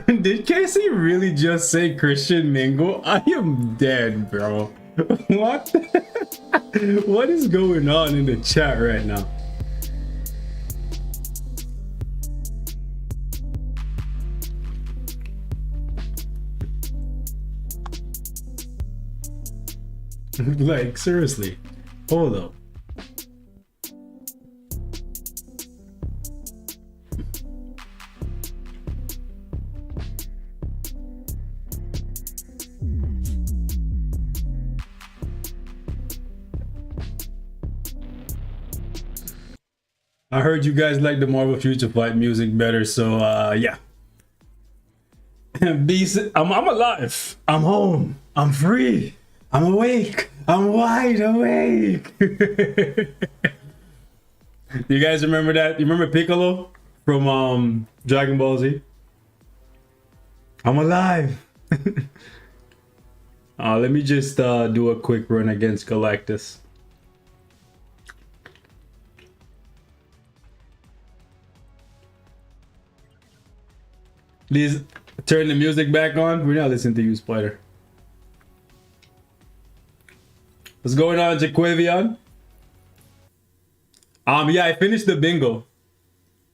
Did Casey really just say Christian Mingle? I am dead, bro. What? What is going on in the chat right now? Like, seriously. Hold up. I heard you guys like the Marvel Future Fight music better, so yeah. Beast, I'm alive. I'm home. I'm free. I'm awake. I'm wide awake. You guys remember that? You remember Piccolo from Dragon Ball Z? I'm alive. Let me just do a quick run against Galactus. Please turn the music back on. We're not listening to you, Spider. What's going on, Jaquavion? Yeah, I finished the bingo.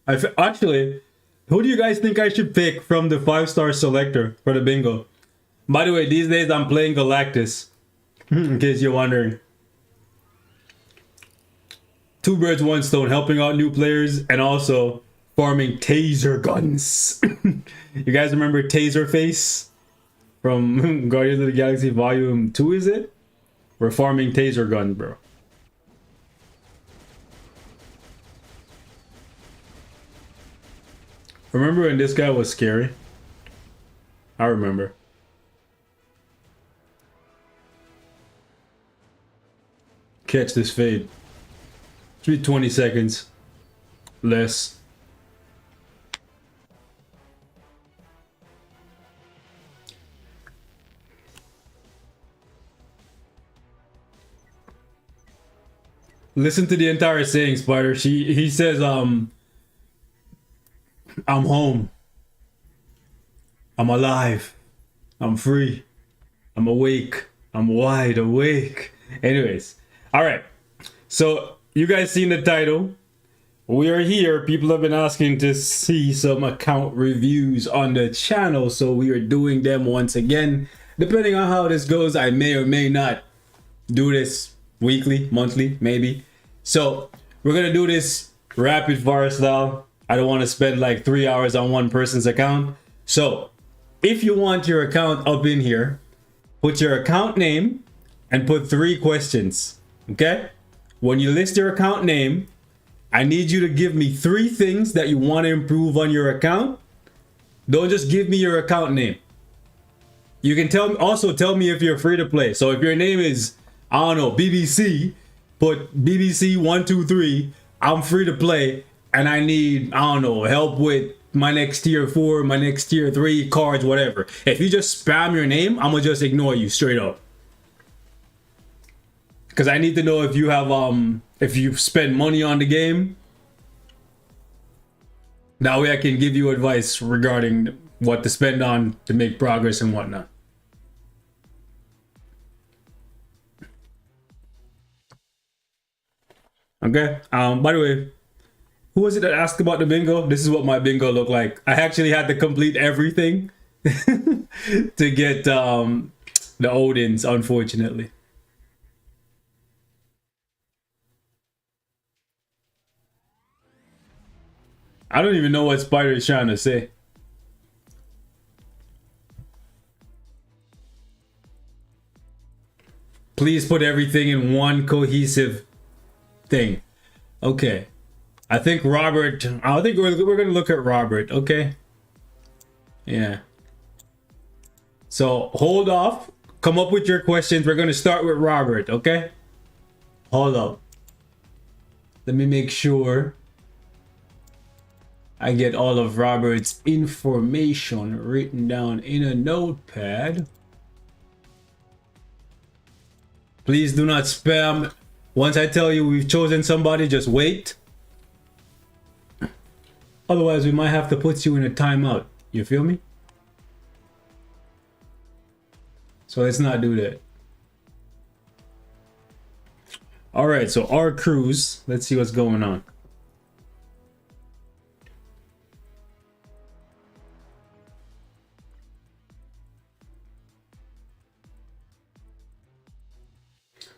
Actually, who do you guys think I should pick from the 5-star selector for the bingo? By the way, these days I'm playing Galactus, in case you're wondering. 2 birds, 1 stone, helping out new players and also farming taser guns. You guys remember Taserface from Guardians of the Galaxy Volume 2, is it? We're farming taser guns, bro. Remember when this guy was scary? I remember. Catch this fade. Should be 20 seconds. Less. Listen to the entire saying, Spider. He says, I'm home. I'm alive. I'm free. I'm awake. I'm wide awake. Anyways, all right. So you guys seen the title. We are here. People have been asking to see some account reviews on the channel, so we are doing them once again. Depending on how this goes, I may or may not do this weekly, monthly, maybe. So we're gonna do this rapid fire style. I don't want to spend like 3 hours on one person's account. So if you want your account up in here, put your account name and put 3 questions. Okay? When you list your account name, I need you to give me 3 things that you want to improve on your account. Don't just give me your account name. You can also tell me if you're free to play. So if your name is, I don't know, BBC, put BBC 123, I'm free to play, and I need, I don't know, help with my next tier 4, my next tier 3 cards, whatever. If you just spam your name, I'm gonna just ignore you straight up. Because I need to know if you have, if you spend money on the game. That way I can give you advice regarding what to spend on to make progress and whatnot. Okay. By the way, who was it that asked about the bingo? This is what my bingo looked like. I actually had to complete everything to get the Odins, unfortunately. I don't even know what Spider is trying to say. Please put everything in one cohesive thing. Okay. I think Robert, I think we're going to look at Robert, okay? Yeah. So hold off. Come up with your questions. We're going to start with Robert, okay? Hold up. Let me make sure I get all of Robert's information written down in a notepad. Please do not spam. Once I tell you we've chosen somebody, just wait. Otherwise, we might have to put you in a timeout. You feel me? So let's not do that. All right, so our cruise. Let's see what's going on.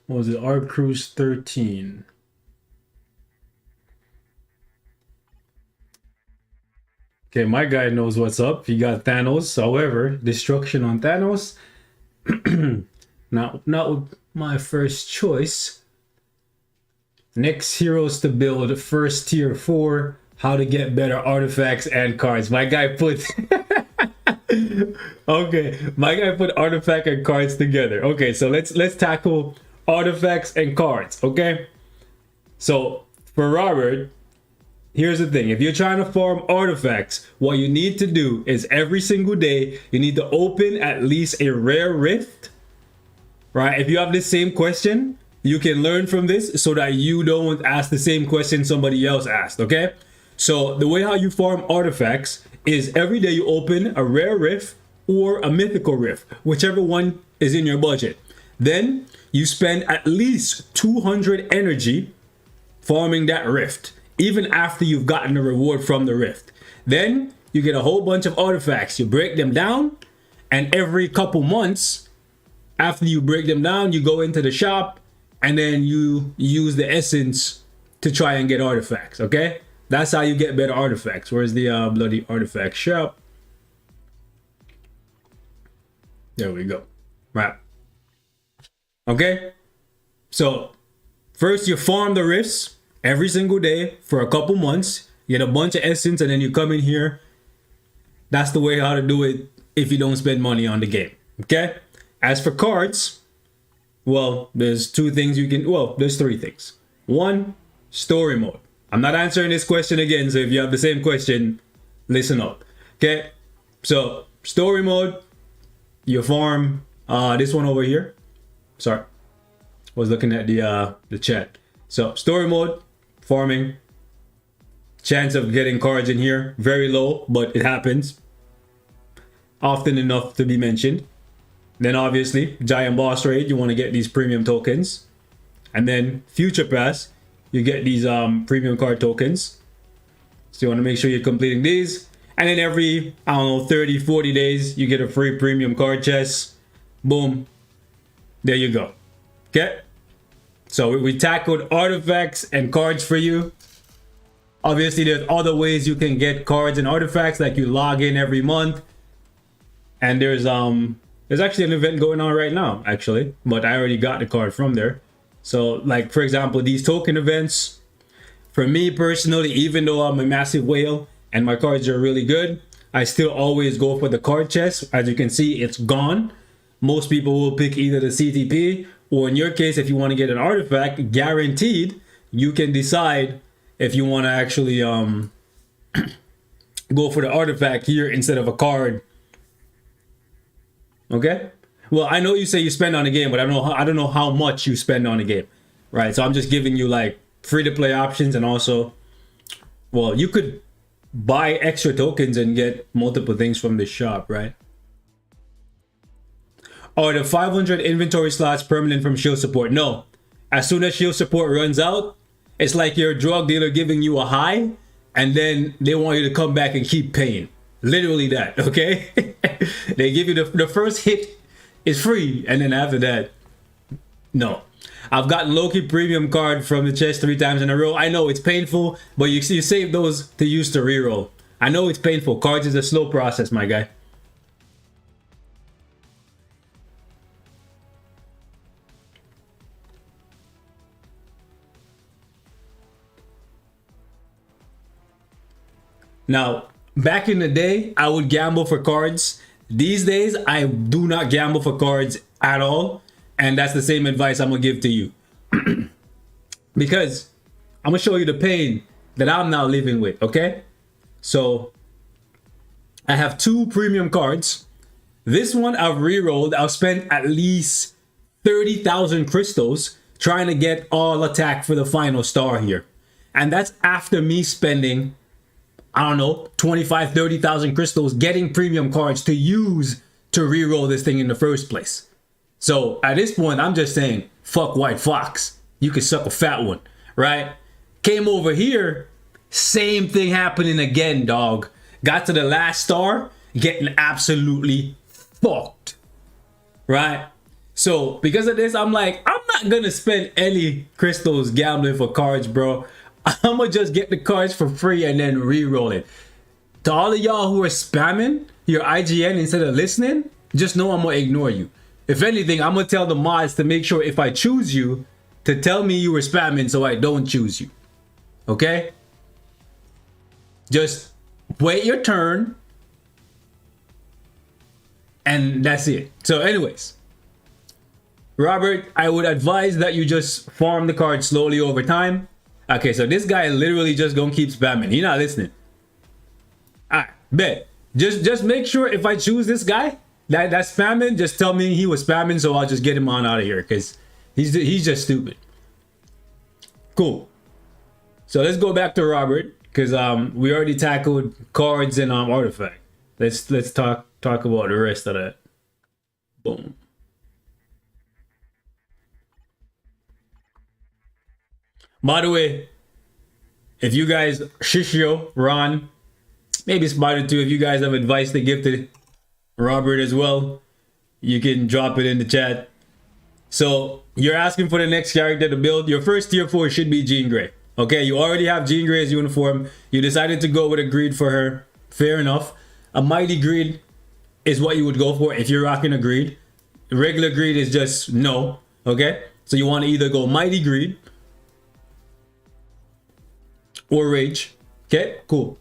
What was it? Our cruise 13. Okay, my guy knows what's up. He got Thanos. However, destruction on Thanos. Not my first choice. Next heroes to build, first tier 4, how to get better artifacts and cards. My guy put okay, my guy put artifact and cards together. Okay, so let's tackle artifacts and cards. Okay, so for Robert, here's the thing. If you're trying to farm artifacts, what you need to do is every single day you need to open at least a rare rift, right? If you have the same question, you can learn from this so that you don't ask the same question somebody else asked, okay? So the way how you farm artifacts is every day you open a rare rift or a mythical rift, whichever one is in your budget. Then you spend at least 200 energy farming that rift, even after you've gotten the reward from the rift. Then you get a whole bunch of artifacts. You break them down, and every couple months, after you break them down, you go into the shop, and then you use the essence to try and get artifacts, okay? That's how you get better artifacts. Where's the bloody artifact shop? There we go. Right. Okay? So, first you farm the rifts every single day for a couple months. You get a bunch of essence, and then you come in here. That's the way how to do it if you don't spend money on the game, okay? As for cards, well, there's two things you can, well, there's three things. One, story mode. I'm not answering this question again, so if you have the same question, listen up. Okay, so story mode, you farm this one over here. Sorry, was looking at the chat. So story mode, farming. Chance of getting cards in here, very low, but it happens. Often enough to be mentioned. Then obviously, giant boss raid, you want to get these premium tokens. And then future pass, you get these premium card tokens. So you want to make sure you're completing these. And then every, I don't know, 30, 40 days, you get a free premium card chest. Boom. There you go. Okay? So we tackled artifacts and cards for you. Obviously, there's other ways you can get cards and artifacts, like you log in every month. And there's actually an event going on right now, actually, but I already got the card from there. So, like, for example, these token events, for me personally, even though I'm a massive whale and my cards are really good, I still always go for the card chest. As you can see, it's gone. Most people will pick either the CTP, or in your case, if you want to get an artifact, guaranteed, you can decide if you want to actually go for the artifact here instead of a card. Okay, well, I know you say you spend on the game, but I don't know how much you spend on the game, right? So I'm just giving you like free to play options, and also, well, you could buy extra tokens and get multiple things from the shop, right? Are the 500 inventory slots permanent from shield support? No. As soon as shield support runs out, it's like your drug dealer giving you a high, and then they want you to come back and keep paying. Literally that, okay? They give you the first hit is free, and then after that, no. I've gotten Loki premium card from the chest 3 times in a row. I know it's painful, but you save those to use to reroll. I know it's painful. Cards is a slow process, my guy. Now, back in the day, I would gamble for cards. These days, I do not gamble for cards at all. And that's the same advice I'm going to give to you. Because I'm going to show you the pain that I'm now living with, okay? So, I have 2 premium cards. This one I've re-rolled. I've spent at least 30,000 crystals trying to get all attack for the final star here. And that's after me spending, I don't know, 25, 30,000 crystals getting premium cards to use to re-roll this thing in the first place. So at this point, I'm just saying, fuck White Fox. You could suck a fat one, right? Came over here, same thing happening again, dog. Got to the last star, getting absolutely fucked, right? So because of this, I'm like, I'm not gonna spend any crystals gambling for cards, bro. I'm gonna just get the cards for free and then re-roll it. To all of y'all who are spamming your IGN instead of listening, just know I'm gonna ignore you. If anything, I'm gonna tell the mods to make sure if I choose you, to tell me you were spamming so I don't choose you. Okay? Just wait your turn. And that's it. So anyways, Robert, I would advise that you just farm the card slowly over time. Okay, so this guy literally just gonna keep spamming. He not listening. Alright, bet. Just make sure if I choose this guy that's spamming, just tell me he was spamming so I'll just get him on out of here because he's just stupid. Cool. So let's go back to Robert because we already tackled cards and artifact. Let's talk about the rest of that. Boom. By the way, if you guys, Shishio, Ron, maybe Spider too, if you guys have advice to give to Robert as well, you can drop it in the chat. So you're asking for the next character to build. Your first tier 4 should be Jean Grey. Okay, you already have Jean Grey's uniform. You decided to go with a greed for her. Fair enough. A mighty greed is what you would go for if you're rocking a greed. Regular greed is just no. Okay, so you want to either go mighty greed or rage. Okay, cool.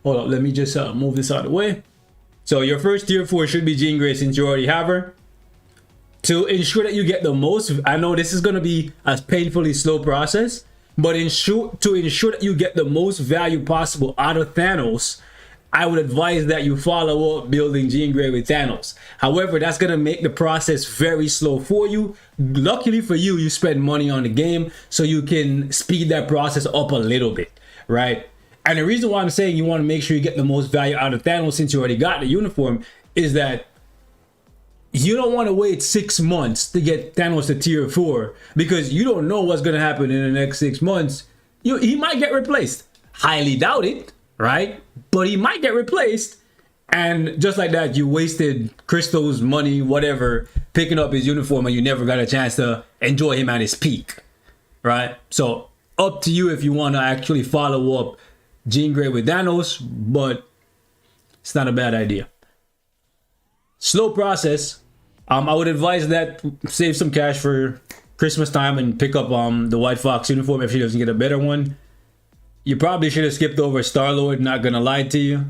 Hold up, let me just move this out of the way. So your first tier 4 should be Jean Grey since you already have her. To ensure that you get the most, I know this is going to be a painfully slow process, but to ensure that you get the most value possible out of Thanos, I would advise that you follow up building Jean Grey with Thanos. However, that's going to make the process very slow for you. Luckily for you, you spend money on the game, so you can speed that process up a little bit, right? And the reason why I'm saying you want to make sure you get the most value out of Thanos since you already got the uniform is that you don't want to wait 6 months to get Thanos to tier 4 because you don't know what's going to happen in the next 6 months. He might get replaced. Highly doubt it, right? But he might get replaced. And just like that, you wasted crystals, money, whatever, picking up his uniform and you never got a chance to enjoy him at his peak, right? So up to you if you want to actually follow up Jean Grey with Thanos, but it's not a bad idea. Slow process. I would advise that save some cash for Christmas time and pick up the White Fox uniform if she doesn't get a better one. You probably should have skipped over Star-Lord, not gonna lie to you.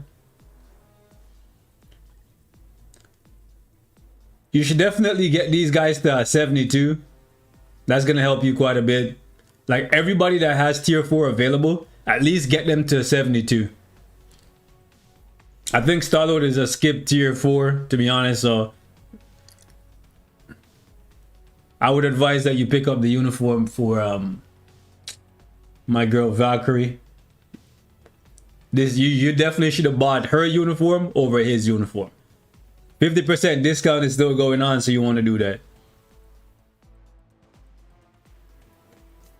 You should definitely get these guys to 72. That's gonna help you quite a bit. Like everybody that has tier 4 available, at least get them to 72. I think Star-Lord is a skip tier 4, to be honest, so I would advise that you pick up the uniform for my girl Valkyrie. You definitely should have bought her uniform over his uniform. 50% discount is still going on, so you want to do that.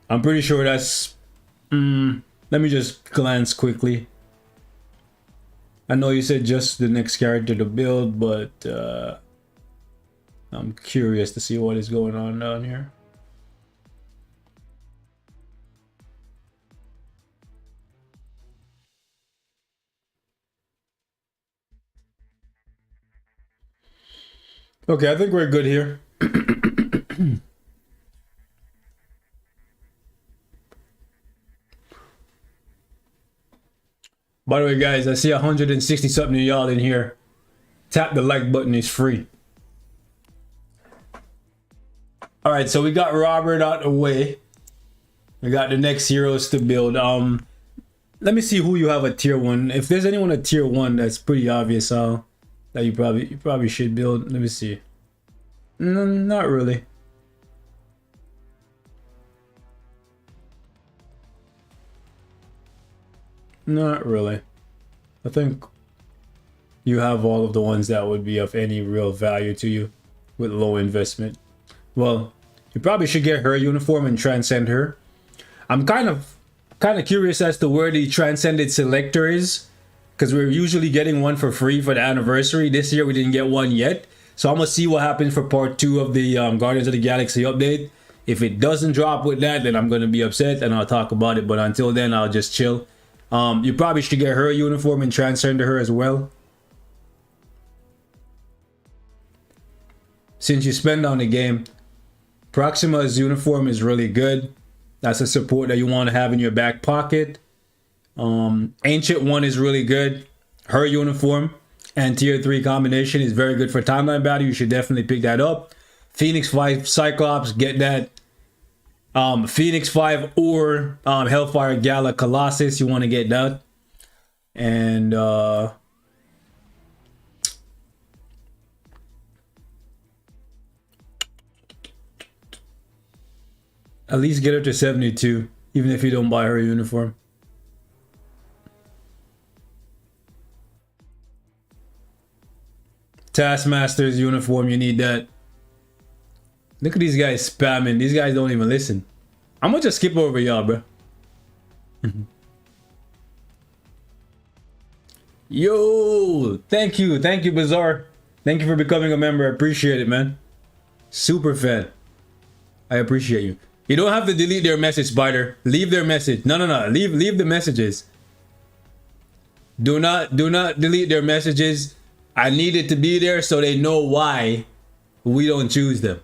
I'm pretty sure that's... let me just glance quickly. I know you said just the next character to build, but I'm curious to see what is going on down here. Okay, I think we're good here. By the way, guys, I see 160 something of y'all in here. Tap the like button, it's free. All right, so we got Robert out the way. We got the next heroes to build. Let me see who you have at tier 1. If there's anyone at tier 1, that's pretty obvious. That you probably should build. Let me see. No, not really. Not really. I think you have all of the ones that would be of any real value to you. with low investment. Well, you probably should get her uniform and transcend her. I'm kind of curious as to where the transcended selector is, because we're usually getting one for free for the anniversary. This year we didn't get one yet, so I'm gonna see what happens for part 2 of the Guardians of the Galaxy update. If it doesn't drop with that, then I'm gonna be upset and I'll talk about it, but until then I'll just chill. You probably should get her uniform and transcend her as well, since you spend on the game. Proxima's uniform is really good. That's a support that you want to have in your back pocket. Ancient one is really good. Her uniform and tier 3 combination is very good for timeline battle. You should definitely pick that up. Phoenix 5 Cyclops, get that. Phoenix 5 or Hellfire Gala Colossus, you want to get that. And at least get her to 72, even if you don't buy her uniform. Taskmaster's uniform, you need that. Look at these guys spamming. These guys don't even listen. I'm gonna just skip over y'all, bro. Yo, thank you, Bazaar. Thank you for becoming a member. I appreciate it, man. Super fan. I appreciate you. You don't have to delete their message, Spider. Leave their message. No. Leave the messages. Do not delete their messages. I need it to be there so they know why we don't choose them.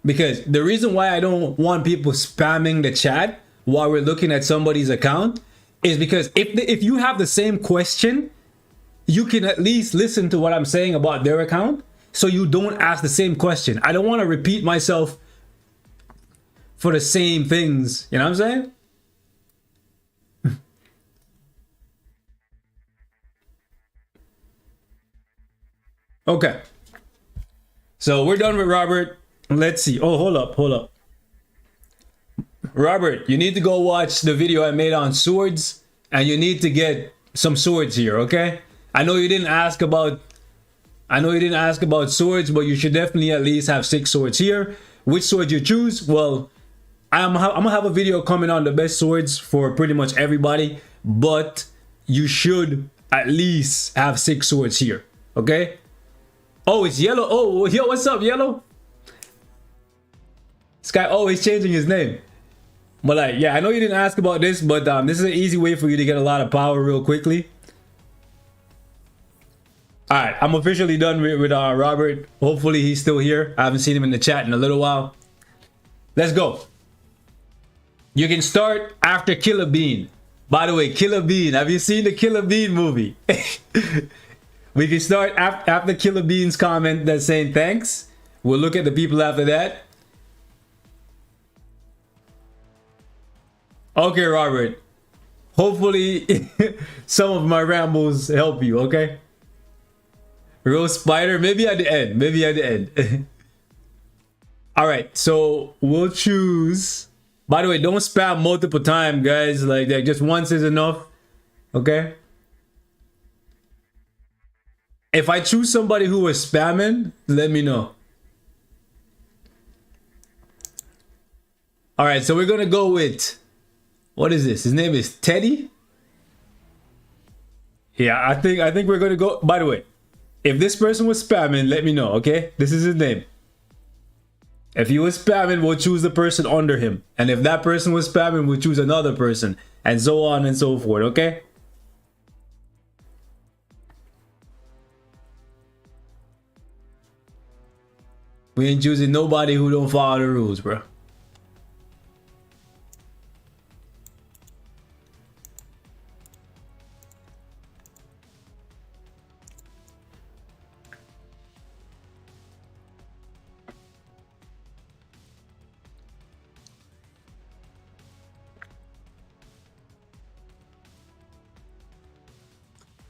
Because the reason why I don't want people spamming the chat while we're looking at somebody's account is because if you have the same question, you can at least listen to what I'm saying about their account, so you don't ask the same question. I don't want to repeat myself for the same things, you know what I'm saying? Okay. So we're done with Robert. Let's see. Oh, hold up. Robert, you need to go watch the video I made on swords, and you need to get some swords here, okay? I know you didn't ask about swords, but you should definitely at least have 6 swords here. Which sword you choose? Well, I'm gonna have a video coming on the best swords for pretty much everybody, but you should at least have 6 swords here, okay? Oh, it's Yellow. Oh, yo, what's up, Yellow? This guy always changing his name. But like, yeah, I know you didn't ask about this, but this is an easy way for you to get a lot of power real quickly. All right, I'm officially done with Robert. Hopefully he's still here. I haven't seen him in the chat in a little while. Let's go. You can start after Killer Bean. By the way, Killer Bean, have you seen the Killer Bean movie? We can start after Killer Bean's comment that's saying thanks. We'll look at the people after that. Okay, Robert. Hopefully some of my rambles help you, okay? Rose Spider, maybe at the end. All right, so we'll choose. By the way, don't spam multiple times, guys. Like that, just once is enough, okay? If I choose somebody who was spamming, let me know. All right, so we're gonna go with, what is this? His name is Teddy. Yeah, I think we're gonna go. By the way, if this person was spamming, let me know, okay? This is his name. If he was spamming, we'll choose the person under him. And if that person was spamming, we'll choose another person. And so on and so forth, okay? We ain't choosing nobody who don't follow the rules, bro.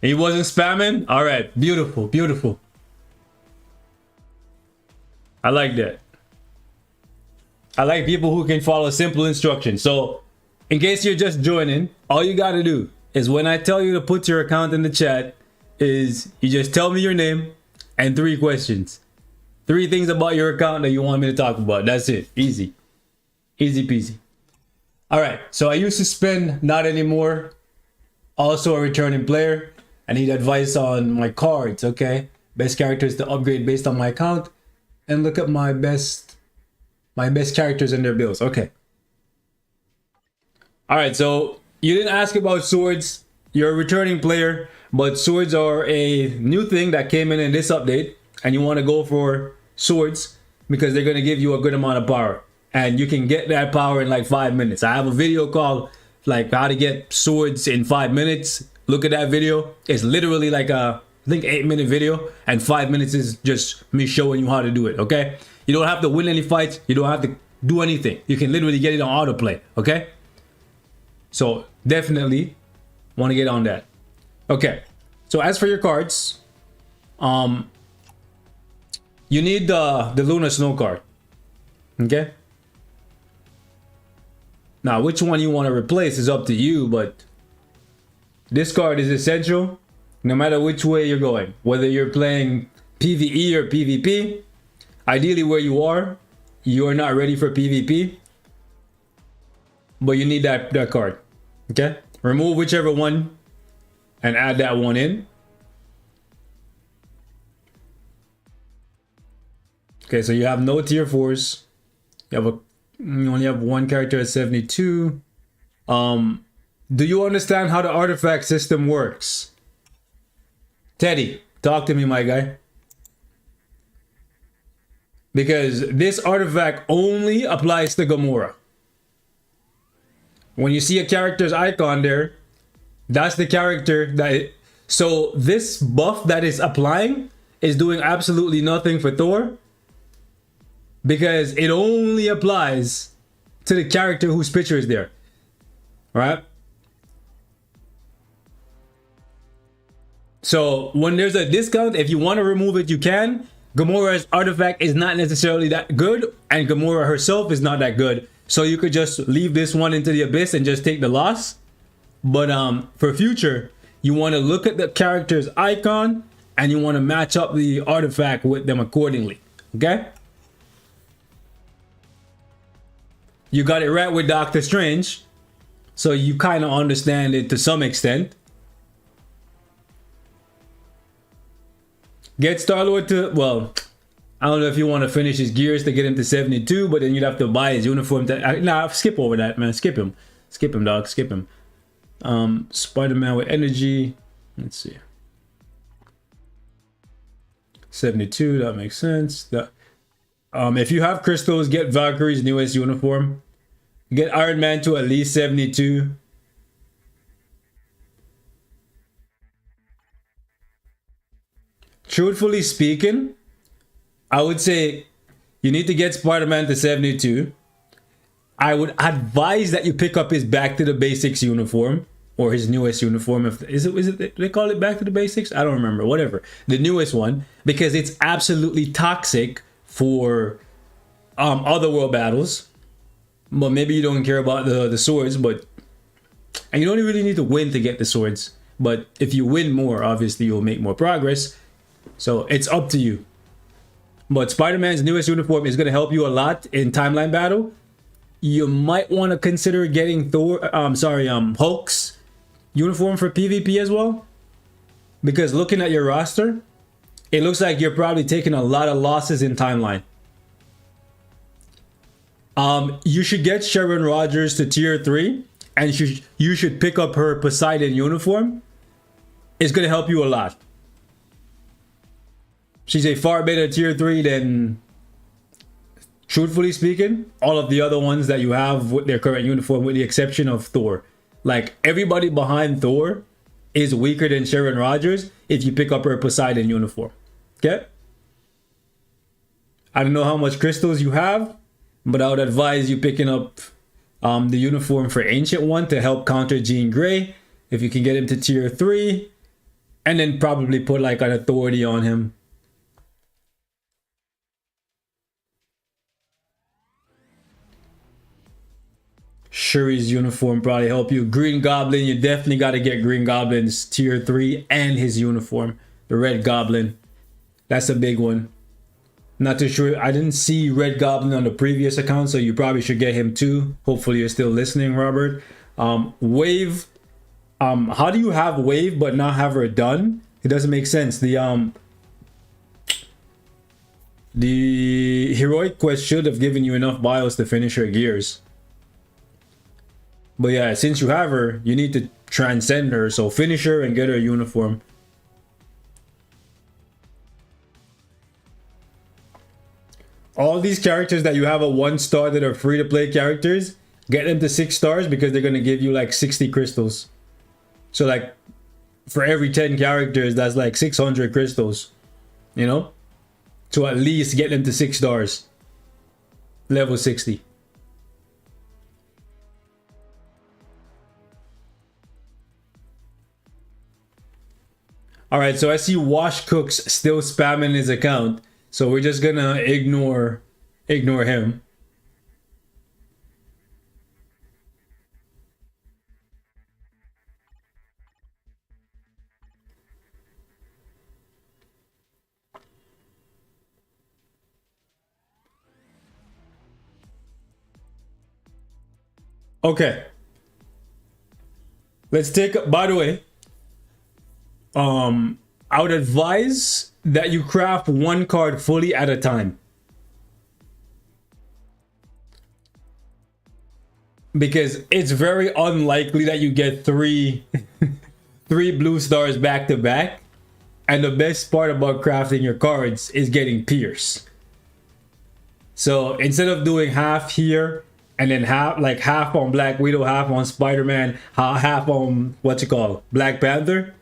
He wasn't spamming? All right, beautiful, beautiful. I like that. I like people who can follow simple instructions. So, in case you're just joining, all you gotta do is when I tell you to put your account in the chat, is you just tell me your name and 3 questions. 3 things about your account that you want me to talk about. That's it. Easy. Easy peasy. All right. So I used to spend, not anymore. Also a returning player. I need advice on my cards, okay? Best characters to upgrade based on my account. And look at my best characters and their builds. Okay. All right, so you didn't ask about swords. You're a returning player, but swords are a new thing that came in this update, and you want to go for swords because they're going to give you a good amount of power, and you can get that power in like 5 minutes. I have a video called like how to get swords in 5 minutes. Look at that video. It's literally like a, I think 8-minute video, and 5 minutes is just me showing you how to do it. Okay, you don't have to win any fights. You don't have to do anything. You can literally get it on autoplay. Okay. So definitely want to get on that. Okay. So as for your cards, you need the Luna Snow card. Okay. Now, which one you want to replace is up to you, but this card is essential no matter which way you're going. Whether you're playing PvE or PvP, ideally where you are not ready for PvP. But you need that card. Okay? Remove whichever one and add that one in. Okay, so you have no tier 4s. You only have one character at 72. Do you understand how the artifact system works? Teddy, talk to me, my guy. Because this artifact only applies to Gamora. When you see a character's icon there, that's the character so this buff that is applying is doing absolutely nothing for Thor because it only applies to the character whose picture is there. Right? So when there's a discount, if you want to remove it, you can. Gamora's artifact is not necessarily that good, and Gamora herself is not that good. So you could just leave this one into the abyss and just take the loss. But for future, you want to look at the character's icon and you want to match up the artifact with them accordingly. Okay? You got it right with Doctor Strange. So you kind of understand it to some extent. Get Star-Lord to, well, I don't know if you want to finish his gears to get him to 72, but then you'd have to buy his uniform. Nah, skip over that, man. Skip him. Skip him, dog. Skip him. Spider-Man with energy. Let's see. 72, that makes sense. If you have crystals, get Valkyrie's newest uniform. Get Iron Man to at least 72. Truthfully speaking, I would say you need to get Spider-Man to 72. I would advise that you pick up his Back to the Basics uniform or his newest uniform. Is it they call it Back to the Basics? I don't remember. Whatever. The newest one, because it's absolutely toxic for other world battles. But maybe you don't care about the swords, and you don't really need to win to get the swords. But if you win more, obviously you'll make more progress. So it's up to you. But Spider-Man's newest uniform is going to help you a lot in timeline battle. You might want to consider getting Hulk's uniform for PvP as well. Because looking at your roster, it looks like you're probably taking a lot of losses in timeline. You should get Sharon Rogers to tier 3, and you should pick up her Poseidon uniform. It's going to help you a lot. She's a far better tier 3 than, truthfully speaking, all of the other ones that you have with their current uniform, with the exception of Thor. Like, everybody behind Thor is weaker than Sharon Rogers if you pick up her Poseidon uniform. Okay? I don't know how much crystals you have, but I would advise you picking up the uniform for Ancient One to help counter Jean Grey, if you can get him to tier 3, and then probably put like an authority on him. Shuri's uniform probably help you. Green Goblin, you definitely got to get Green Goblin's tier 3 and his uniform. The Red Goblin. That's a big one. Not too sure. I didn't see Red Goblin on the previous account, so you probably should get him too. Hopefully you're still listening, Robert. Wave. How do you have Wave but not have her done? It doesn't make sense. The heroic quest should have given you enough bios to finish her gears. But yeah, since you have her, you need to transcend her. So finish her and get her a uniform. All these characters that you have a 1-star that are free to play characters, get them to 6 stars because they're gonna give you like 60 crystals. So like for every 10 characters, that's like 600 crystals, you know? To at least get them to 6 stars. Level 60. All right, so I see Wash Cooks still spamming his account. So we're just gonna ignore him. Okay. Let's take, by the way, I would advise that you craft 1 card fully at a time. Because it's very unlikely that you get 3 blue stars back to back. And the best part about crafting your cards is getting Pierce. So instead of doing half here and then half on Black Widow, half on Spider-Man, half on Black Panther,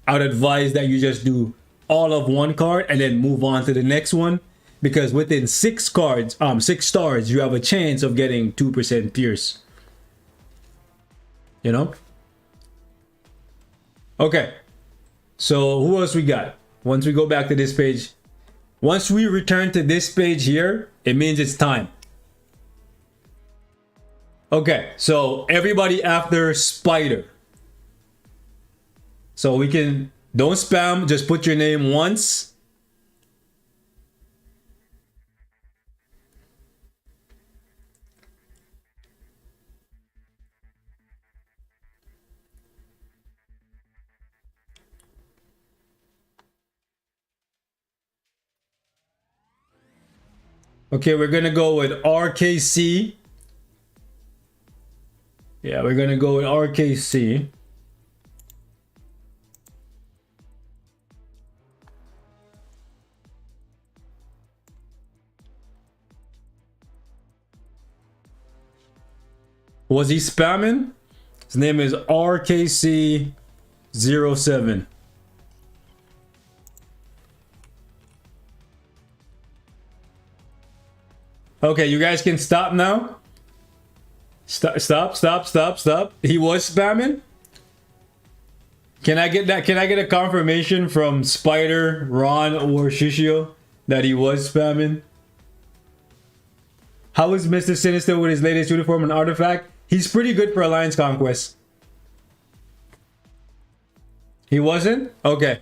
I would advise that you just do all of 1 card and then move on to the next one, because within 6 stars, you have a chance of getting 2% Pierce. You know? Okay. So who else we got? Once we go back to this page, once we return to this page here, it means it's time. Okay, so everybody after Spider. So we can, don't spam, just put your name once. Okay, we're gonna go with RKC. Yeah, we're gonna go with RKC. Was he spamming? His name is RKC07. Okay, you guys can stop now. Stop. He was spamming? Can I get that? Can I get a confirmation from Spider, Ron, or Shishio that he was spamming? How is Mr. Sinister with his latest uniform and artifact? He's pretty good for Alliance Conquest. He wasn't? Okay.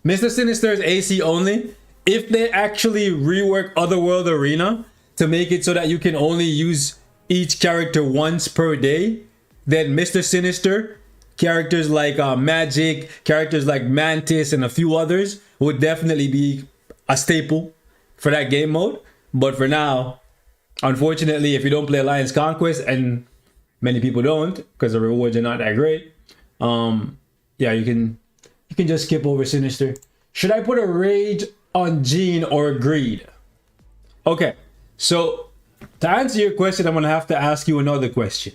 Mr. Sinister is AC only. If they actually rework Otherworld Arena to make it so that you can only use each character once per day, then Mr. Sinister, characters like Magic, characters like Mantis, and a few others would definitely be a staple for that game mode. But for now, unfortunately, if you don't play Alliance Conquest, and many people don't because the rewards are not that great, yeah, you can just skip over Sinister. Should I put a Rage on Jean or Greed? Okay, so to answer your question, I'm gonna have to ask you another question.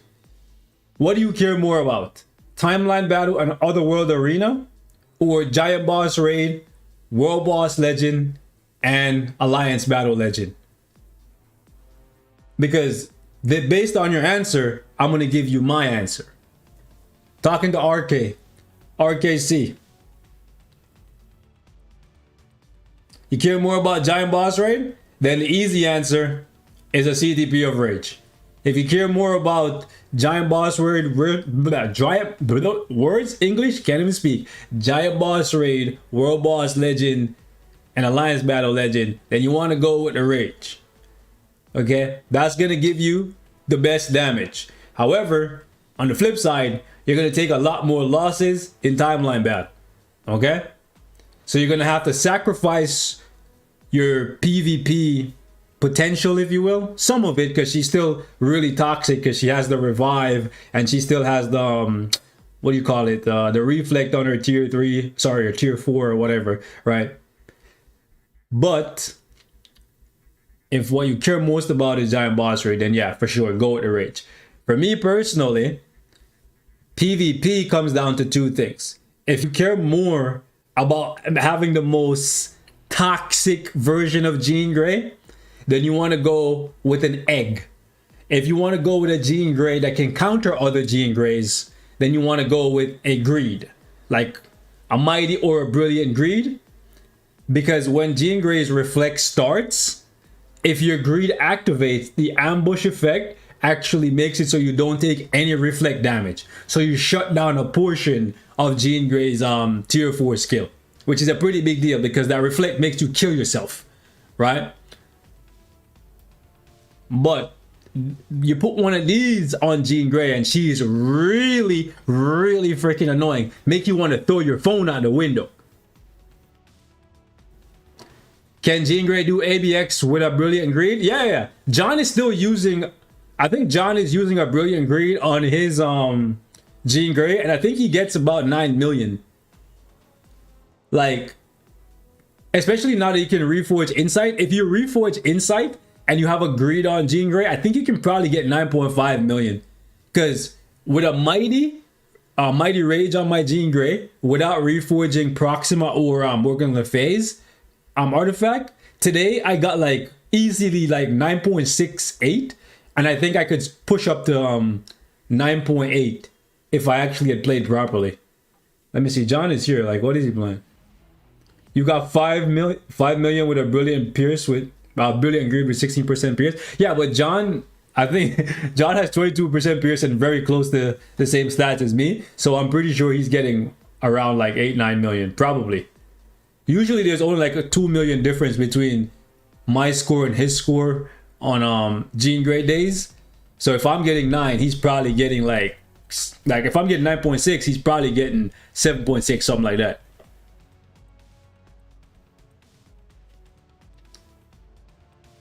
What do you care more about? Timeline Battle and Otherworld Arena, or Giant Boss Raid, World Boss Legend, and Alliance Battle Legend? Because based on your answer, I'm gonna give you my answer. Talking to RKC. You care more about Giant Boss Raid? Then the easy answer is a CTP of Rage. If you care more about Giant Boss Raid, words, English, can't even speak. Giant Boss Raid, World Boss Legend, and Alliance Battle Legend, then you want to go with the Rage. Okay, that's gonna give you the best damage. However, on the flip side, you're gonna take a lot more losses in Timeline Battle. Okay, so you're gonna have to sacrifice your PvP potential, if you will, some of it, because she's still really toxic, because she has the revive and she still has the what do you call it, the reflect on her tier 3, sorry, or tier 4 or whatever, right? But if what you care most about is giant boss raid, then yeah, for sure, go with the Rage. For me personally, PvP comes down to two things. If you care more about having the most toxic version of Jean Grey, then you want to go with an egg. If you want to go with a Jean Grey that can counter other Jean Greys, then you want to go with a Greed, like a Mighty or a Brilliant Greed. Because when Jean Grey's reflect starts, if your Greed activates, the ambush effect actually makes it so you don't take any reflect damage. So you shut down a portion of Jean Grey's tier 4 skill, which is a pretty big deal because that reflect makes you kill yourself, right? But you put one of these on Jean Grey and she's really, really freaking annoying. Make you want to throw your phone out the window. Can Jean Grey do ABX with a Brilliant Greed? Yeah. John is still using, I think John is using a Brilliant Greed on his Jean Grey, and I think he gets about 9 million. Like, especially now that you can reforge Insight. If you reforge Insight and you have a Greed on Jean Grey, I think you can probably get 9.5 million. Because with a Mighty Rage on my Jean Grey, without reforging Proxima or Morgan Le Fay's artifact, today I got like easily like 9.68, and I think I could push up to 9.8 if I actually had played properly. Let me see. John is here. Like, what is he playing? You got 5 million with a Brilliant Pierce with Brilliant Greed with 16% Pierce. Yeah, but John, I think John has 22% Pierce and very close to the same stats as me. So I'm pretty sure he's getting around like 8-9 million, probably. Usually there's only like a 2 million difference between my score and his score on Jean Grey days. So if I'm getting 9, he's probably getting like if I'm getting 9.6, he's probably getting 7.6, something like that.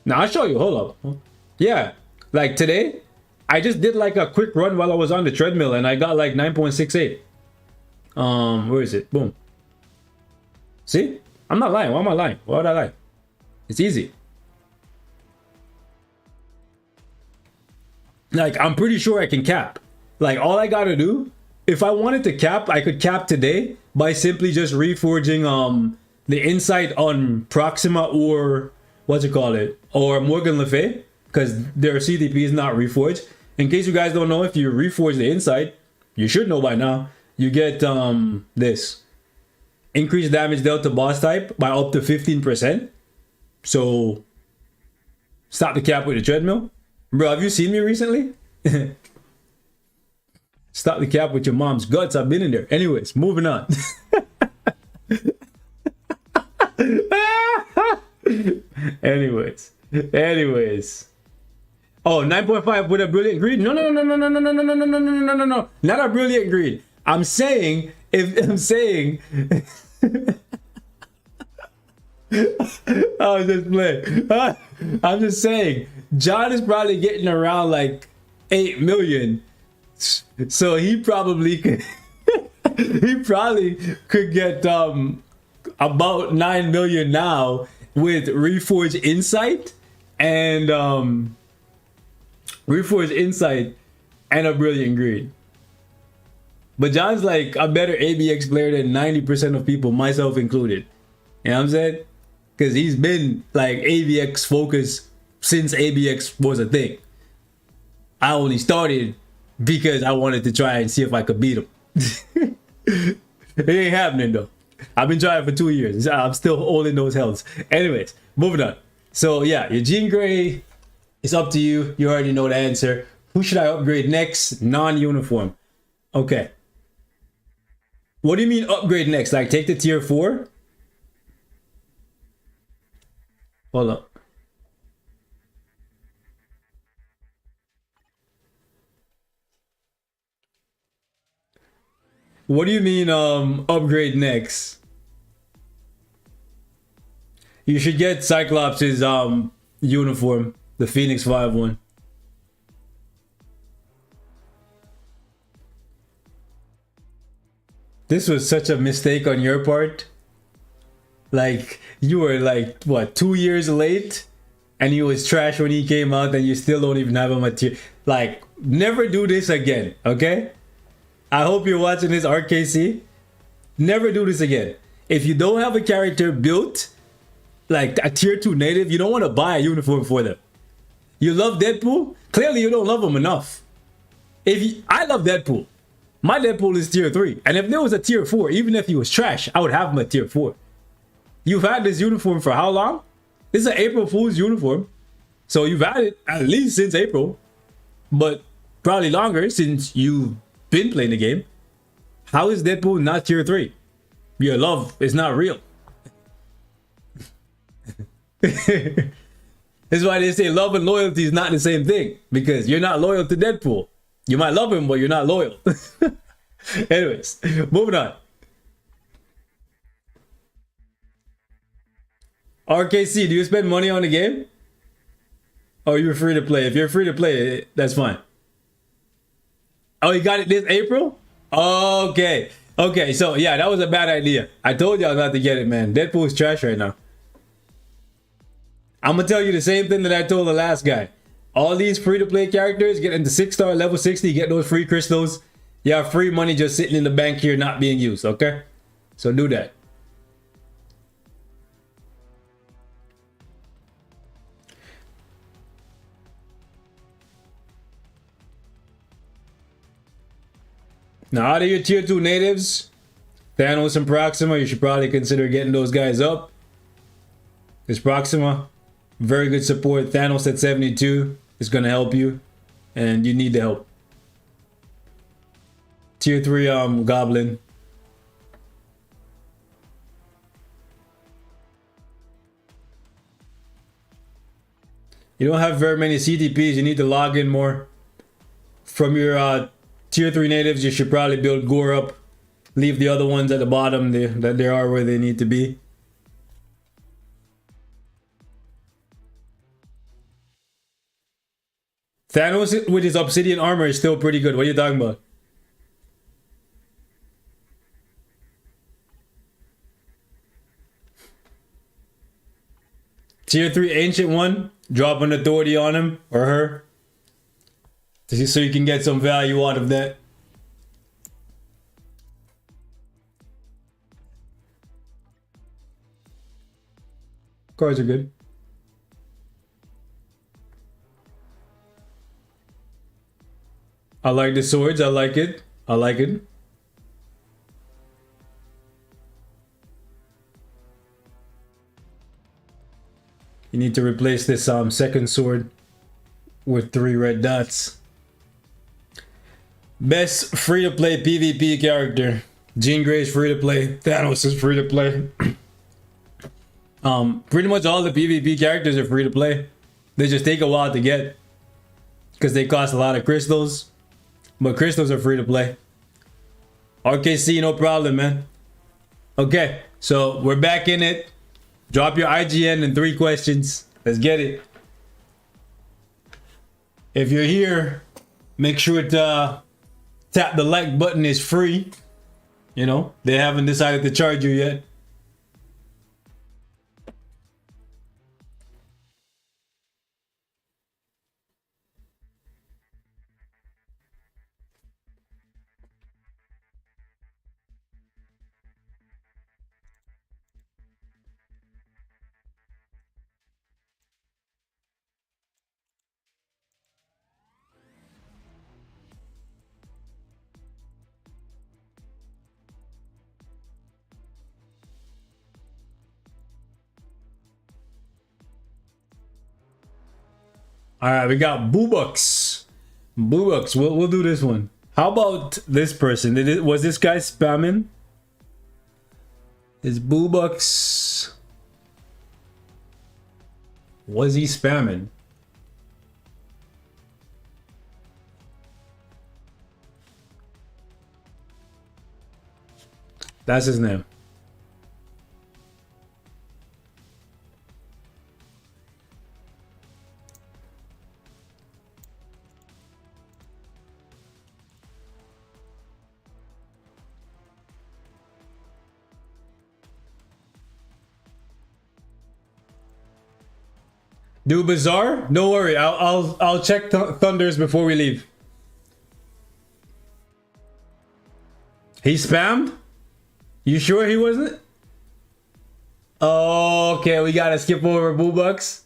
Now I'll show you, hold up. Yeah, like today, I just did like a quick run while I was on the treadmill and I got like 9.68. Where is it? Boom. See? I'm not lying. Why am I lying? Why would I lie? It's easy. Like, I'm pretty sure I can cap. Like, all I gotta do, if I wanted to cap, I could cap today by simply just reforging the Insight on Proxima or what's it called it? Or Morgan Le Fay, because their CDP is not reforged. In case you guys don't know, if you reforge the Insight, you should know by now, you get this. Increased damage dealt to boss type by up to 15%. So, stop the cap with the treadmill. Bro, have you seen me recently? Stop the cap with your mom's guts. I've been in there. Anyways, moving on. Anyways. Oh, 9.5 with a Brilliant Greed? No. Not a Brilliant Greed. I'm saying, I was just playing. I'm just saying, John is probably getting around like 8 million. So he probably could get about 9 million now with Reforged Insight and a Brilliant Greed. But John's like a better ABX player than 90% of people, myself included. You know what I'm saying? Because he's been like ABX focused since ABX was a thing. I only started because I wanted to try and see if I could beat him. It ain't happening though. I've been trying for 2 years. I'm still holding those hells. Anyways, moving on. So yeah, your Jean Grey is up to you. You already know the answer. Who should I upgrade next? Non-uniform. Okay. What do you mean upgrade next? Like take the tier 4? Hold up. What do you mean upgrade next? You should get Cyclops' uniform, the Phoenix 5 one. This was such a mistake on your part. Like, you were like, what, 2 years late? And he was trash when he came out, and you still don't even have him a tier. Like, never do this again, okay? I hope you're watching this, RKC. Never do this again. If you don't have a character built, like a tier 2 native, you don't want to buy a uniform for them. You love Deadpool? Clearly you don't love him enough. I love Deadpool. My Deadpool is tier 3. And if there was a tier 4, even if he was trash, I would have him at tier 4. You've had this uniform for how long? This is an April Fool's uniform. So you've had it at least since April. But probably longer since you've been playing the game. How is Deadpool not tier 3? Your love is not real. That's why they say love and loyalty is not the same thing. Because you're not loyal to Deadpool. You might love him, but you're not loyal. Anyways, moving on. RKC, do you spend money on the game? Or you're free to play? If you're free to play, that's fine. Oh, you got it this April? Okay. Okay, so yeah, that was a bad idea. I told y'all not to get it, man. Deadpool is trash right now. I'm gonna tell you the same thing that I told the last guy. All these free-to-play characters, get into 6-star level 60, get those free crystals. You have free money just sitting in the bank here not being used, okay? So do that. Now, out of your tier 2 natives, Thanos and Proxima, you should probably consider getting those guys up. Because Proxima, very good support. Thanos at 72 is going to help you. And you need the help. Tier 3 Goblin. You don't have very many CTPs. You need to log in more. From your tier 3 natives, you should probably build Gore up. Leave the other ones at the bottom that they are where they need to be. Thanos with his obsidian armor is still pretty good. What are you talking about? Tier 3 ancient one. Drop an authority on him or her. So you can get some value out of that. Cards are good. I like the swords. I like it. I like it. You need to replace this second sword with 3 red dots. Best free-to-play PvP character. Jean Grey's free-to-play. Thanos is free-to-play. Pretty much all the PvP characters are free-to-play. They just take a while to get. Because they cost a lot of crystals. But crystals are free-to-play. RKC, no problem, man. Okay, so we're back in it. Drop your IGN and 3 questions. Let's get it. If you're here, make sure to tap the like button. Is free. You know, they haven't decided to charge you yet. All right, we got Boobucks. Boobucks, we'll do this one. How about this person? Was this guy spamming? Is Boobucks? Was he spamming? That's his name. Do Bizarre? Don't worry, I'll check Thunders before we leave. He spammed? You sure he wasn't? Oh, okay, we gotta skip over Boo Bucks.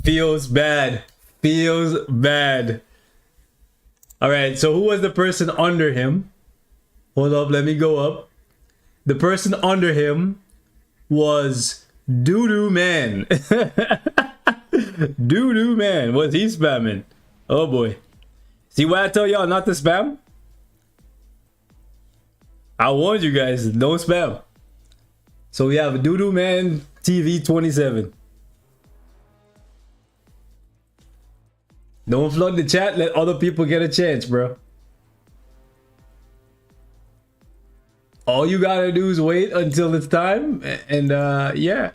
Feels bad. Feels bad. Alright, so who was the person under him? Hold up, let me go up. The person under him was Doo-Doo Man. Doo-Doo Man. Was he spamming? Oh boy. See why I tell y'all not to spam? I warned you guys, don't spam. So we have Doo-Doo Man TV 27. Don't flood the chat, let other people get a chance, bro. All you gotta do is wait until it's time, and yeah.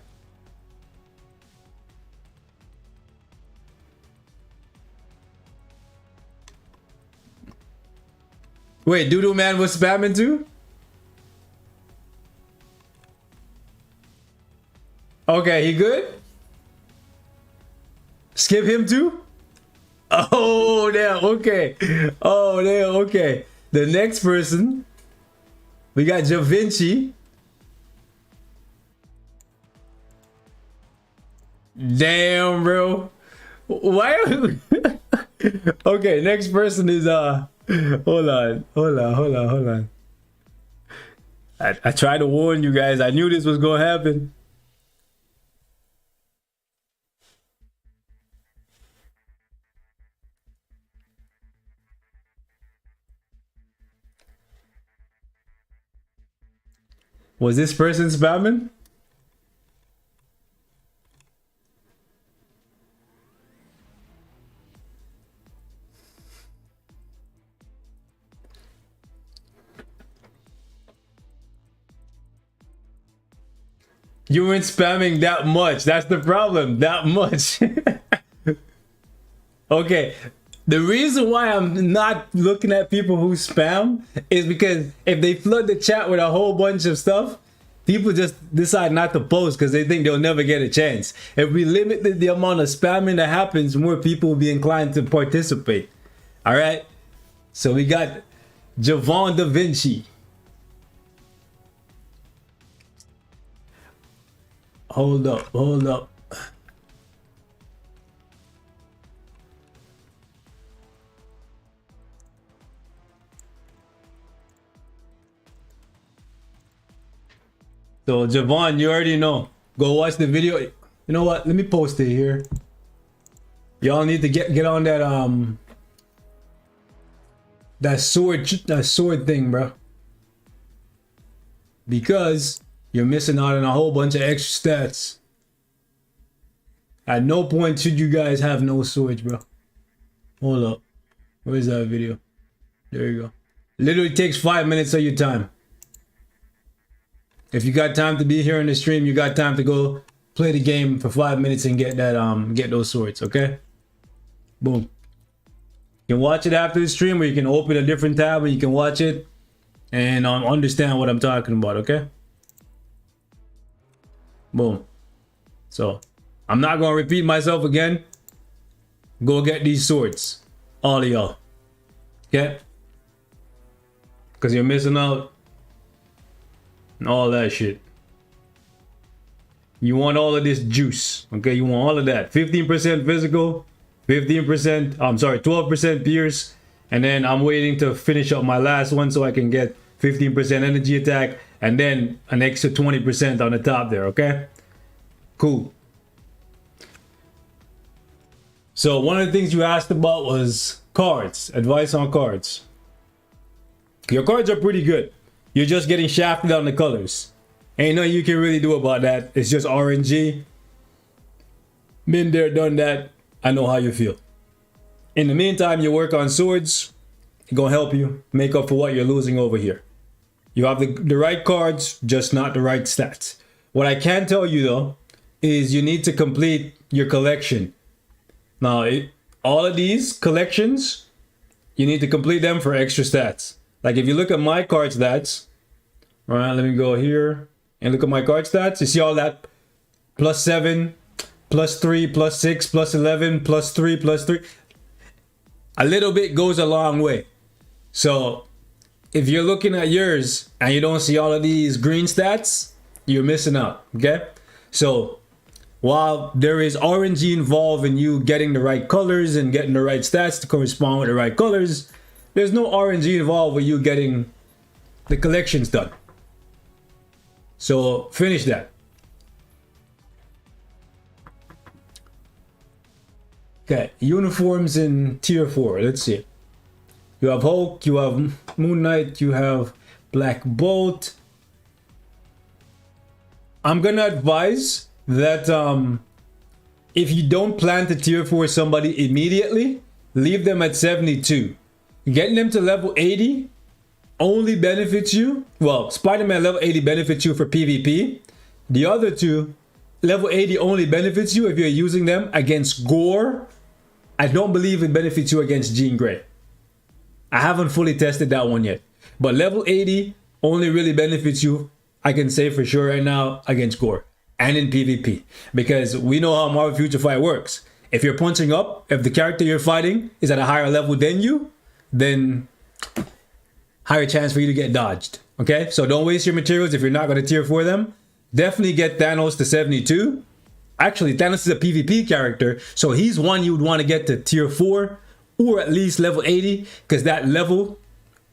Wait, Doo-Doo Man was spamming too? Okay, he good? Skip him too? Oh, damn, okay. Oh, damn, okay. The next person, we got Vinci. Damn, bro. Why? Okay, next person is hold on. I tried to warn you guys. I knew this was gonna happen. Was this person spamming? You weren't spamming that much. That's the problem. That much. Okay. The reason why I'm not looking at people who spam is because if they flood the chat with a whole bunch of stuff, people just decide not to post because they think they'll never get a chance. If we limit the amount of spamming that happens, more people will be inclined to participate. All right. So we got Javon Da Vinci. Hold up. So Javon, you already know. Go watch the video. You know what? Let me post it here. Y'all need to get on that sword thing, bro. Because you're missing out on a whole bunch of extra stats. At no point should you guys have no swords, bro. Hold up. Where's that video? There you go. Literally takes 5 minutes of your time. If you got time to be here in the stream, you got time to go play the game for 5 minutes and get that get those swords, okay? Boom. You can watch it after the stream, or you can open a different tab and you can watch it and understand what I'm talking about, okay? Boom. So I'm not gonna repeat myself again. Go get these swords, all of y'all. Okay? Because you're missing out on all that shit. You want all of this juice, okay? You want all of that. 15% physical, 15%, I'm sorry, 12% pierce. And then I'm waiting to finish up my last one so I can get 15% energy attack and then an extra 20% on the top there, okay? Cool. So one of the things you asked about was cards, advice on cards. Your cards are pretty good. You're just getting shafted on the colors. Ain't nothing you can really do about that. It's just RNG. Been there, done that. I know how you feel. In the meantime, you work on swords. It's gonna help you make up for what you're losing over here. You have the right cards, just not the right stats. What I can tell you though, is you need to complete your collection. Now, all of these collections, you need to complete them for extra stats. Like if you look at my card stats, all right, let me go here and look at my card stats. You see all that +7, +3, +6, +11, +3, +3. A little bit goes a long way. So if you're looking at yours and you don't see all of these green stats, you're missing out, okay? So while there is RNG involved in you getting the right colors and getting the right stats to correspond with the right colors, there's no RNG involved with you getting the collections done. So finish that. Okay, uniforms in tier 4. Let's see. You have Hulk, you have Moon Knight, you have Black Bolt. I'm gonna advise that if you don't plan to tier 4 somebody immediately, leave them at 72. Getting them to level 80 only benefits you. Well, Spider-Man level 80 benefits you for PvP. The other two, level 80 only benefits you if you're using them against Gore. I don't believe it benefits you against Jean Grey. I haven't fully tested that one yet. But level 80 only really benefits you, I can say for sure right now, against Gore and in PvP. Because we know how Marvel Future Fight works. If you're punching up, if the character you're fighting is at a higher level than you, then higher chance for you to get dodged. Okay? So don't waste your materials if you're not going to tier 4 them. Definitely get Thanos to 72. Actually, Thanos is a PvP character, so he's one you would want to get to tier 4 or at least level 80, because that level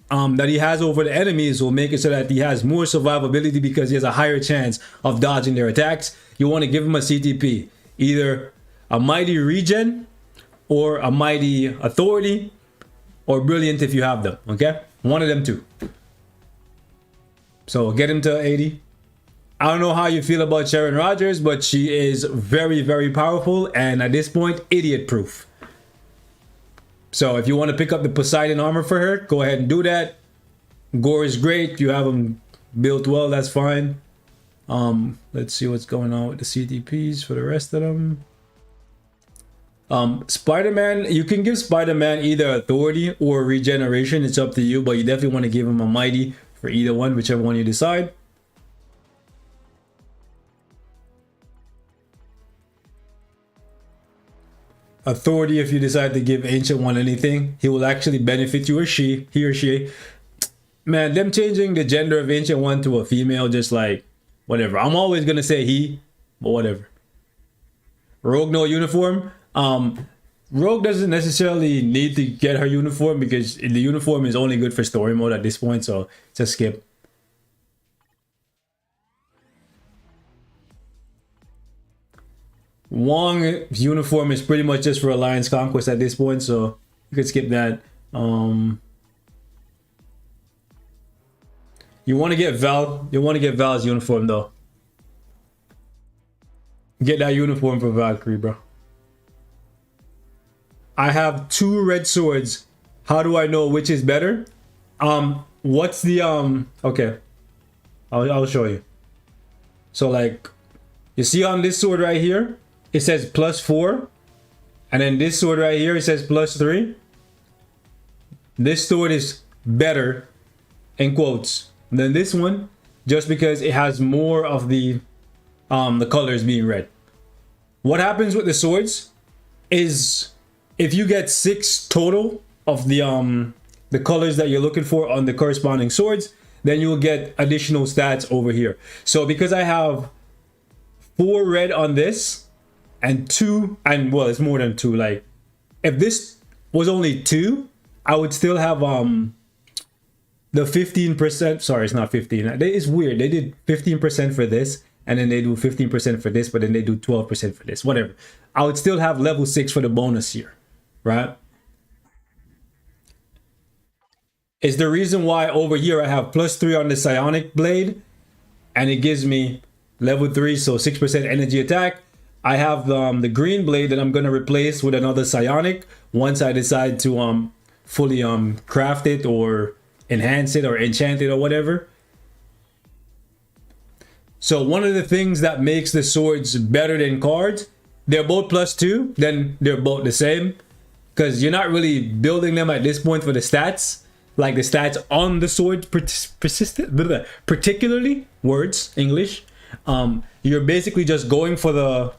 that he has over the enemies will make it so that he has more survivability because he has a higher chance of dodging their attacks. You want to give him a CTP, either a Mighty Regen or a Mighty Authority or Brilliant if you have them, okay? One of them two. So get him to 80. I don't know how you feel about Sharon Rogers, but she is very, very powerful and at this point, idiot proof. So if you want to pick up the Poseidon armor for her, go ahead and do that. Gore is great. You have him built well, that's fine. Let's see what's going on with the CTPs for the rest of them. Spider-Man, you can give Spider-Man either Authority or Regeneration. It's up to you, but you definitely want to give him a Mighty for either one, whichever one you decide. Authority, if you decide to give Ancient One anything, he will actually benefit you, or he or she. Man, them changing the gender of Ancient One to a female, just like, whatever. I'm always gonna say he, but whatever. Rogue no uniform. Rogue doesn't necessarily need to get her uniform because the uniform is only good for story mode at this point, so just skip. Wong's uniform is pretty much just for Alliance Conquest at this point, so you could skip that. You want to get Val. You want to get Val's uniform though. Get that uniform for Valkyrie, bro. I have 2 red swords. How do I know which is better? What's the okay. I'll show you. So like, you see on this sword right here, it says +4, and then this sword right here, it says +3. This sword is better, in quotes, than this one, just because it has more of the colors being red. What happens with the swords is if you get 6 total of the colors that you're looking for on the corresponding swords, then you will get additional stats over here. So because I have 4 red on this and 2, and well, it's more than 2. Like if this was only 2, I would still have the 15%. Sorry, it's not 15. It's weird. They did 15% for this, and then they do 15% for this, but then they do 12% for this. Whatever. I would still have level 6 for the bonus here, right? It's the reason why over here I have +3 on the Psionic Blade, and it gives me level 3, so 6% energy attack. I have the green blade that I'm gonna replace with another psionic once I decide to fully craft it or enhance it or enchant it or whatever. So one of the things that makes the swords better than cards, they're both +2, then they're both the same. Because you're not really building them at this point for the stats. Like the stats on the sword particularly, words, English. You're basically just going for the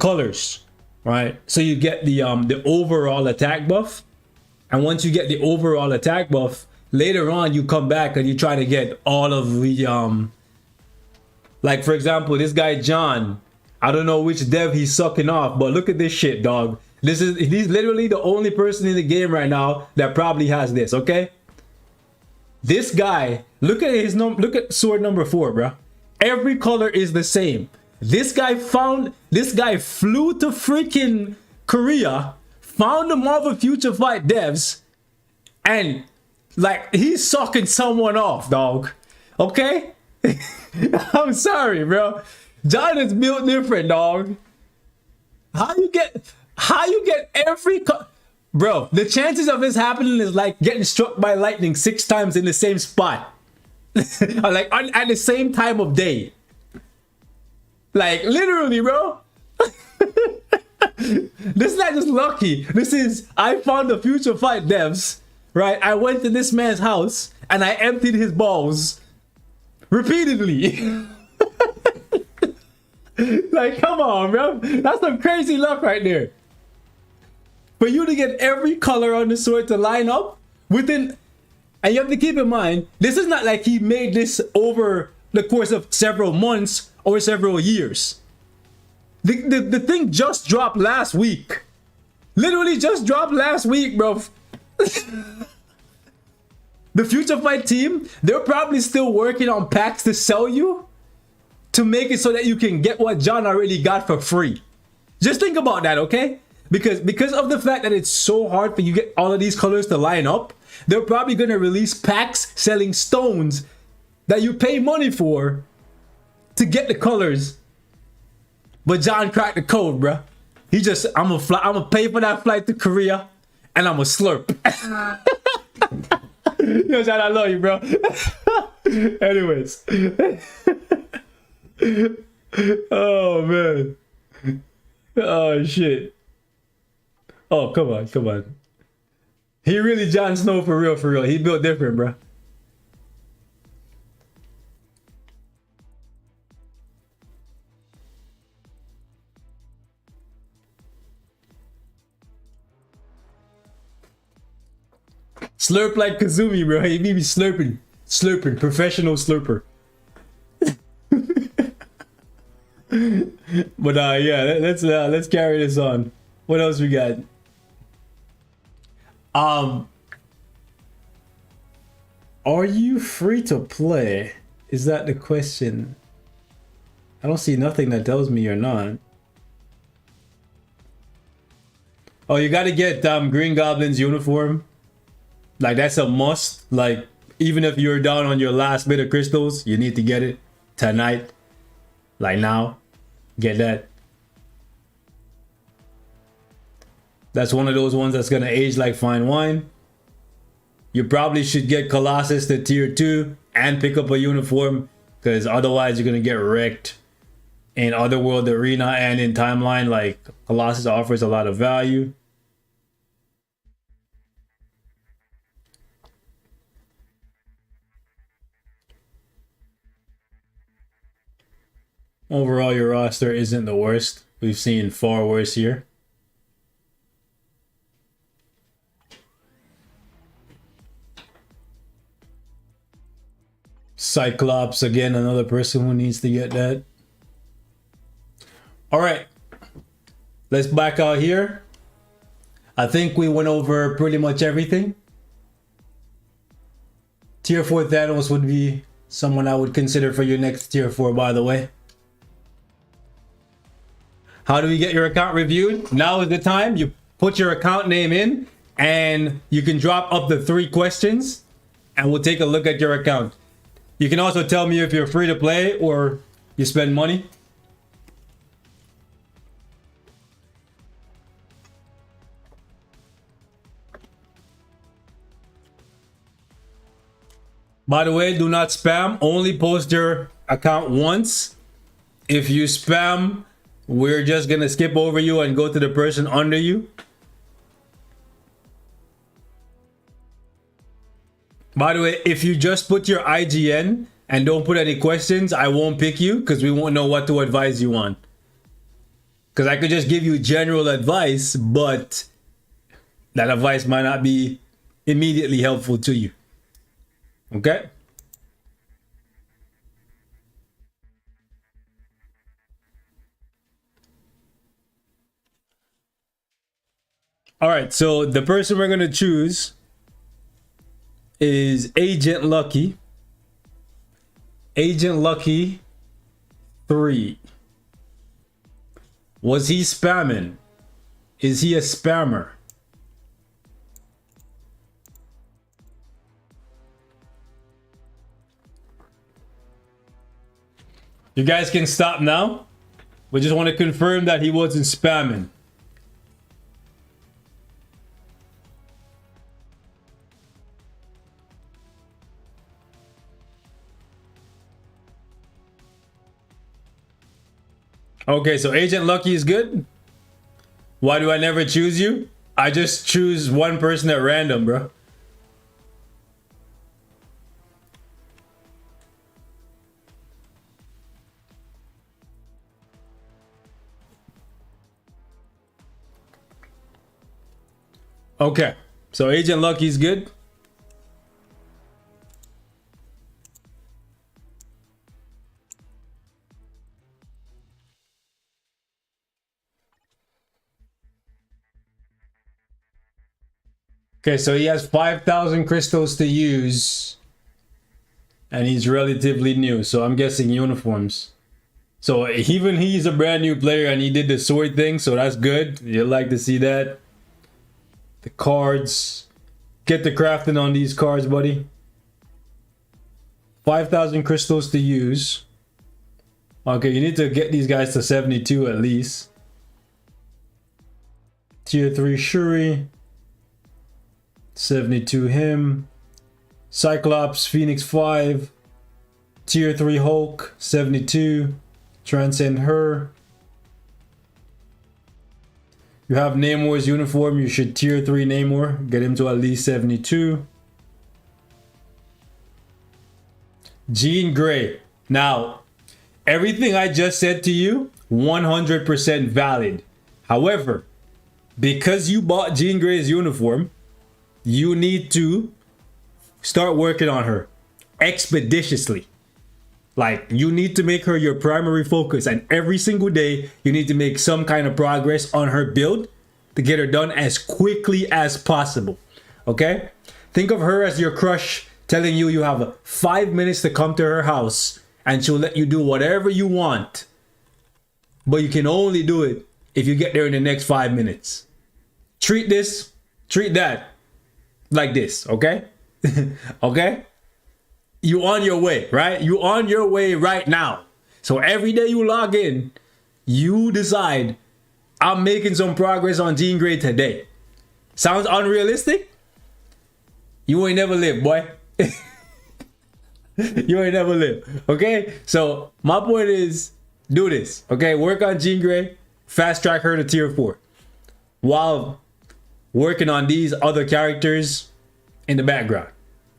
colors, right? So you get the overall attack buff. And once you get the overall attack buff, later on you come back and you try to get all of the like for example, this guy John, I don't know which dev he's sucking off, but look at this shit, dog. He's literally the only person in the game right now that probably has this, okay? This guy, look at sword number 4, bro. Every color is the same. This guy flew to freaking Korea, found the Marvel Future Fight devs, and like he's sucking someone off, dog. Okay? I'm sorry, bro. John is built different, dog. How you get every bro, the chances of this happening is like getting struck by lightning 6 times in the same spot. Like at the same time of day. Like literally, bro. This is not just lucky. This is, I found the Future Fight devs, right? I went to this man's house and I emptied his balls repeatedly. Like, come on, bro. That's some crazy luck right there. For you to get every color on the sword to line up within, and you have to keep in mind, this is not like he made this over the course of several months or several years. The thing just dropped last week. Literally just dropped last week, bro. The Future Fight team, they're probably still working on packs to sell you to make it so that you can get what John already got for free. Just think about that, okay? Because of the fact that it's so hard for you to get all of these colors to line up, they're probably going to release packs selling stones that you pay money for to get the colors. But John cracked the code, bruh. He just, I'm gonna pay for that flight to Korea and I'm gonna slurp. Yo, John, I love you, bro. Anyways. Oh, man. Oh, shit. Oh, come on. He really Jon Snow for real. He built different, bro. Slurp like Kazumi, bro. He be slurping, professional slurper. But yeah, let's carry this on. What else we got? Are you free to play? Is that the question? I don't see nothing that tells me you're not. Oh, you got to get Green Goblin's uniform. Like, that's a must. Like, even if you're down on your last bit of crystals, you need to get it tonight. Like now, get that. That's one of those ones that's gonna age like fine wine. You probably should get Colossus to tier 2 and pick up a uniform, because otherwise you're gonna get wrecked in Otherworld Arena and in Timeline. Like, Colossus offers a lot of value. Overall, your roster isn't the worst. We've seen far worse here. Cyclops, again, another person who needs to get that. All right, let's back out here. I think we went over pretty much everything. Tier 4 Thanos would be someone I would consider for your next tier 4, by the way. How do we get your account reviewed? Now is the time. You put your account name in and you can drop up to 3 questions and we'll take a look at your account. You can also tell me if you're free to play or you spend money. By the way, do not spam. Only post your account once. If you spam, we're just gonna skip over you and go to the person under you. By the way, if you just put your IGN and don't put any questions, I won't pick you because we won't know what to advise you on. Because I could just give you general advice, but that advice might not be immediately helpful to you. Okay? All right, so the person we're going to choose is Agent Lucky. Agent Lucky 3. Was he spamming? Is he a spammer? You guys can stop now. We just want to confirm that he wasn't spamming. Okay, so Agent Lucky is good. Why do I never choose you? I just choose one person at random, bro. Okay, so Agent Lucky is good. Okay, so he has 5,000 crystals to use. And he's relatively new, so I'm guessing uniforms. So even he's a brand new player and he did the sword thing, so that's good. You'd like to see that. The cards. Get the crafting on these cards, buddy. 5,000 crystals to use. Okay, you need to get these guys to 72 at least. Tier 3 Shuri. 72 him. Cyclops, Phoenix 5. Tier 3 Hulk, 72. Transcend her. You have Namor's uniform. You should tier 3 Namor. Get him to at least 72. Jean Grey. Now, everything I just said to you, 100% valid. However, because you bought Jean Grey's uniform, you need to start working on her expeditiously. Like, you need to make her your primary focus, and every single day you need to make some kind of progress on her build to get her done as quickly as possible. Okay? Think of her as your crush telling you you have 5 minutes to come to her house and she'll let you do whatever you want, but you can only do it if you get there in the next 5 minutes. Treat that like this, okay? Okay? You on your way, right? You on your way right now. So every day you log in, you decide, I'm making some progress on Jean Grey today. Sounds unrealistic? You ain't never live, boy. You ain't never live. Okay? So my point is, do this. Okay? Work on Jean Grey. Fast track her to tier 4. While working on these other characters in the background.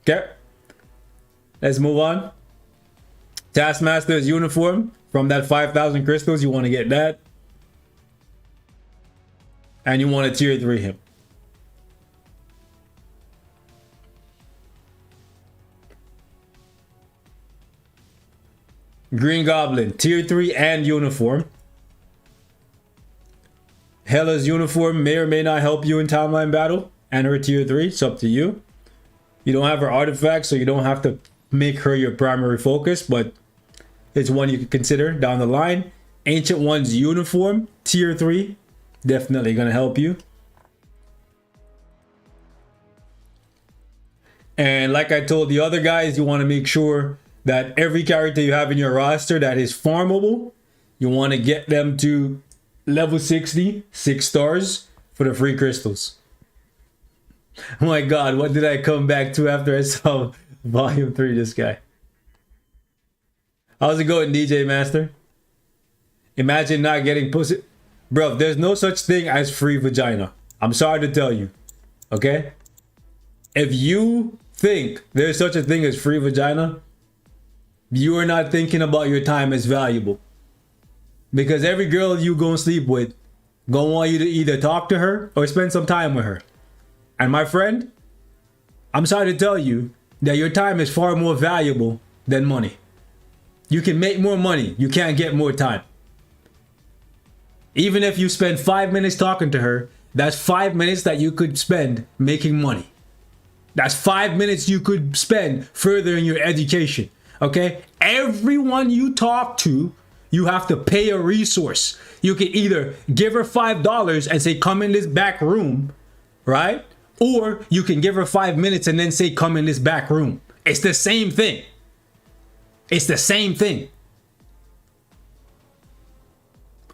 Okay? Let's move on. Taskmaster's uniform. From that 5,000 crystals, you want to get that. And you want to tier 3 him. Green Goblin, tier 3 and uniform. Hela's uniform may or may not help you in timeline battle. And her tier 3, it's up to you. You don't have her artifact, so you don't have to make her your primary focus, but it's one you could consider down the line. Ancient One's uniform, tier 3, definitely gonna help you. And like I told the other guys, you want to make sure that every character you have in your roster that is farmable, you want to get them to level 60, 6 stars for the free crystals. Oh my god, what did I come back to after I saw Volume 3, this guy. How's it going, DJ Master? Imagine not getting pussy. Bro, there's no such thing as free vagina. I'm sorry to tell you. Okay? If you think there's such a thing as free vagina, you are not thinking about your time as valuable. Because every girl you gonna sleep with gonna want you to either talk to her or spend some time with her. And my friend, I'm sorry to tell you that your time is far more valuable than money. You can make more money, you can't get more time. Even if you spend 5 minutes talking to her, that's 5 minutes that you could spend making money. That's 5 minutes you could spend furthering your education. Okay? Everyone you talk to, you have to pay a resource. You can either give her $5 and say, come in this back room, right? Or you can give her 5 minutes and then say, come in this back room. It's the same thing. It's the same thing.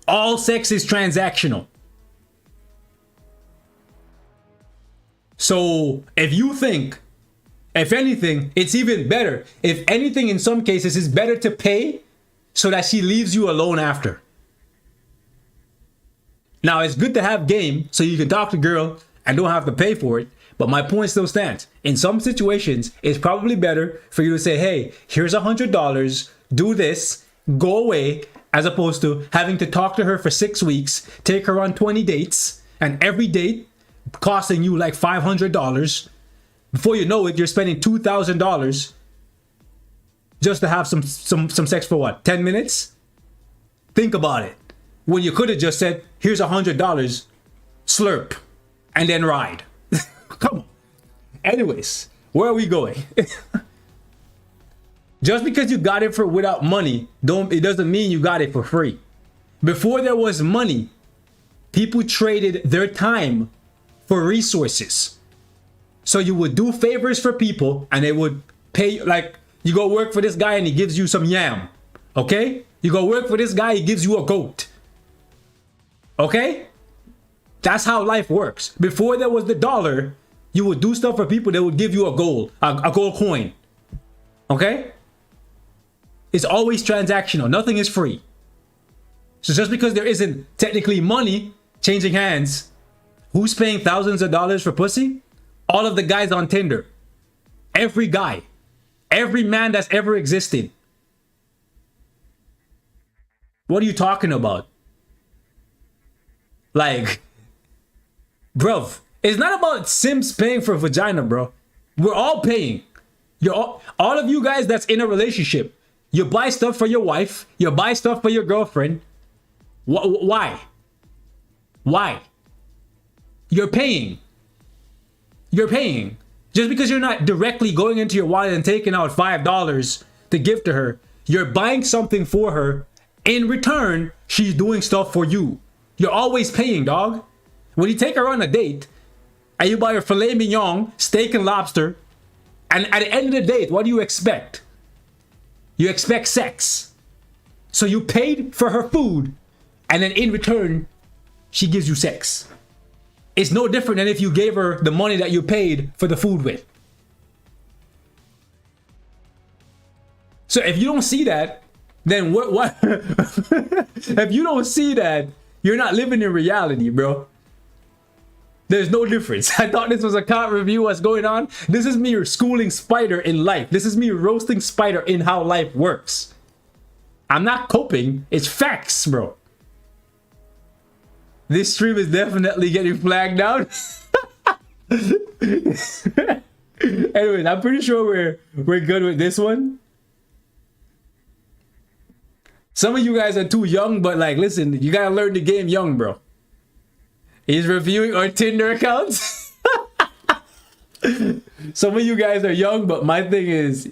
All sex is transactional. So if you think, if anything, it's even better. If anything, in some cases, it's better to pay so that she leaves you alone after. Now, it's good to have game so you can talk to girl and don't have to pay for it. But my point still stands. In some situations, it's probably better for you to say, hey, here's $100, do this, go away, as opposed to having to talk to her for 6 weeks, take her on 20 dates, and every date costing you like $500. Before you know it, you're spending $2,000 just to have some sex for what? 10 minutes? Think about it. When you could have just said, here's $100, slurp, and then ride. Come on. Anyways, where are we going? Just because you got it for without money, it doesn't mean you got it for free. Before there was money, people traded their time for resources. So you would do favors for people and they would pay, like you go work for this guy and he gives you some yam. Okay? You go work for this guy, he gives you a goat. Okay? That's how life works. Before there was the dollar, you would do stuff for people that would give you a gold coin. Okay? It's always transactional. Nothing is free. So just because there isn't technically money changing hands, who's paying thousands of dollars for pussy? All of the guys on Tinder. Every guy. Every man that's ever existed. What are you talking about? Like, bruv, it's not about Sims paying for vagina, bro. We're all paying. All of you guys that's in a relationship, you buy stuff for your wife, you buy stuff for your girlfriend. Why? Why? You're paying. You're paying. Just because you're not directly going into your wallet and taking out $5 to give to her, you're buying something for her. In return, she's doing stuff for you. You're always paying, dog. When you take her on a date and you buy her filet mignon, steak and lobster, and at the end of the date, what do you expect? You expect sex. So you paid for her food, and then in return, she gives you sex. It's no different than if you gave her the money that you paid for the food with. So if you don't see that, then what? If you don't see that, you're not living in reality, bro. There's no difference. I thought this was a cop review. What's going on? This is me schooling Spider in life. This is me roasting Spider in how life works. I'm not coping. It's facts, bro. This stream is definitely getting flagged down. Anyways, I'm pretty sure we're good with this one. Some of you guys are too young, but like, listen, you gotta learn the game young, bro. He's reviewing our Tinder accounts. Some of you guys are young, but my thing is,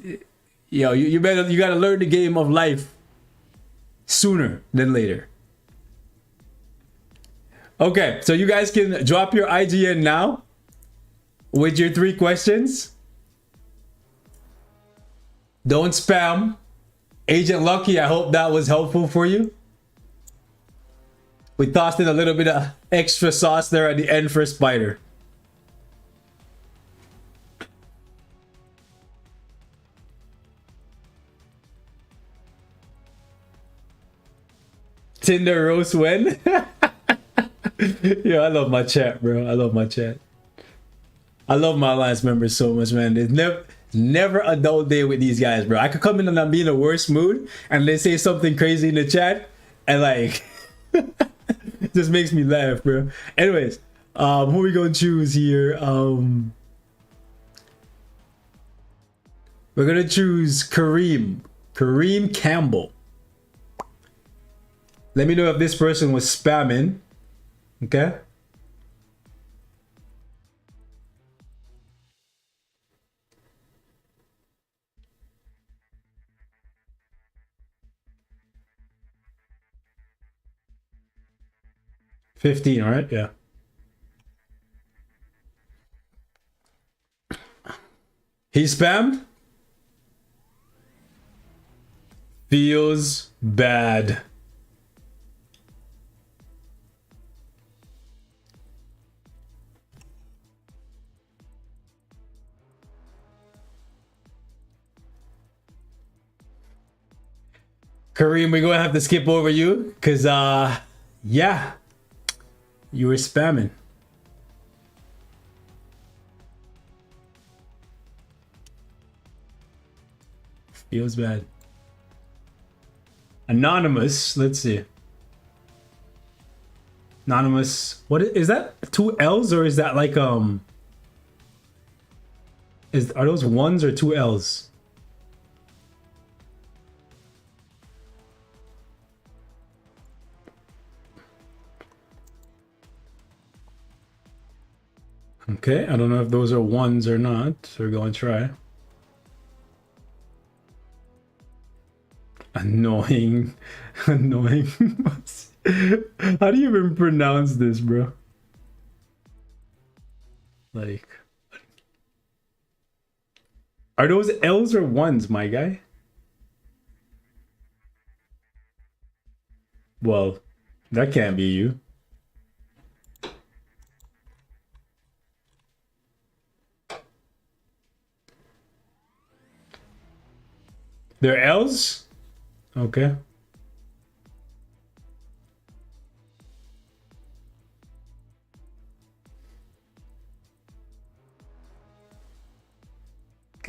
you gotta learn the game of life sooner than later. Okay, so you guys can drop your IGN now with your 3 questions. Don't spam. Agent Lucky, I hope that was helpful for you. We tossed in a little bit of extra sauce there at the end for Spider. Tinder roast when? Yo, I love my chat, bro. I love my chat. I love my alliance members so much, man. There's never a dull day with these guys, bro. I could come in and I'm be in a worse mood and they say something crazy in the chat and like it just makes me laugh, bro. Anyways, who we gonna choose here? We're gonna choose Kareem Campbell. Let me know if this person was spamming. Okay. $15, right? Yeah. He spammed? Feels bad. Kareem, we're gonna have to skip over you because yeah, you were spamming. Feels bad. Anonymous, let's see. Anonymous, what is that? 2 L's or is that like are those ones or 2 L's? Okay, I don't know if those are ones or not, so we're going to try. Annoying. Annoying. How do you even pronounce this, bro? Like, are those L's or ones, my guy? Well, that can't be you. They're L's? Okay.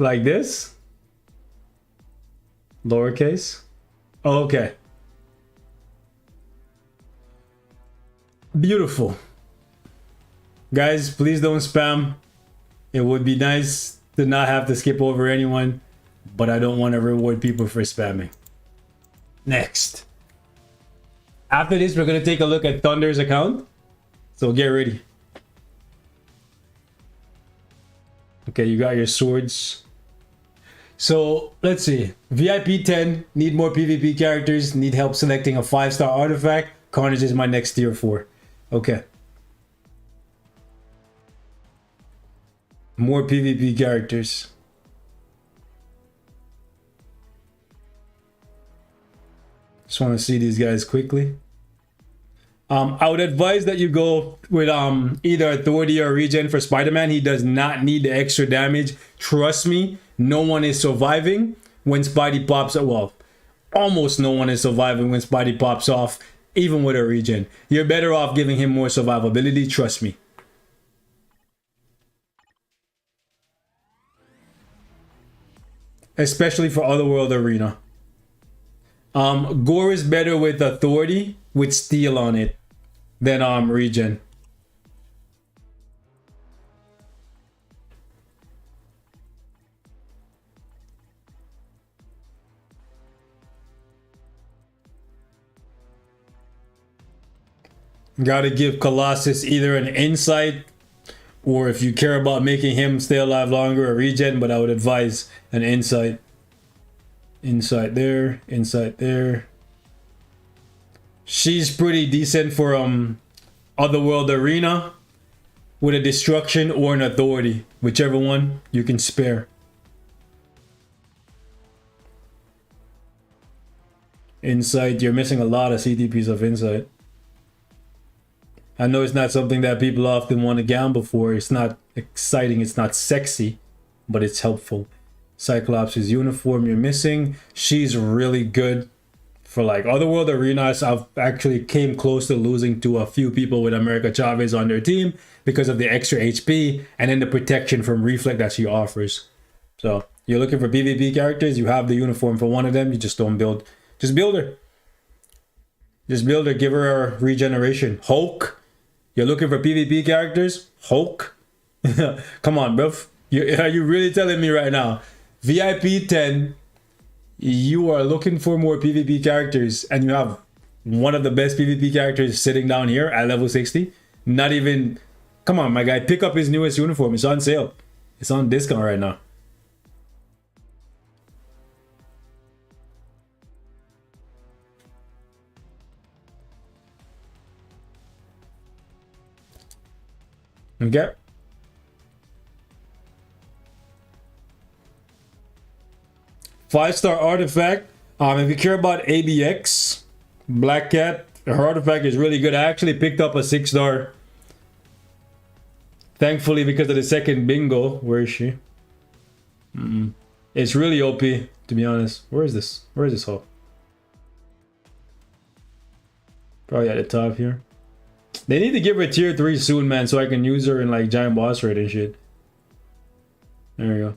Like this? Lowercase? Oh, okay. Beautiful. Guys, please don't spam. It would be nice to not have to skip over anyone, but I don't want to reward people for spamming. Next. After this, we're going to take a look at Thunder's account. So get ready. Okay, you got your swords. So let's see. VIP 10, need more PvP characters, need help selecting a 5-star artifact. Carnage is my next tier 4. Okay. More PvP characters. Just want to see these guys quickly. I would advise that you go with either Authority or Regen for Spider-Man. He does not need the extra damage. Trust me, no one is surviving when Spidey pops up. Well, almost no one is surviving when Spidey pops off, even with a Regen. You're better off giving him more survivability, trust me. Especially for Otherworld Arena. Gore is better with Authority, with Steel on it, than Regen. Gotta give Colossus either an Insight, or if you care about making him stay alive longer, a Regen, but I would advise an Insight. Insight there, Insight there. She's pretty decent for Otherworld Arena with a Destruction or an Authority, whichever one you can spare. Insight, you're missing a lot of CTPs of Insight. I know it's not something that people often want to gamble for. It's not exciting, it's not sexy, but it's helpful. Cyclops' uniform you're missing. She's really good for like Otherworld Arenas, I've actually came close to losing to a few people with America Chavez on their team because of the extra HP and then the protection from Reflect that she offers. So you're looking for PvP characters, you have the uniform for one of them, you just don't build. Just build her. Just build her, give her a regeneration. Hulk. You're looking for PvP characters? Hulk. Come on, bro. Are you really telling me right now? VIP 10, you are looking for more PvP characters and you have one of the best PvP characters sitting down here at level 60? Not even... Come on, my guy. Pick up his newest uniform. It's on sale. It's on discount right now. Okay. Five-star artifact. If you care about ABX, Black Cat, her artifact is really good. I actually picked up a 6-star. Thankfully, because of the second bingo. Where is she? It's really OP, to be honest. Where is this? Where is this hole? Probably at the top here. They need to give her tier 3 soon, man, so I can use her in like giant boss raid and shit. There we go.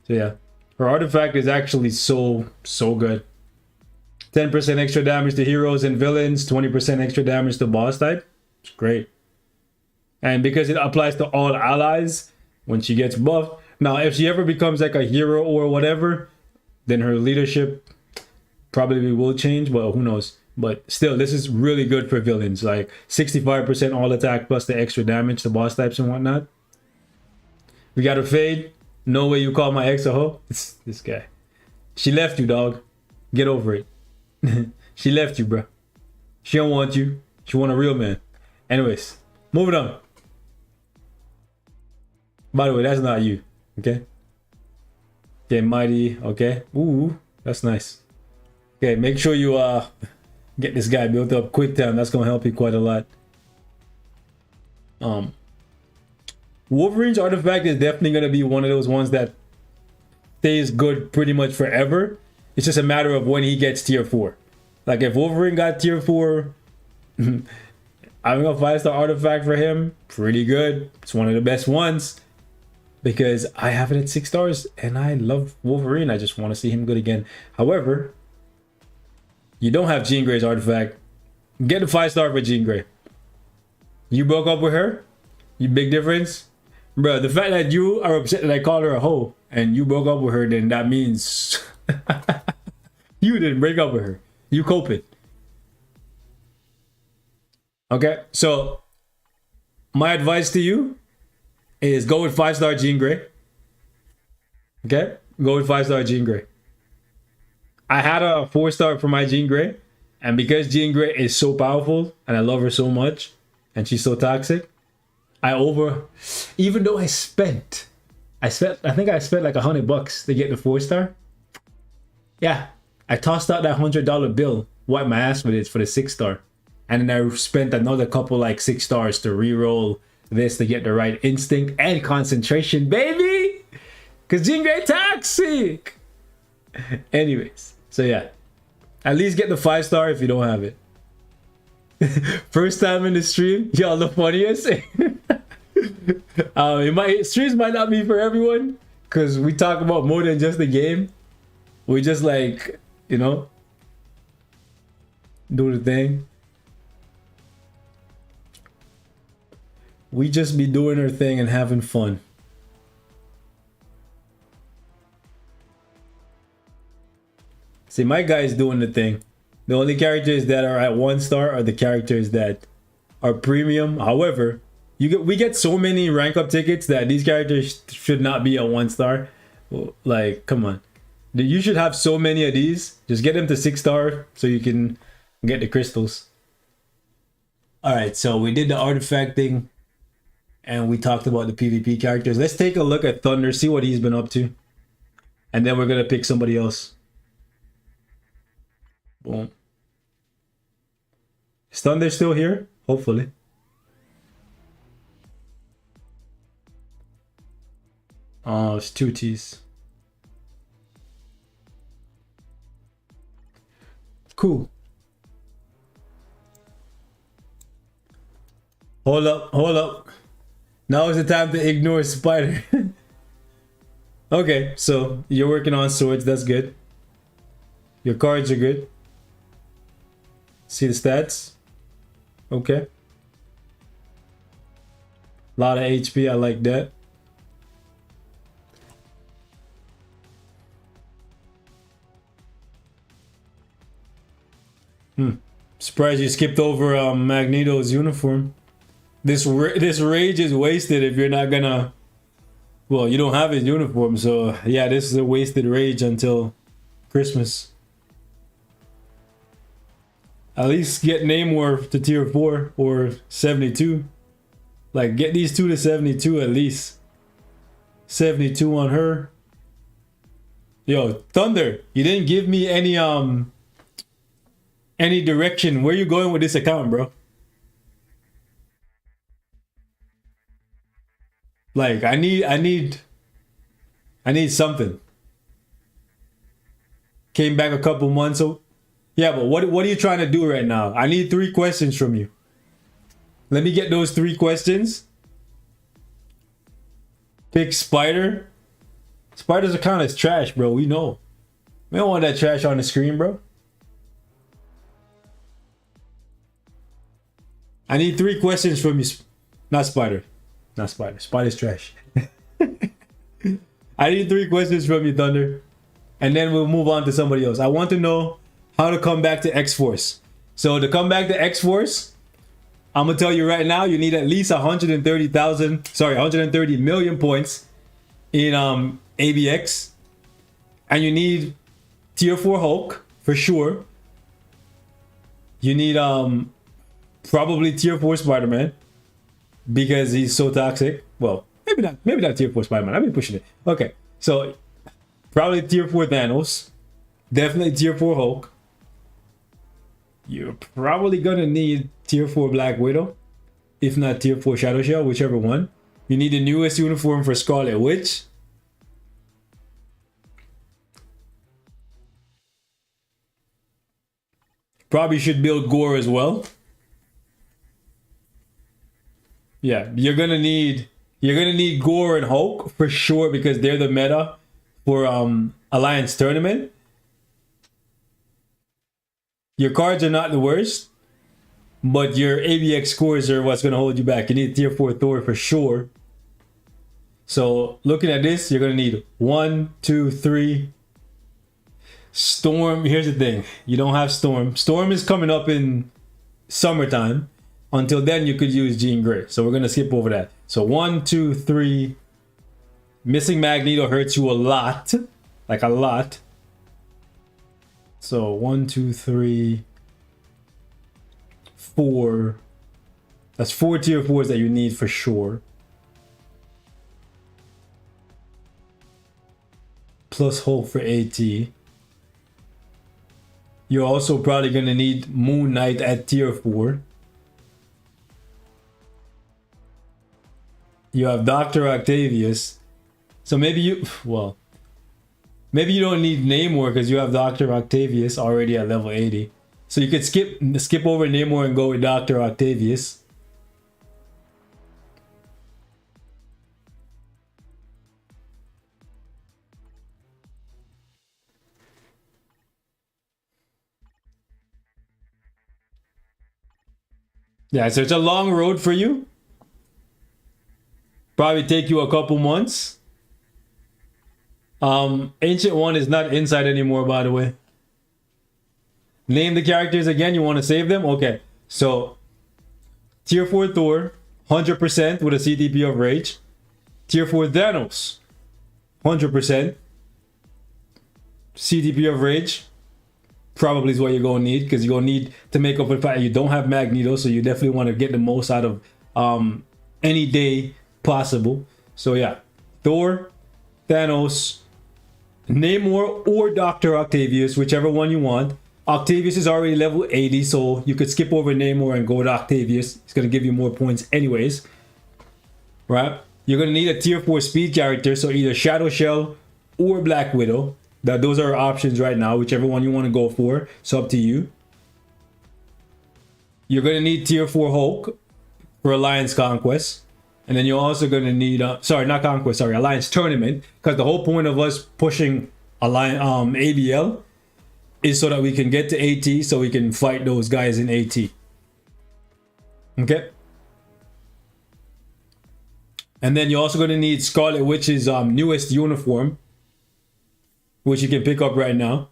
So yeah. Her artifact is actually so good. 10% extra damage to heroes and villains, 20% extra damage to boss type. It's great. And because it applies to all allies when she gets buffed. Now, if she ever becomes like a hero or whatever, then her leadership probably will change, but who knows. But still, this is really good for villains. Like 65% all attack plus the extra damage to boss types and whatnot. We got her fade. No way you call my ex a hoe. It's this guy. She left you, dog. Get over it. She left you, bro. She don't want you. She want a real man. Anyways, moving on. By the way, that's not you. Okay. Okay, Mighty. Okay. Ooh, that's nice. Okay, make sure you get this guy built up quick time. That's gonna help you quite a lot. Wolverine's artifact is definitely going to be one of those ones that stays good pretty much forever. It's just a matter of when he gets tier 4. Like if Wolverine got tier 4, having a 5-star artifact for him, pretty good. It's one of the best ones because I have it at 6 stars and I love Wolverine. I just want to see him good again. However, you don't have Jean Grey's artifact. Get a 5-star for Jean Grey. You broke up with her? You big difference? Bro, the fact that you are upset that I called her a hoe and you broke up with her, then that means you didn't break up with her. You coping. Okay, so my advice to you is go with 5-star Jean Grey. Okay, go with 5-star Jean Grey. I had a 4-star for my Jean Grey, and because Jean Grey is so powerful and I love her so much and she's so toxic, even though I think I spent like $100 to get the 4-star. Yeah, I tossed out that $100 bill, wiped my ass with it for the 6-star, and then I spent another couple like 6 stars to re-roll this to get the right instinct and concentration, baby. Cause Jean Grey toxic. Anyways, so yeah, at least get the 5-star if you don't have it. First time in the stream, y'all the funniest. Streams might not be for everyone because we talk about more than just the game. We just like, you know, do the thing. We just be doing our thing and having fun. See, my guy's doing the thing. The only characters that are at 1-star are the characters that are premium. However, we get so many rank up tickets that these characters should not be a 1-star. Like, come on. You should have so many of these. Just get them to 6-star so you can get the crystals. Alright, so we did the artifact thing. And we talked about the PvP characters. Let's take a look at Thunder, see what he's been up to. And then we're going to pick somebody else. Boom. Is Thunder still here? Hopefully. Oh, it's 2 T's. Cool. Hold up, hold up. Now is the time to ignore Spider. Okay, so you're working on swords. That's good. Your cards are good. See the stats? Okay. A lot of HP. I like that. Surprised you skipped over Magneto's uniform. This rage is wasted if you're not gonna. Well, you don't have his uniform, so yeah, this is a wasted rage until Christmas. At least get Namor to tier 4 or 72. Like, get these two to 72 at least. 72 on her. Yo, Thunder, you didn't give me any direction. Where you going with this account, bro? Like, I need something. Came back a couple months. So, yeah, but what are you trying to do right now? I need 3 questions from you. Let me get those 3 questions. Pick Spider. Spider's account is trash, bro. We know. We don't want that trash on the screen, bro. I need 3 questions from you. Not Spider. Not Spider. Spider's trash. I need 3 questions from you, Thunder. And then we'll move on to somebody else. I want to know how to come back to X-Force. So to come back to X-Force, I'm going to tell you right now, you need at least 130 million points in ABX. And you need tier 4 Hulk for sure. You need probably tier 4 Spider-Man because he's so toxic. Well, maybe not tier 4 Spider-Man. I've been pushing it. Okay, so probably tier 4 Thanos. Definitely tier 4 Hulk. You're probably gonna need tier 4 Black Widow, if not tier 4 Shadow Shell, whichever one. You need the newest uniform for Scarlet Witch. Probably should build Gore as well. Yeah, you're gonna need Gore and Hulk for sure because they're the meta for Alliance Tournament. Your cards are not the worst, but your ABX scores are what's gonna hold you back. You need tier 4 Thor for sure. So looking at this, you're gonna need 1, 2, 3. Storm. Here's the thing: you don't have Storm. Storm is coming up in summertime. Until then, you could use Jean Grey. So we're gonna skip over that. So 1, 2, 3. Missing Magneto hurts you a lot, like a lot. So 1, 2, 3, 4. That's 4 tier 4s that you need for sure. Plus Hulk for AT. You're also probably gonna need Moon Knight at tier 4. You have Dr. Octavius. So maybe you don't need Namor because you have Dr. Octavius already at level 80. So you could skip over Namor and go with Dr. Octavius. Yeah, so it's a long road for you. Probably take you a couple months. Ancient One is not inside anymore, by the way. Name the characters again. You want to save them? Okay. So, tier 4 Thor, 100% with a CTP of Rage. Tier 4 Thanos, 100%. CTP of Rage. Probably is what you're going to need because you're going to need to make up for the fact you don't have Magneto. So, you definitely want to get the most out of any day possible. So yeah, Thor, Thanos, Namor, or Dr. Octavius, whichever one you want. Octavius is already level 80, so you could skip over Namor and go to Octavius. It's going to give you more points anyways. Right? You're going to need a tier 4 speed character, so either Shadow Shell or Black Widow. Those are options right now, whichever one you want to go for. It's up to you. You're going to need tier 4 Hulk for Alliance Conquest. And then you're also going to need, sorry, not Conquest, sorry, Alliance Tournament. Because the whole point of us pushing Alliance, ABL is so that we can get to AT so we can fight those guys in AT. Okay? And then you're also going to need Scarlet Witch's newest uniform, which you can pick up right now.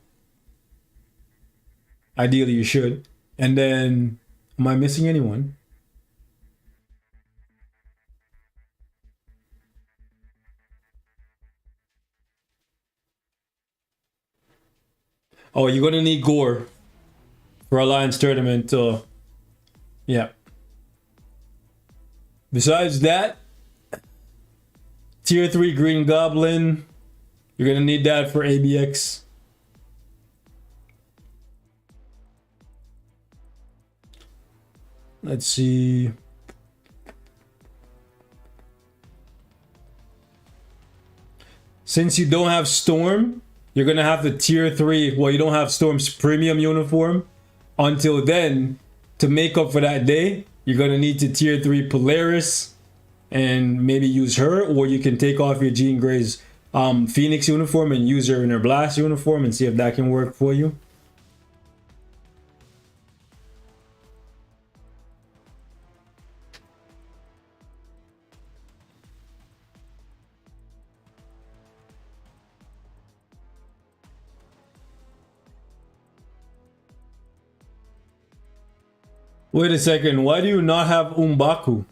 Ideally, you should. And then, am I missing anyone? Oh, you're gonna need Gore for Alliance Tournament. Yeah. Besides that, Tier 3 Green Goblin. You're gonna need that for ABX. Let's see. Since you don't have Storm, you're gonna have the Tier 3. Well, you don't have Storm's premium uniform. Until then, to make up for that day, you're gonna need to Tier 3 Polaris and maybe use her, or you can take off your Jean Grey's Phoenix uniform and use her in her Blast uniform and see if that can work for you. Wait a second, why do you not have Umbaku?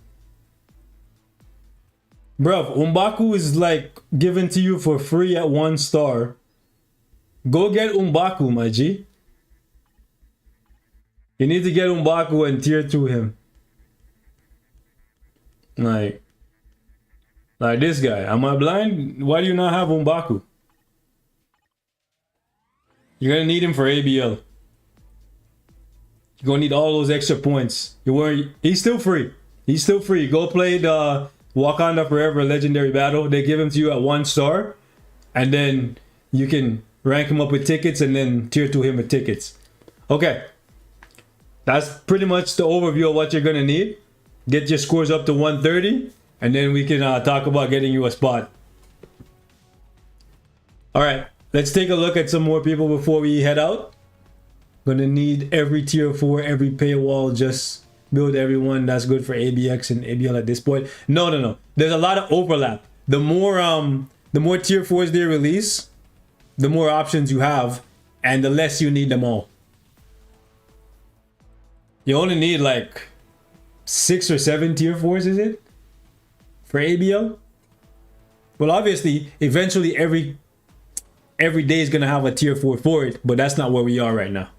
Bruv, Umbaku is like given to you for free at 1 star. Go get Umbaku, my G. You need to get Umbaku and tier 2 him. Like this guy. Am I blind? Why do you not have Umbaku? You're gonna need him for ABL. You're gonna need all those extra points. He's still free. He's still free. Go play the Wakanda Forever Legendary Battle. They give him to you at 1 star. And then you can rank him up with tickets and then tier 2 him with tickets. Okay. That's pretty much the overview of what you're gonna need. Get your scores up to 130. And then we can talk about getting you a spot. Alright. Let's take a look at some more people before we head out. Gonna need every tier 4, every paywall, just build everyone. That's good for ABX and ABL at this point. No. There's a lot of overlap. The more tier 4s they release, the more options you have, and the less you need them all. You only need like 6 or 7 tier 4s, is it? For ABL? Well, obviously, eventually every day is gonna have a tier 4 for it, but that's not where we are right now.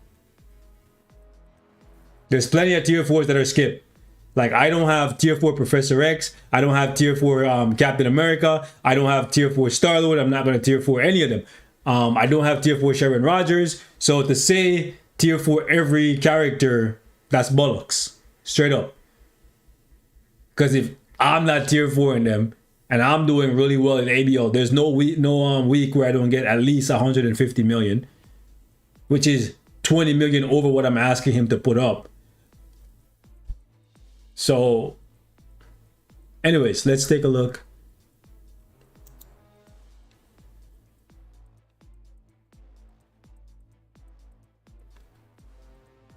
There's plenty of tier 4s that are skipped. Like, I don't have tier 4 Professor X. I don't have tier 4 Captain America. I don't have tier 4 Star-Lord. I'm not going to tier 4 any of them. I don't have tier 4 Sharon Rogers. So to say tier 4 every character, that's bollocks. Straight up. Because if I'm not tier 4 in them, and I'm doing really well in ABL, there's no week where I don't get at least 150 million. Which is 20 million over what I'm asking him to put up. So, anyways, let's take a look.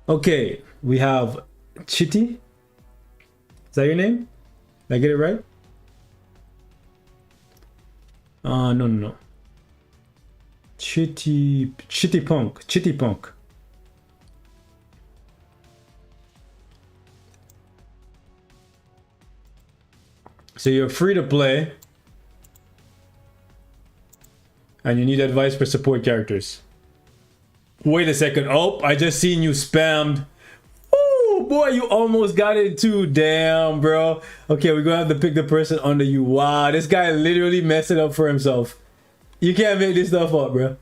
Okay, we have Chitty. Is that your name? Did I get it right? No. Chitty Punk. So you're free to play. And you need advice for support characters. Wait a second. Oh, I just seen you spammed. Oh boy, you almost got it too. Damn, bro. Okay, we're gonna have to pick the person under you. Wow, this guy literally messed it up for himself. You can't make this stuff up, bro.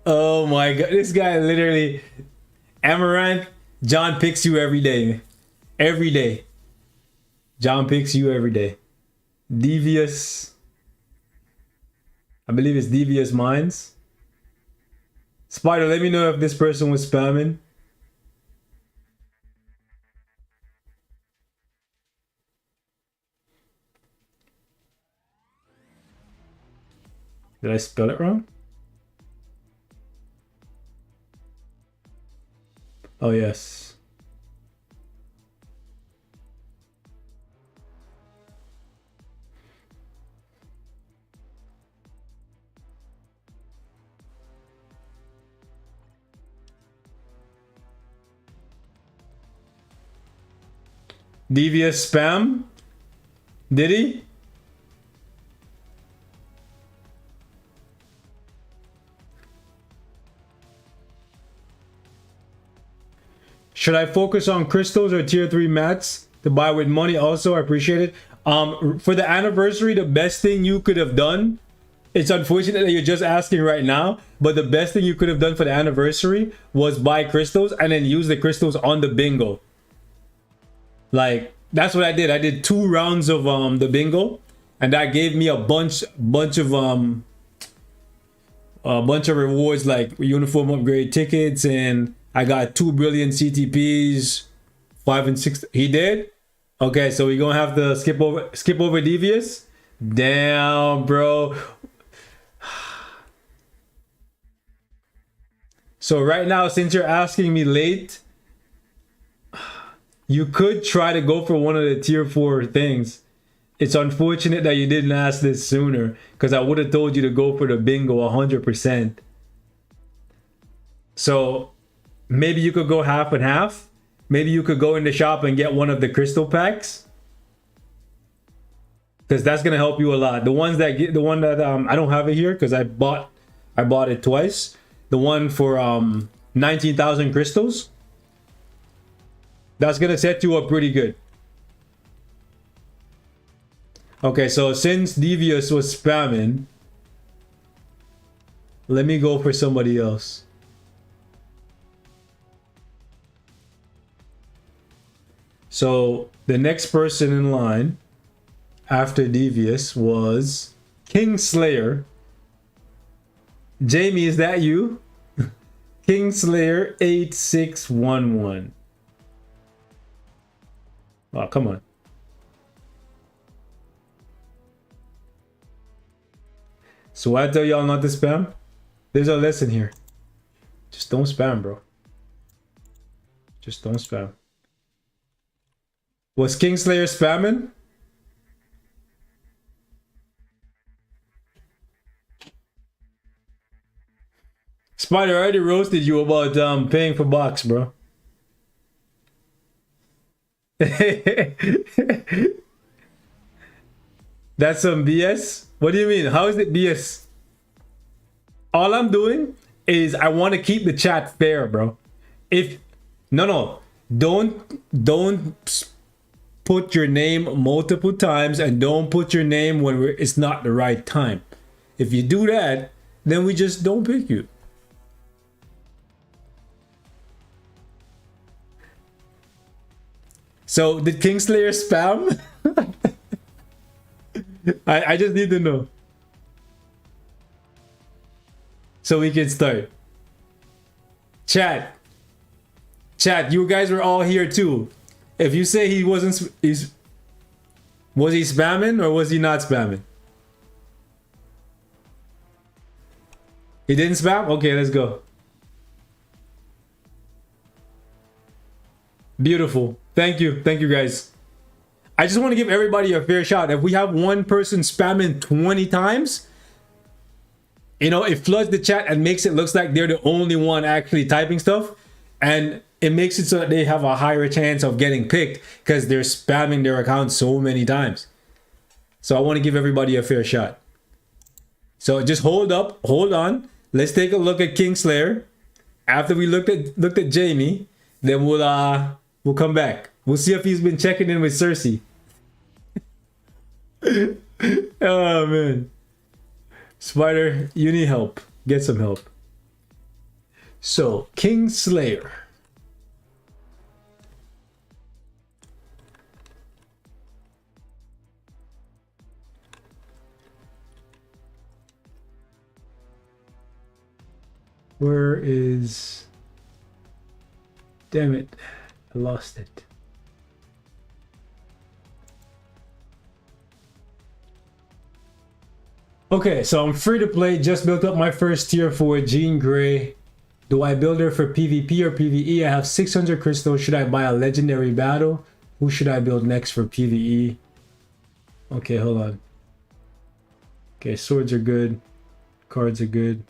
Oh my god, this guy literally... Amaranth, John picks you every day. Every day. John picks you every day. Devious. I believe it's Devious Minds. Spider, let me know if this person was spamming. Did I spell it wrong? Oh, yes. Devious spam? Did he? Should I focus on crystals or tier 3 mats to buy with money? Also, I appreciate it. For the anniversary, the best thing you could have done, it's unfortunate that you're just asking right now, but the best thing you could have done for the anniversary was buy crystals and then use the crystals on the bingo. Like, that's what I did. I did 2 rounds of the bingo, and that gave me a bunch of rewards like uniform upgrade tickets, and I got 2 brilliant CTPs, 5 and 6. He did? Okay, so we're gonna have to skip over Devious. Damn, bro. So right now, since you're asking me late, you could try to go for one of the tier 4 things. It's unfortunate that you didn't ask this sooner, because I would have told you to go for the bingo 100%. So maybe you could go half and half. Maybe you could go in the shop and get one of the crystal packs, because that's gonna help you a lot. The one that I don't have it here because I bought it twice. The one for 19,000 crystals. That's gonna set you up pretty good. Okay, so since Devious was spamming, let me go for somebody else. So the next person in line after Devious was Kingslayer. Jamie, is that you? Kingslayer 8611. Oh, come on. So I tell y'all not to spam? There's a lesson here. Just don't spam, bro. Just don't spam. Was Kingslayer spamming? Spider, I already roasted you about paying for box, bro. That's some BS? What do you mean? How is it BS? All I'm doing is I want to keep the chat fair, bro. Don't put your name multiple times, and don't put your name when it's not the right time. If you do that, then we just don't pick you. So did Kingslayer spam? I just need to know, so we can start. Chat, you guys were all here too. If you say he wasn't, was he spamming or was he not spamming? He didn't spam? Okay, let's go. Beautiful. Thank you guys. I just want to give everybody a fair shot. If we have one person spamming 20 times, you know, it floods the chat and makes it looks like they're the only one actually typing stuff, and it makes it so that they have a higher chance of getting picked because they're spamming their account so many times. So I want to give everybody a fair shot. So just hold on. Let's take a look at Kingslayer. After we looked at Jamie, then we'll come back. We'll see if he's been checking in with Cersei. Oh man. Spider, you need help. Get some help. So, Kingslayer. Where is... Damn it. I lost it. Okay, so I'm free to play. Just built up my first tier 4 Jean Grey. Do I build her for PvP or PvE? I have 600 crystals. Should I buy a legendary battle? Who should I build next for PvE? Okay, hold on. Okay, swords are good. Cards are good.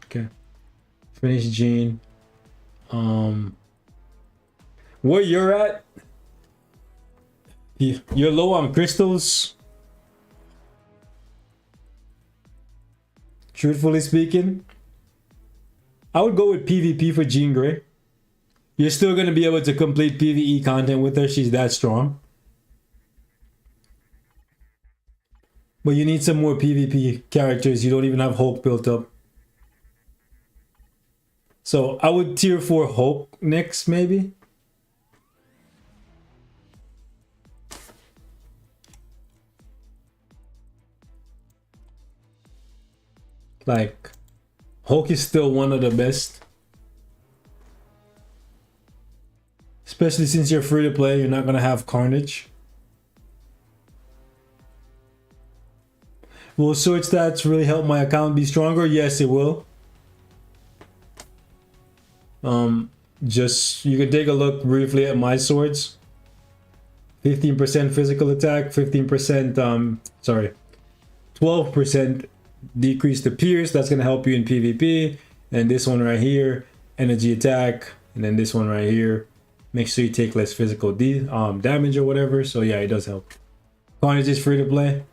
Okay. Finish Jean. Where you're at? You're low on crystals. Truthfully speaking, I would go with PvP for Jean Grey. You're still going to be able to complete PvE content with her. She's that strong. But you need some more PvP characters. You don't even have Hulk built up. So I would tier 4 Hulk next, maybe. Like, Hulk is still one of the best. Especially since you're free to play, you're not going to have Carnage. Will sword stats really help my account be stronger? Yes, it will. Just, you can take a look briefly at my swords. 15% physical attack, 15%, 12% decrease to pierce. That's going to help you in PvP. And this one right here, energy attack. And then this one right here, make sure you take less physical damage or whatever. So yeah, it does help. Carnage is free to play.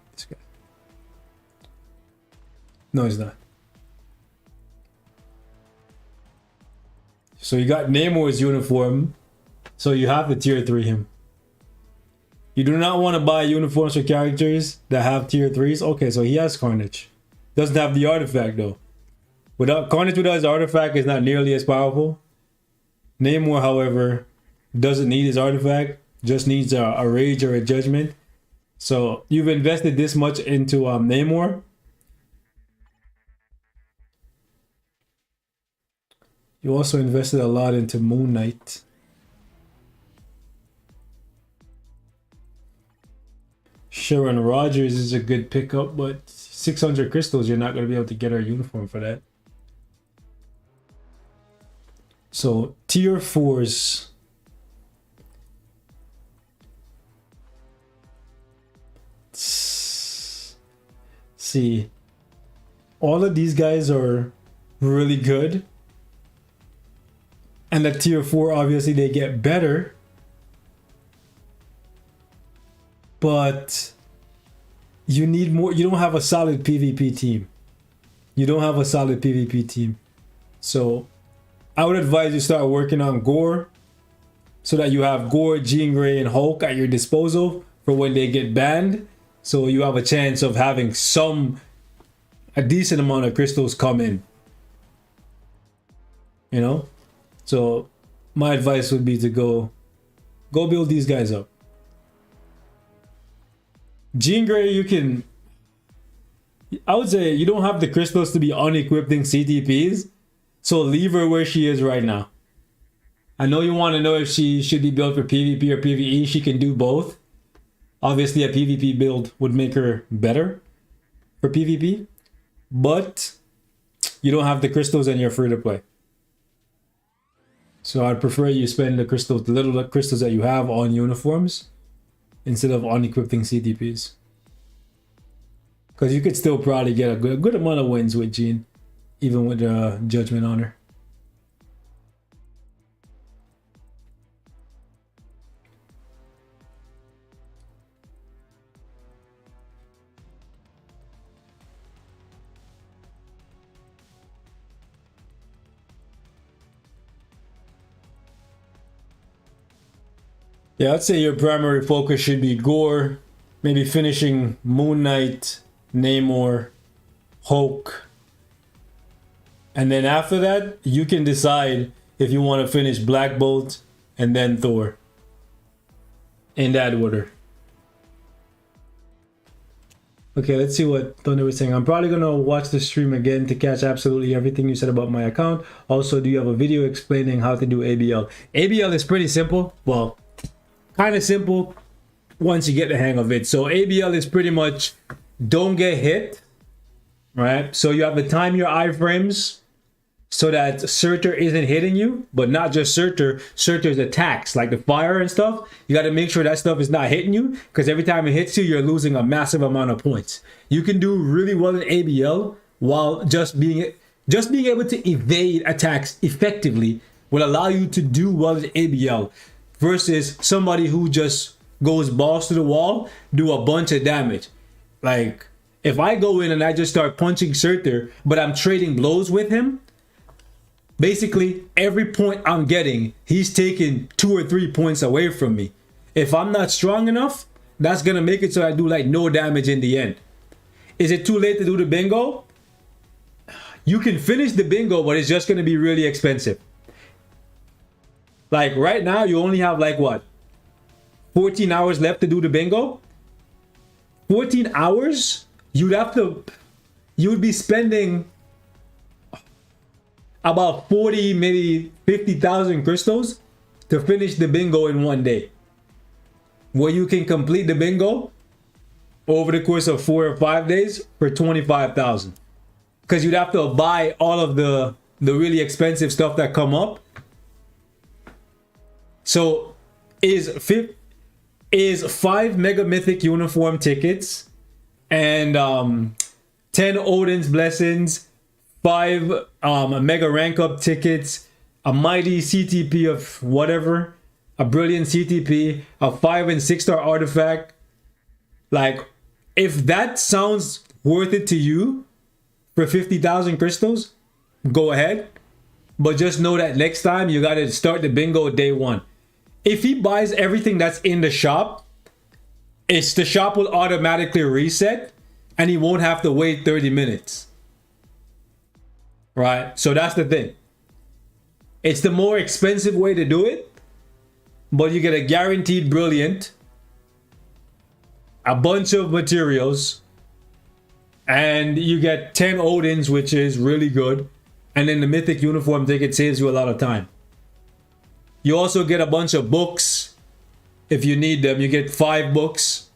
No, it's not. So you got Namor's uniform. So you have to tier 3 him. You do not want to buy uniforms for characters that have tier 3s. Okay, so he has Carnage. Doesn't have the artifact though. Carnage without his artifact is not nearly as powerful. Namor, however, doesn't need his artifact. Just needs a rage or a judgment. So you've invested this much into Namor. You also invested a lot into Moon Knight. Sharon Rogers is a good pickup, but 600 crystals, you're not going to be able to get her uniform for that. So, tier 4s. See, all of these guys are really good. And at tier 4, obviously, they get better. But you need more. You don't have a solid PvP team. You don't have a solid PvP team. So I would advise you start working on Gore so that you have Gore, Jean Grey, and Hulk at your disposal for when they get banned. So you have a chance of having a decent amount of crystals come in. You know? So my advice would be to go build these guys up. Jean Grey, I would say you don't have the crystals to be unequipping CTPs, so leave her where she is right now. I know you want to know if she should be built for PvP or PvE. She can do both. Obviously, a PvP build would make her better for PvP, but you don't have the crystals and you're free to play. So I'd prefer you spend the crystals, the little crystals that you have on uniforms instead of unequipping CTPs. Because you could still probably get a good amount of wins with Jean, even with Judgment on her. Yeah, I'd say your primary focus should be Gore, maybe finishing Moon Knight, Namor, Hulk. And then after that, you can decide if you want to finish Black Bolt and then Thor. In that order. Okay, let's see what Thunder was saying. I'm probably going to watch the stream again to catch absolutely everything you said about my account. Also, do you have a video explaining how to do ABL? ABL is pretty simple. Well, kind of simple once you get the hang of it. So ABL is pretty much don't get hit right? So you have to time your iframes so that Surtur isn't hitting you, but not just Surtur's attacks, like the fire and stuff. You got to make sure that stuff is not hitting you, because every time it hits you, you're losing a massive amount of points. You can do really well in ABL while just being able to evade attacks effectively will allow you to do well in ABL versus somebody who just goes balls to the wall, do a bunch of damage. Like, if I go in and I just start punching Surtur, but I'm trading blows with him, basically, every point I'm getting, he's taking 2 or 3 points away from me. If I'm not strong enough, that's going to make it so I do like no damage in the end. Is it too late to do the bingo? You can finish the bingo, but it's just going to be really expensive. Like right now, you only have like what? 14 hours left to do the bingo? 14 hours? You would be spending about 40, maybe 50,000 crystals to finish the bingo in one day. Where you can complete the bingo over the course of 4 or 5 days for 25,000. Because you'd have to buy all of the really expensive stuff that come up. So is 5 Mega Mythic Uniform tickets and 10 Odin's Blessings, 5 Mega Rank Up tickets, a Mighty CTP of whatever, a Brilliant CTP, a 5 and 6 star artifact. Like, if that sounds worth it to you for 50,000 crystals, go ahead. But just know that next time you got to start the bingo day 1. If he buys everything that's in the shop, the shop will automatically reset and he won't have to wait 30 minutes. Right? So that's the thing. It's the more expensive way to do it, but you get a guaranteed Brilliant, a bunch of materials, and you get 10 Odins, which is really good. And then the Mythic Uniform ticket saves you a lot of time. You also get a bunch of books if you need them. You get 5 books,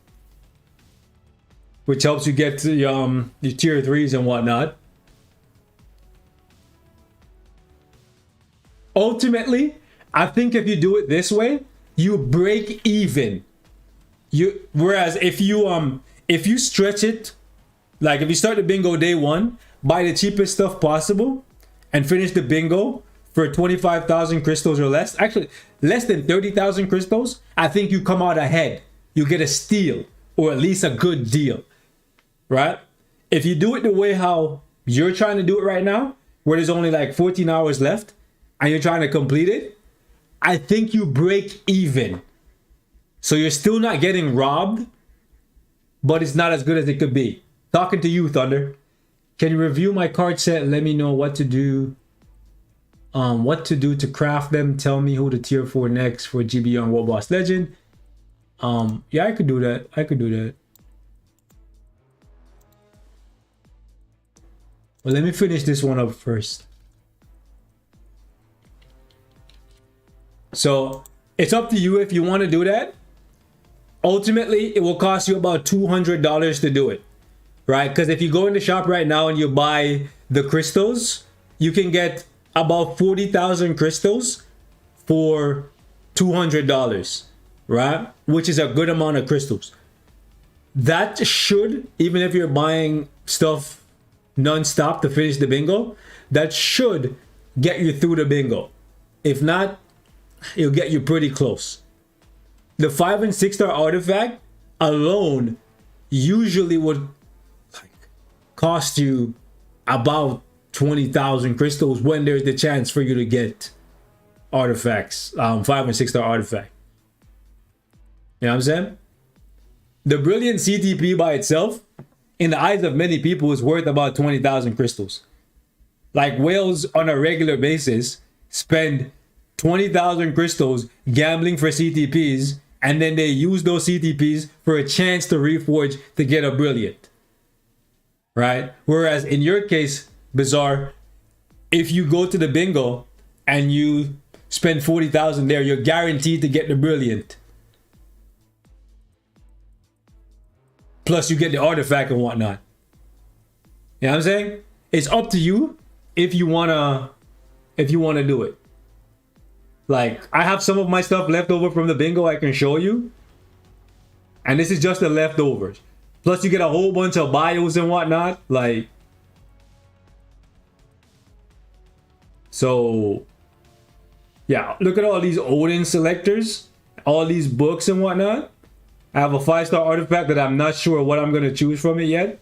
which helps you get to your tier 3s and whatnot. Ultimately, I think if you do it this way, you break even. Whereas if you stretch it, like if you start the bingo day 1, buy the cheapest stuff possible, and finish the bingo for 25,000 crystals or less, actually less than 30,000 crystals, I think you come out ahead. You get a steal or at least a good deal, right? If you do it the way how you're trying to do it right now, where there's only like 14 hours left and you're trying to complete it, I think you break even. So you're still not getting robbed, but it's not as good as it could be. Talking to you, Thunder. Can you review my card set and let me know what to do? What to do to craft them? Tell me who to tier 4 next for GB on World Boss Legend. Yeah, I could do that. Well, let me finish this one up first. So it's up to you if you want to do that. Ultimately, it will cost you about $200 to do it, right? Because if you go in the shop right now and you buy the crystals, you can get about 40,000 crystals for $200, right? Which is a good amount of crystals. That should, even if you're buying stuff non-stop to finish the bingo, that should get you through the bingo. If not, it'll get you pretty close. The 5 and 6 star artifact alone usually would cost you about 20,000 crystals when there's the chance for you to get artifacts, 5 and 6 star artifact. You know what I'm saying? The Brilliant CTP by itself, in the eyes of many people, is worth about 20,000 crystals. Like, whales on a regular basis spend 20,000 crystals gambling for CTPs, and then they use those CTPs for a chance to reforge to get a Brilliant. Right? Whereas in your case, Bizarre, if you go to the bingo and you spend 40,000 there, you're guaranteed to get the Brilliant. Plus you get the artifact and whatnot. You know You know what I'm saying? It's up to you if you wanna do it. Like, I have some of my stuff left over from the bingo I can show you. And this is just the leftovers. Plus you get a whole bunch of bios and whatnot. Like, so yeah, look at all these Odin selectors, all these books and whatnot. I have a 5-star artifact that I'm not sure what I'm gonna choose from it yet.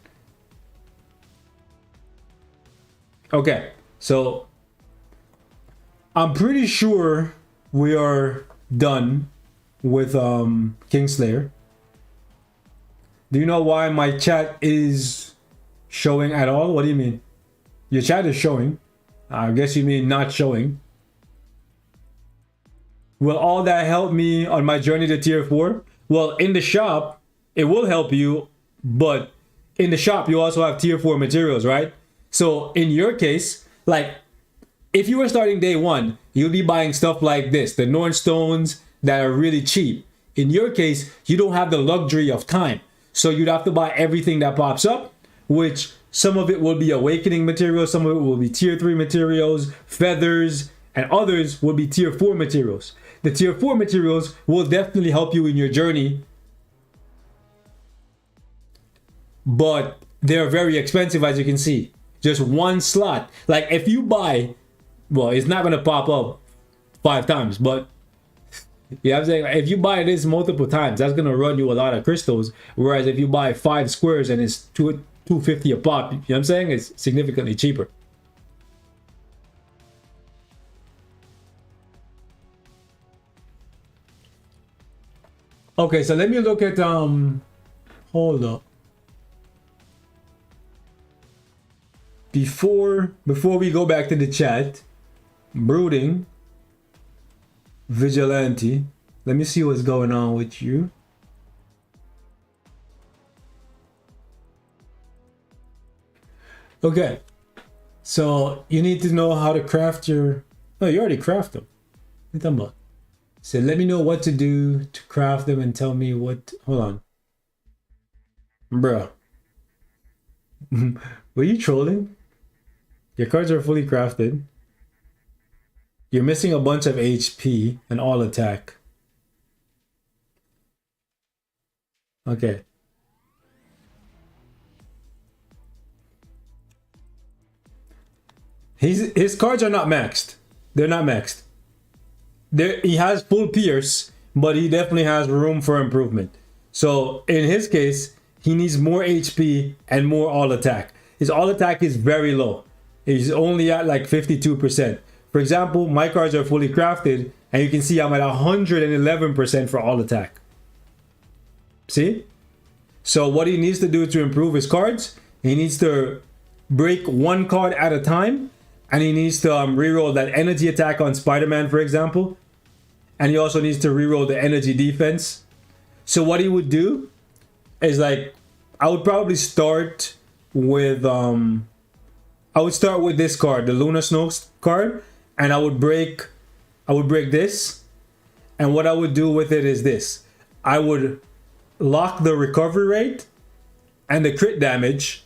Okay, so I'm pretty sure we are done with Kingslayer. Do you know why my chat is showing at all? What do you mean? Your chat is showing. I guess you mean not showing. Will all that help me on my journey to tier 4? Well, in the shop, it will help you, but in the shop, you also have tier 4 materials, right? So in your case, like, if you were starting day 1, you'll be buying stuff like this, the Norn stones that are really cheap. In your case, you don't have the luxury of time. So you'd have to buy everything that pops up, which some of it will be awakening materials, some of it will be tier 3 materials, feathers, and others will be tier 4 materials. The tier 4 materials will definitely help you in your journey, but they're very expensive, as you can see. Just one slot. Like, if you buy, well, it's not going to pop up 5 times, but yeah, I'm saying, if you buy this multiple times, that's gonna run you a lot of crystals. Whereas if you buy 5 squares and it's $250 a pop, you know what I'm saying? It's significantly cheaper. Okay, so let me look at hold up. Before we go back to the chat, Brooding, Vigilante. Let me see what's going on with you. Okay. So you need to know how to craft your... Oh, you already craft them. What are you talking about? So let me know what to do to craft them and tell me what... Hold on. Bruh. Were you trolling? Your cards are fully crafted. You're missing a bunch of HP and all attack. Okay. His cards are not maxed. They're not maxed. He has full pierce, but he definitely has room for improvement. So in his case, he needs more HP and more all attack. His all attack is very low. He's only at like 52%. For example, my cards are fully crafted, and you can see I'm at 111% for all attack. See? So what he needs to do to improve his cards, he needs to break one card at a time, and he needs to reroll that energy attack on Spider-Man, for example. And he also needs to reroll the energy defense. So what he would do is, like, I would probably start with this card, the Luna Snow card. And I would break this, and what I would do with it is this. I would lock the recovery rate and the crit damage,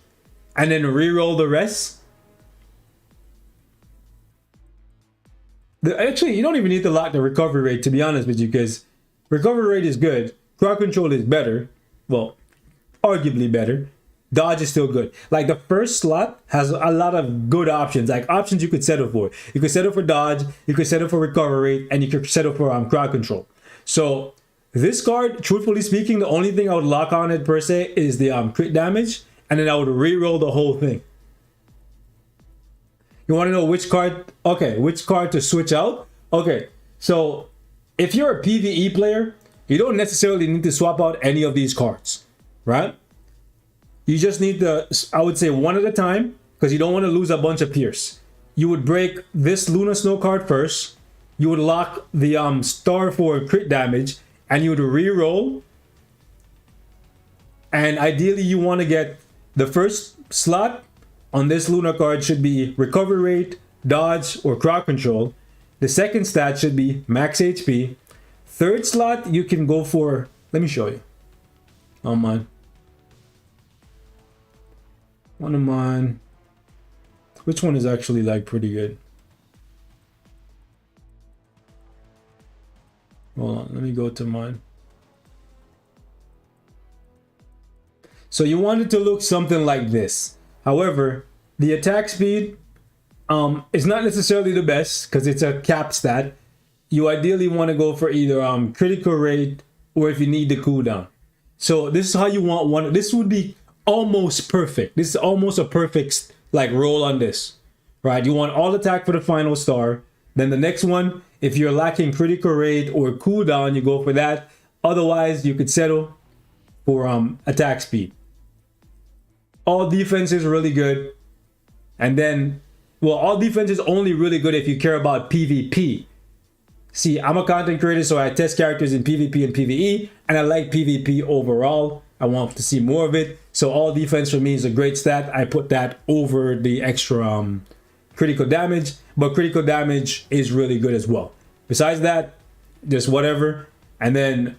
and then re-roll the rest. Actually, you don't even need to lock the recovery rate, to be honest with you, because recovery rate is good. Crowd control is better. Well, arguably better. Dodge is still good. Like, the first slot has a lot of good options, like options you could settle for. You could settle for dodge, you could settle for recovery rate, and you could settle for crowd control. So this card, truthfully speaking, the only thing I would lock on it per se is the crit damage, and then I would re-roll the whole thing. You want to know which card? Okay, which card to switch out? Okay, so if you're a PvE player, you don't necessarily need to swap out any of these cards, right? You just need to, I would say, one at a time, because you don't want to lose a bunch of pierce. You would break this Luna Snow card first. You would lock the star for crit damage, and you would re-roll. And ideally, you want to get the first slot on this Luna card should be recovery rate, dodge, or crowd control. The second stat should be max HP. Third slot, you can go for, let me show you. Oh man. One of mine. Which one is actually like pretty good? Hold on, let me go to mine. So you want it to look something like this. However, the attack speed is not necessarily the best because it's a cap stat. You ideally want to go for either critical rate or if you need the cooldown. So this is how you want one. This would be almost perfect. This is almost a perfect like roll on this, right? You want all attack for the final star. Then the next one, if you're lacking critical rate or cooldown, you go for that. Otherwise, you could settle for attack speed. All defense is really good. And then, well, all defense is only really good if you care about PvP. See, I'm a content creator, so I test characters in PvP and PvE, and I like PvP overall. I want to see more of it. So all defense for me is a great stat. I put that over the extra critical damage, but critical damage is really good as well. Besides that, just whatever. And then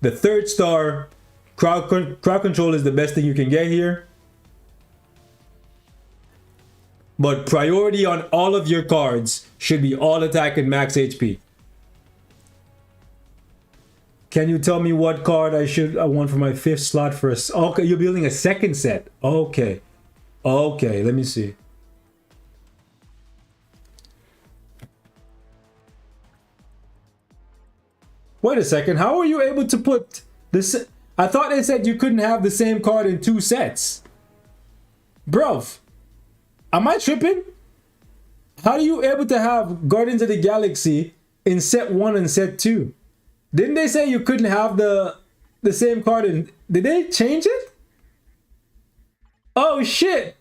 the third star, crowd control is the best thing you can get here. But priority on all of your cards should be all attack and max HP. Can you tell me what card I want for my 5th slot for a... Okay, you're building a second set. Okay. Okay, let me see. Wait a second. How are you able to put this? I thought they said you couldn't have the same card in 2 sets. Bruv. Am I tripping? How are you able to have Guardians of the Galaxy in set 1 and set 2? Didn't they say you couldn't have the same card in... Did they change it? Oh shit.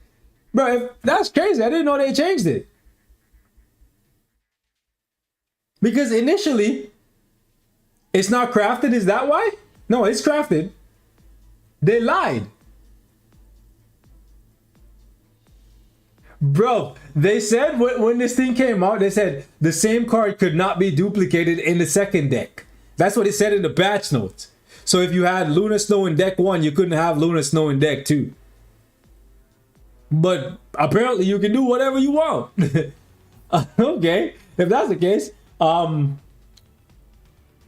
Bro, that's crazy. I didn't know they changed it. Because initially, it's not crafted. Is that why? No, it's crafted. They lied. Bro, they said when this thing came out, they said the same card could not be duplicated in the second deck. That's what it said in the patch notes. So if you had Luna Snow in deck 1, you couldn't have Luna Snow in deck 2. But apparently you can do whatever you want. Okay, if that's the case, I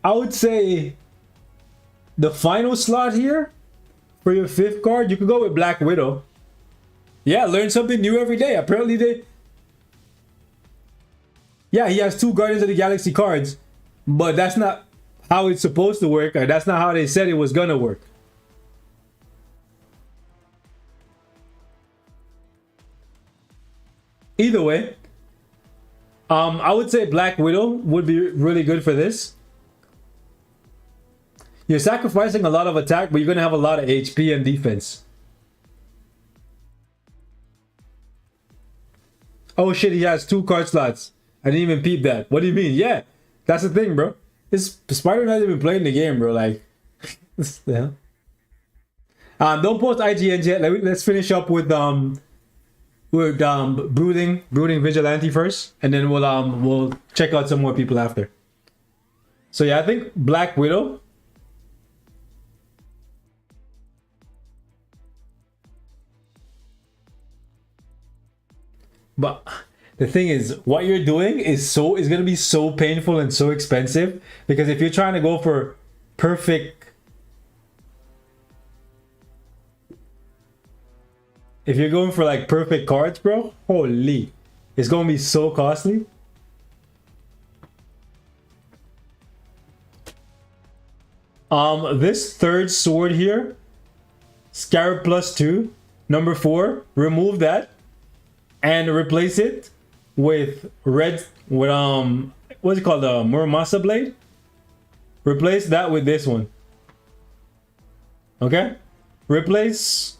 would say the final slot here for your 5th card, you could go with Black Widow. Yeah, learn something new every day. Apparently they... Yeah, he has 2 Guardians of the Galaxy cards, but that's not how it's supposed to work, or that's not how they said it was gonna work. Either way, I would say Black Widow would be really good for this. You're sacrificing a lot of attack, but you're gonna have a lot of HP and defense. Oh shit, he has 2 card slots. I didn't even peep that. What do you mean? Yeah, that's the thing, bro. Spider-Man hasn't even playing the game, bro. Like, what the hell? Don't post IGN yet. Let's finish up with Brooding Vigilante first, and then we'll check out some more people after. So yeah, I think Black Widow. But the thing is, what you're doing is gonna be so painful and so expensive, because if you're trying to go for perfect, if you're going for like perfect cards, bro, holy, it's gonna be so costly. This 3rd sword here, Scarab +2, number 4, remove that and replace it with what's it called, the Muramasa blade. Replace that with this one. Okay, replace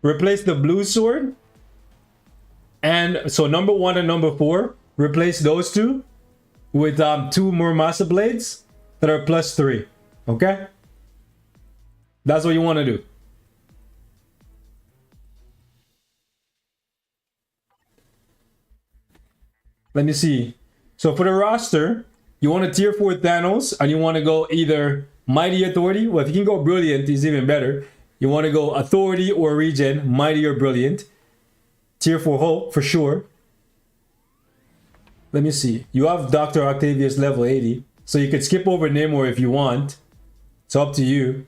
the blue sword, and so number 1 and number 4, replace those 2 with 2 Muramasa blades that are +3. Okay, that's what you want to do. Let me see. So for the roster, you want to tier 4 Thanos, and you want to go either Mighty Authority. Well, if you can go Brilliant, he's even better. You want to go Authority or Regen, Mighty or Brilliant. Tier 4 Hope, for sure. Let me see. You have Dr. Octavius level 80. So you could skip over Namor if you want. It's up to you.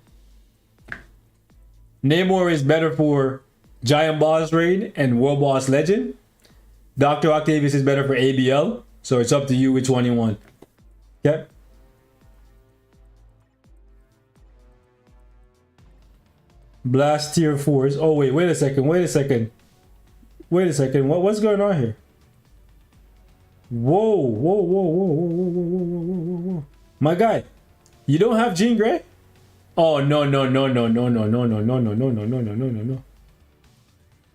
Namor is better for Giant Boss Raid and World Boss Legend. Dr. Octavius is better for ABL. So it's up to you which one you want. Okay. Blast tier 4s. Oh wait a second. What's going on here? Whoa. My guy, you don't have Jean Grey? Oh no.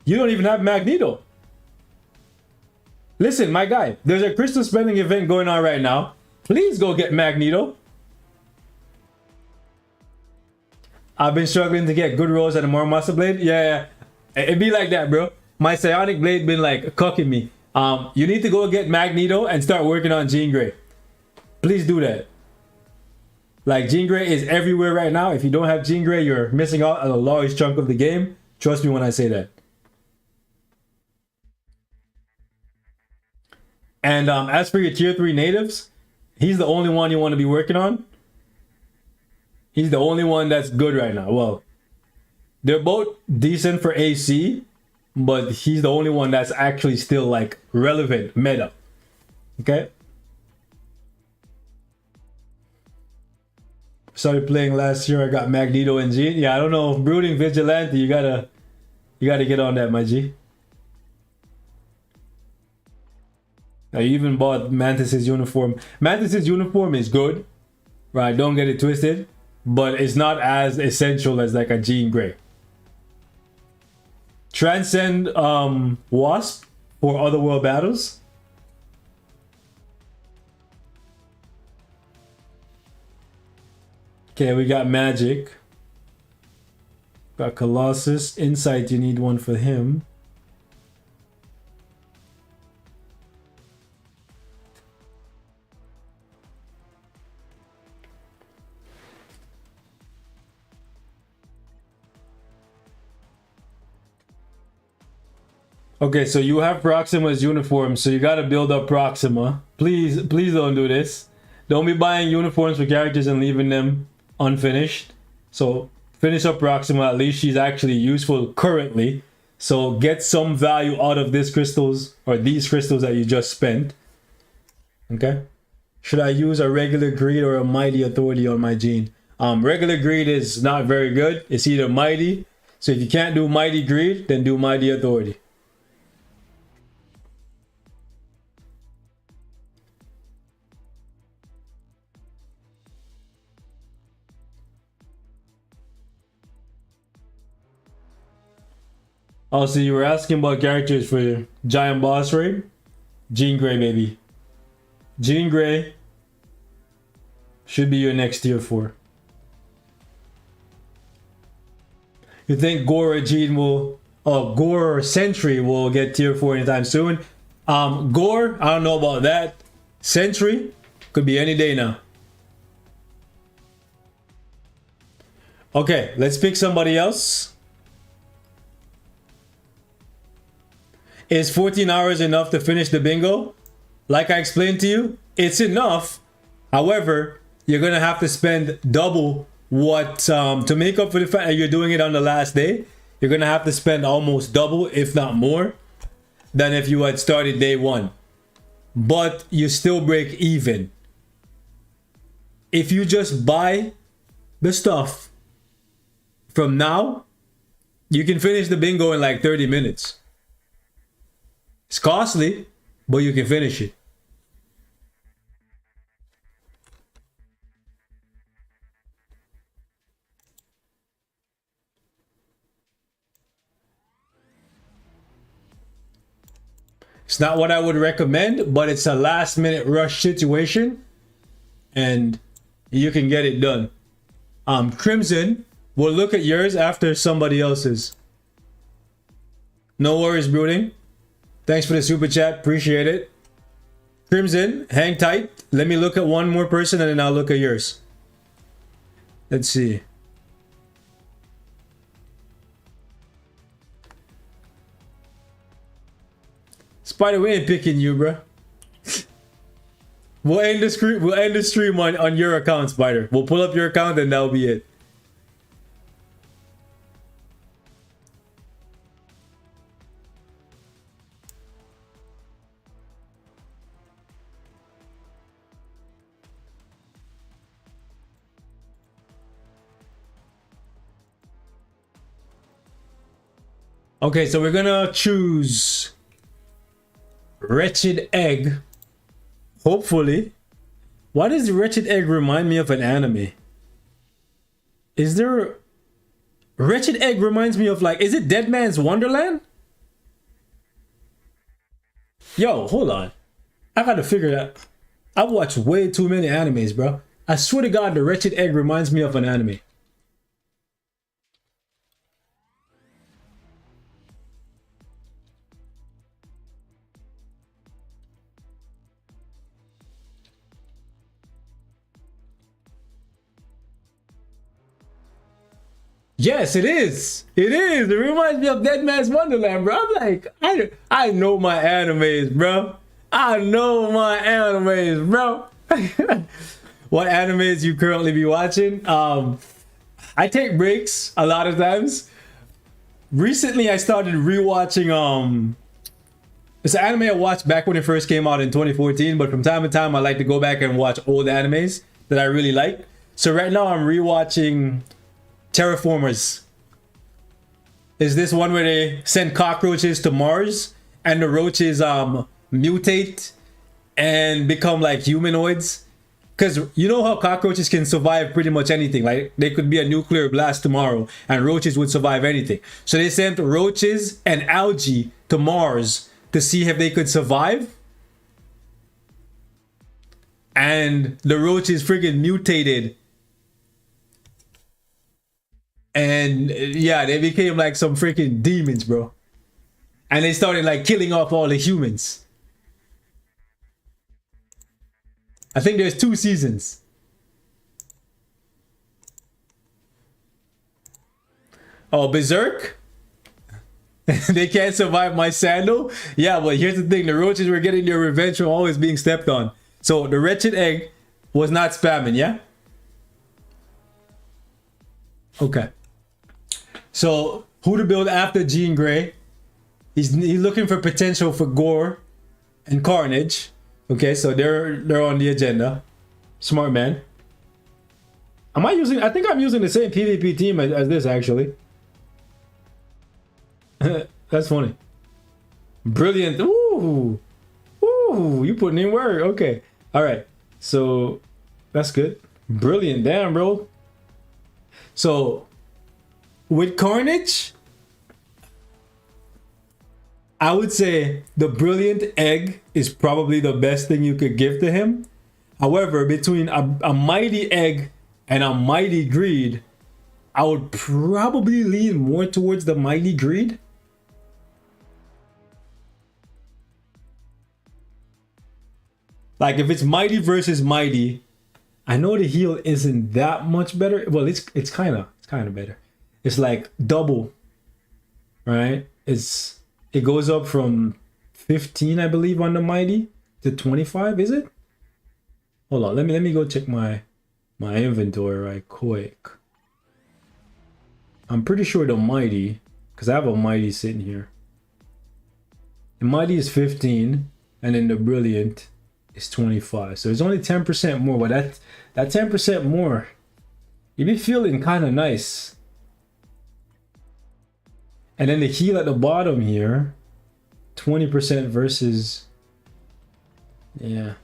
You don't even have Magneto. Listen, my guy, there's a crystal spending event going on right now. Please go get Magneto. I've been struggling to get good rolls at the Muramasa blade. Yeah. It'd be like that, bro. My psionic blade been like cucking me. You need to go get Magneto and start working on Jean Grey. Please do that. Like, Jean Grey is everywhere right now. If you don't have Jean Grey, you're missing out on a large chunk of the game. Trust me when I say that. And as for your tier 3 natives, he's the only one you want to be working on. He's the only one that's good right now. Well, they're both decent for AC, but he's the only one that's actually still like relevant meta. Okay. Started playing last year. I got Magneto and Jean. Yeah, I don't know. Brooding Vigilante. You gotta get on that, my G. I even bought Mantis's uniform. Mantis's uniform is good, right? Don't get it twisted, but it's not as essential as like a Jean Grey. Transcend Wasp for Otherworld battles. Okay, we got Magic. Got Colossus. Insight, you need one for him. Okay, so you have Proxima's uniform, so you gotta build up Proxima. Please don't do this. Don't be buying uniforms for characters and leaving them unfinished. So finish up Proxima. At least she's actually useful currently. So get some value out of these crystals or these crystals that you just spent. Okay. Should I use a regular greed or a mighty authority on my Jean? Regular greed is not very good. It's either mighty. So if you can't do mighty greed, then do mighty authority. Also, you were asking about characters for Giant Boss Raid. Jean Grey, baby. Jean Grey should be your next tier 4. You think Gore or Jean will... Oh, Gore or Sentry will get tier 4 anytime soon? Gore, I don't know about that. Sentry could be any day now. Okay, let's pick somebody else. Is 14 hours enough to finish the bingo? Like I explained to you, it's enough. However, you're gonna have to spend double what to make up for the fact that you're doing it on the last day. You're gonna have to spend almost double, if not more, than if you had started day 1. But you still break even. If you just buy the stuff from now, you can finish the bingo in like 30 minutes. It's costly, but you can finish it. It's not what I would recommend, but it's a last minute rush situation and you can get it done. Crimson, we'll look at yours after somebody else's. No worries, Brooding. Thanks for the super chat. Appreciate it. Crimson, hang tight. Let me look at one more person and then I'll look at yours. Let's see. Spider, we ain't picking you, bro. We'll end the screen. We'll end the stream on your account, Spider. We'll pull up your account and that'll be it. Okay, so we're gonna choose Wretched Egg. Hopefully. Why does the Wretched Egg remind me of an anime? Is there... Wretched Egg reminds me of like... Is it Dead Man's Wonderland? Yo, hold on. I gotta figure that. I've watched way too many animes, bro. I swear to God, the Wretched Egg reminds me of an anime. Yes, it is. It is. It reminds me of Dead Man's Wonderland, bro. I'm like, I know my animes, bro. I know my animes, bro. What animes you currently be watching? I take breaks a lot of times. Recently, I started rewatching. It's an anime I watched back when it first came out in 2014, but from time to time, I like to go back and watch old animes that I really like. So right now, I'm rewatching Terraformers. Is this one where they send cockroaches to Mars and the roaches mutate and become like humanoids? Because you know how cockroaches can survive pretty much anything. Like they could be a nuclear blast tomorrow and roaches would survive anything. So they sent roaches and algae to Mars to see if they could survive. And the roaches freaking mutated. And yeah, they became like some freaking demons, bro. And they started like killing off all the humans. I think there's 2 seasons. Oh, Berserk? They can't survive my sandal? Yeah, but here's the thing. The roaches were getting their revenge from always being stepped on. So the Wretched Egg was not spamming, yeah? Okay. So, who to build after Jean Grey? He's looking for potential for gore and carnage. Okay, so they're on the agenda. Smart man. I think I'm using the same PvP team as this actually. That's funny. Brilliant. Ooh. Ooh, you putting in work. Okay. Alright. So that's good. Brilliant. Damn, bro. So with Carnage, I would say the Brilliant Egg is probably the best thing you could give to him. However, between a Mighty Egg and a Mighty Greed, I would probably lean more towards the Mighty Greed. Like if it's Mighty versus Mighty, I know the heal isn't that much better. Well, it's kind of better. It's like double, right? It goes up from 15, I believe, on the Mighty to 25. Is it? Hold on, let me go check my inventory right quick. I'm pretty sure the Mighty, because I have a Mighty sitting here. The Mighty is 15, and then the Brilliant is 25. So it's only 10% more, but that 10% more, you be feeling kind of nice. And then the heal at the bottom here, 20% versus, yeah.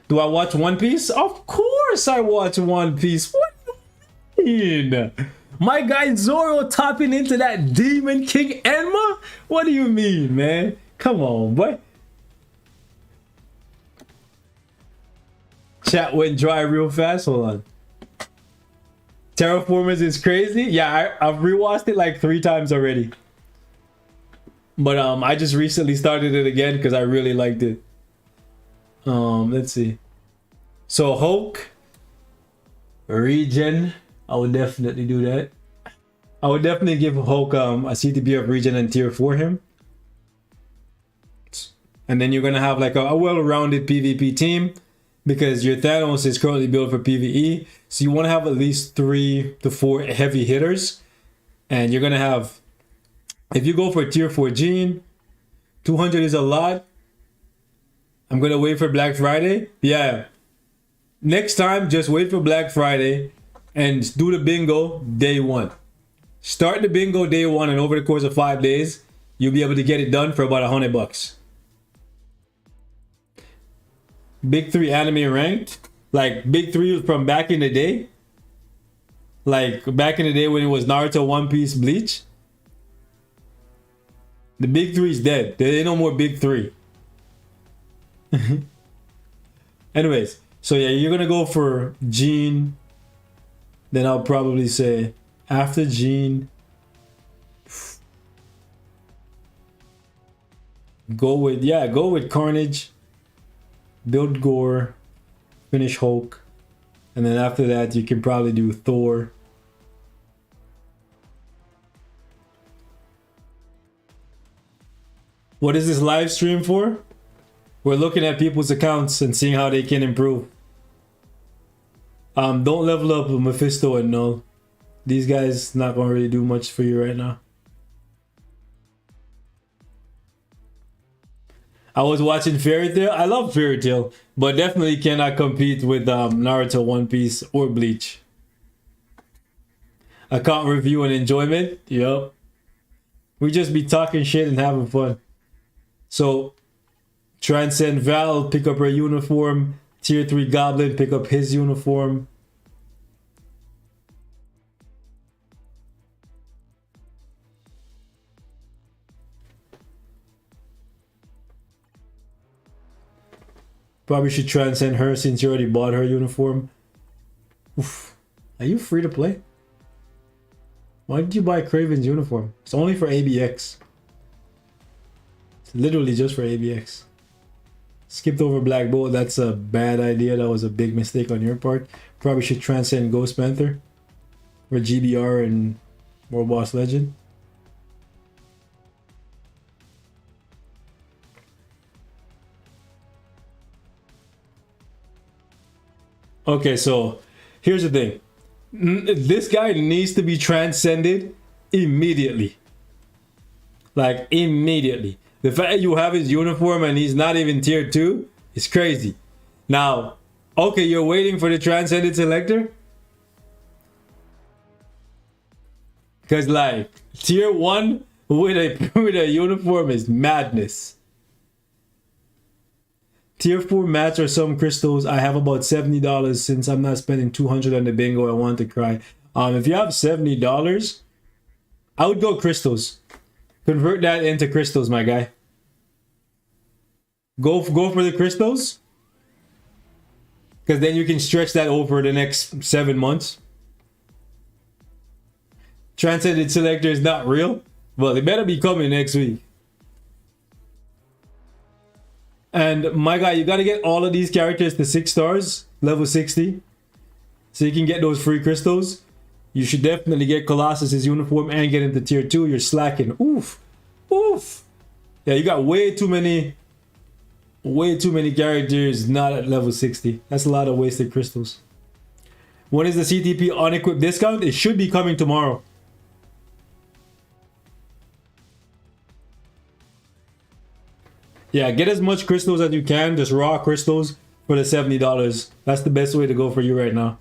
Do I watch One Piece? Of course I watch One Piece. What do you mean? My guy Zoro topping into that Demon King Enma? What do you mean, man? Come on, boy. Chat went dry real fast. Hold on. Terraformers is crazy. Yeah, I've rewatched it like 3 times already. But I just recently started it again because I really liked it. Let's see. So Hulk, regen. I would definitely do that. I would definitely give Hulk a CTB of regen and tier for him. And then you're gonna have like a well-rounded PvP team because your Thanos is currently built for PvE. So you want to have at least 3 to 4 heavy hitters. And you're gonna have, if you go for tier 4 Gene, 200 is a lot. I'm gonna wait for Black Friday. Yeah. Next time, just wait for Black Friday and do the bingo day 1. Start the bingo day 1, and over the course of 5 days, you'll be able to get it done for about $100. Big 3 anime ranked, like Big 3 from back in the day, like back in the day when it was Naruto, One Piece, Bleach. The Big 3 is dead. There ain't no more Big 3. Anyways, so yeah, you're gonna go for Gene. Then I'll probably say after Gene, go with Carnage, build Gore, finish Hulk, and then after that you can probably do Thor. What is this live stream for? We're looking at people's accounts and seeing how they can improve. Don't level up with Mephisto and Null. These guys not gonna really do much for you right now. I was watching Fairy Tail. I love Fairy Tail, but definitely cannot compete with Naruto, One Piece, or Bleach. Account review and enjoyment. Yup. We just be talking shit and having fun. So, Transcend Val, pick up her uniform. Tier 3 Goblin, pick up his uniform. Probably should transcend her since you already bought her uniform. Oof. Are you free to play? Why did you buy Kraven's uniform? It's only for ABX. It's literally just for ABX. Skipped over Black Bolt. That's a bad idea. That was a big mistake on your part. Probably should transcend Ghost Panther for GBR and World Boss Legend. Okay, so here's the thing. This guy needs to be transcended immediately. Like, immediately. The fact that you have his uniform and he's not even tier 2 is crazy. Now, okay, you're waiting for the transcended selector? Because, like, tier 1 with a uniform is madness. Tier 4 match or some crystals. I have about $70 since I'm not spending $200 on the bingo. I want to cry. If you have $70, I would go crystals. Convert that into crystals, my guy. Go for the crystals. Because then you can stretch that over the next 7 months. Transcended Selector is not real. Well, they better be coming next week. And my guy, you got to get all of these characters to 6 stars, level 60. So you can get those free crystals. You should definitely get Colossus's uniform and get into tier 2. You're slacking. Oof. Oof. Yeah, you got way too many characters not at level 60. That's a lot of wasted crystals. When is the CTP unequipped discount? It should be coming tomorrow. Yeah, get as much crystals as you can, just raw crystals for the $70. That's the best way to go for you right now.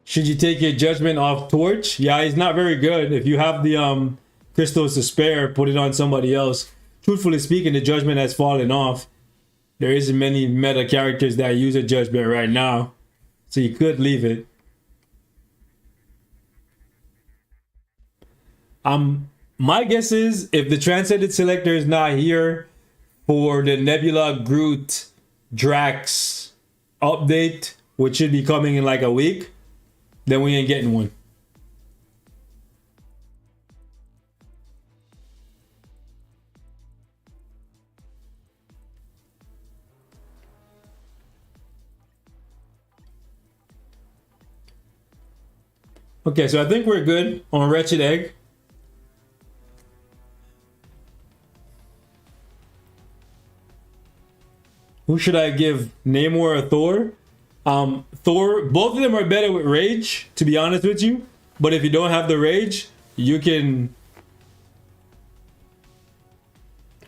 Should you take your judgment off Torch? Yeah, he's not very good. If you have the crystals to spare, put it on somebody else. Truthfully speaking, the judgment has fallen off. There isn't many meta characters that use a judgment right now. So you could leave it. My guess is if the Transcended Selector is not here for the Nebula Groot Drax update, which should be coming in like a week, then we ain't getting one. Okay, so I think we're good on Wretched Egg. Who should I give? Namor or Thor? Thor, both of them are better with rage, to be honest with you. But if you don't have the rage, you can...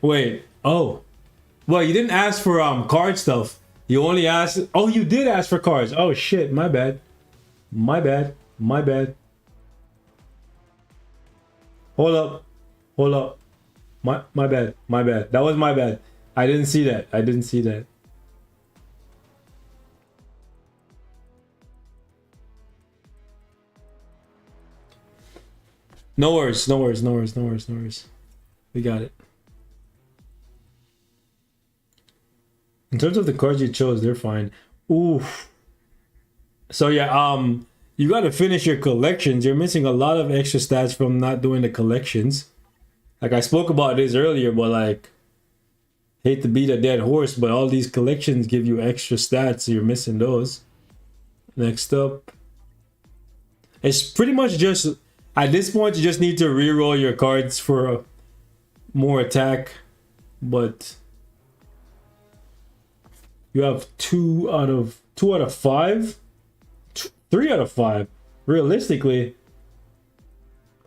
Wait, oh. Well, you didn't ask for card stuff. You only asked... Oh, you did ask for cards. Oh, shit, my bad. My bad. My bad. Hold up. Hold up. My bad. My bad. That was my bad. I didn't see that. I didn't see that. No worries. No worries. No worries. No worries. No worries. We got it. In terms of the cards you chose, they're fine. Oof. So yeah, you gotta finish your collections. You're missing a lot of extra stats from not doing the collections. Like I spoke about this earlier, but like hate to beat a dead horse, but all these collections give you extra stats, so you're missing those. Next up. It's pretty much just at this point you just need to re-roll your cards for more attack, but you have 2 out of 5, 3 out of 5. Realistically,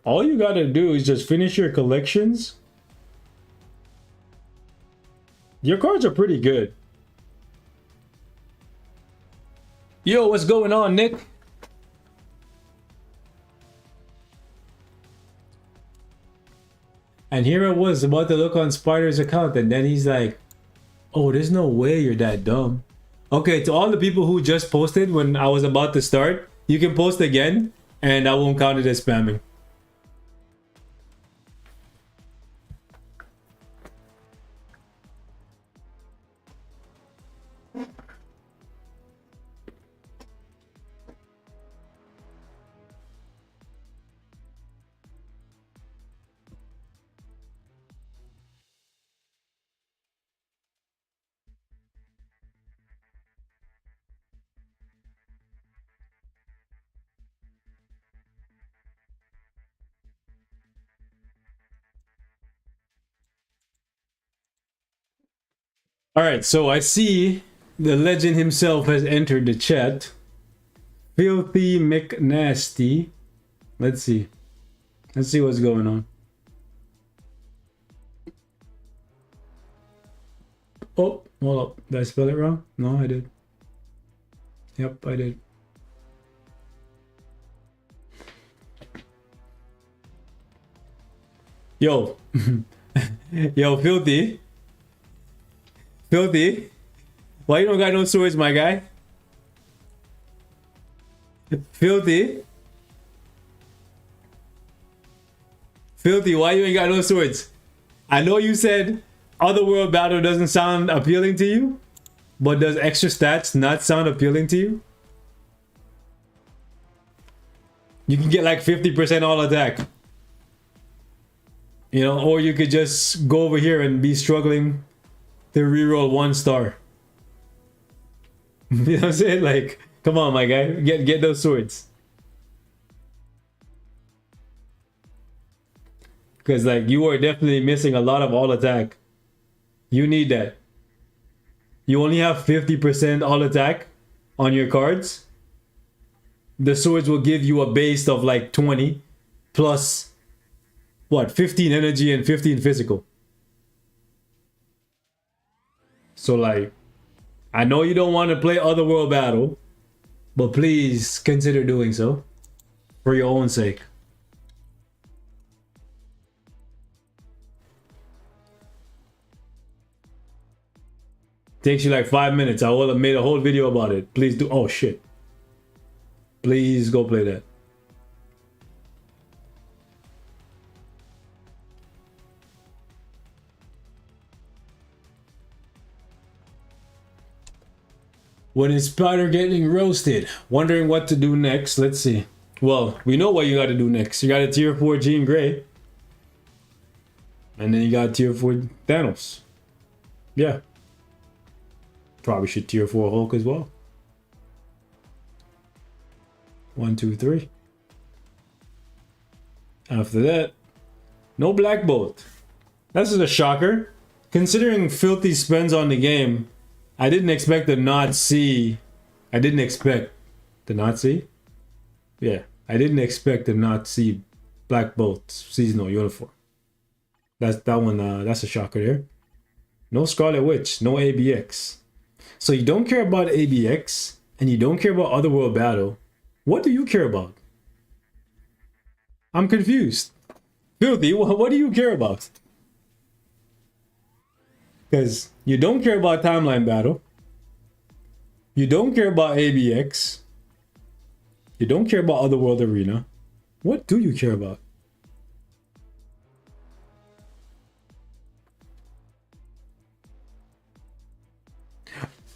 all you gotta do is just finish your collections. Your cards are pretty good. Yo, what's going on, Nick? And here I was about to look on Spider's account, and then he's like, oh, there's no way you're that dumb. Okay, to all the people who just posted when I was about to start, you can post again, and I won't count it as spamming. All right, so I see the legend himself has entered the chat. Filthy McNasty. Let's see. Let's see what's going on. Oh, hold up. Did I spell it wrong? No, I did. Yep, I did. Yo. Yo, Filthy. Filthy. Why you don't got no swords, my guy? Filthy. Filthy, why you ain't got no swords? I know you said Otherworld Battle doesn't sound appealing to you, but does extra stats not sound appealing to you? You can get like 50% all attack. You know, or you could just go over here and be struggling to reroll 1 star. You know what I'm saying? Like, come on, my guy. Get those swords. Because, like, you are definitely missing a lot of all attack. You need that. You only have 50% all attack on your cards. The swords will give you a base of like 20 plus, what, 15 energy and 15 physical. So, like, I know you don't want to play Otherworld Battle, but please consider doing so for your own sake. Takes you like 5 minutes. I would have made a whole video about it. Please do. Oh, shit. Please go play that. When is Spider getting roasted? Wondering what to do next. Let's see. Well, we know what you got to do next. You got a tier 4 Jean Grey. And then you got tier 4 Thanos. Yeah. Probably should tier 4 Hulk as well. 1, 2, 3. After that, no black bolt. This is a shocker. Considering Filthy spends on the game, I didn't expect to not see. I didn't expect to not see. Yeah, I didn't expect to not see Black Bolt seasonal uniform. That's that one. That's a shocker there. No Scarlet Witch, no ABX. So you don't care about ABX and you don't care about Otherworld Battle. What do you care about? I'm confused. Filthy, what do you care about? Because you don't care about Timeline Battle. You don't care about ABX. You don't care about Otherworld Arena. What do you care about?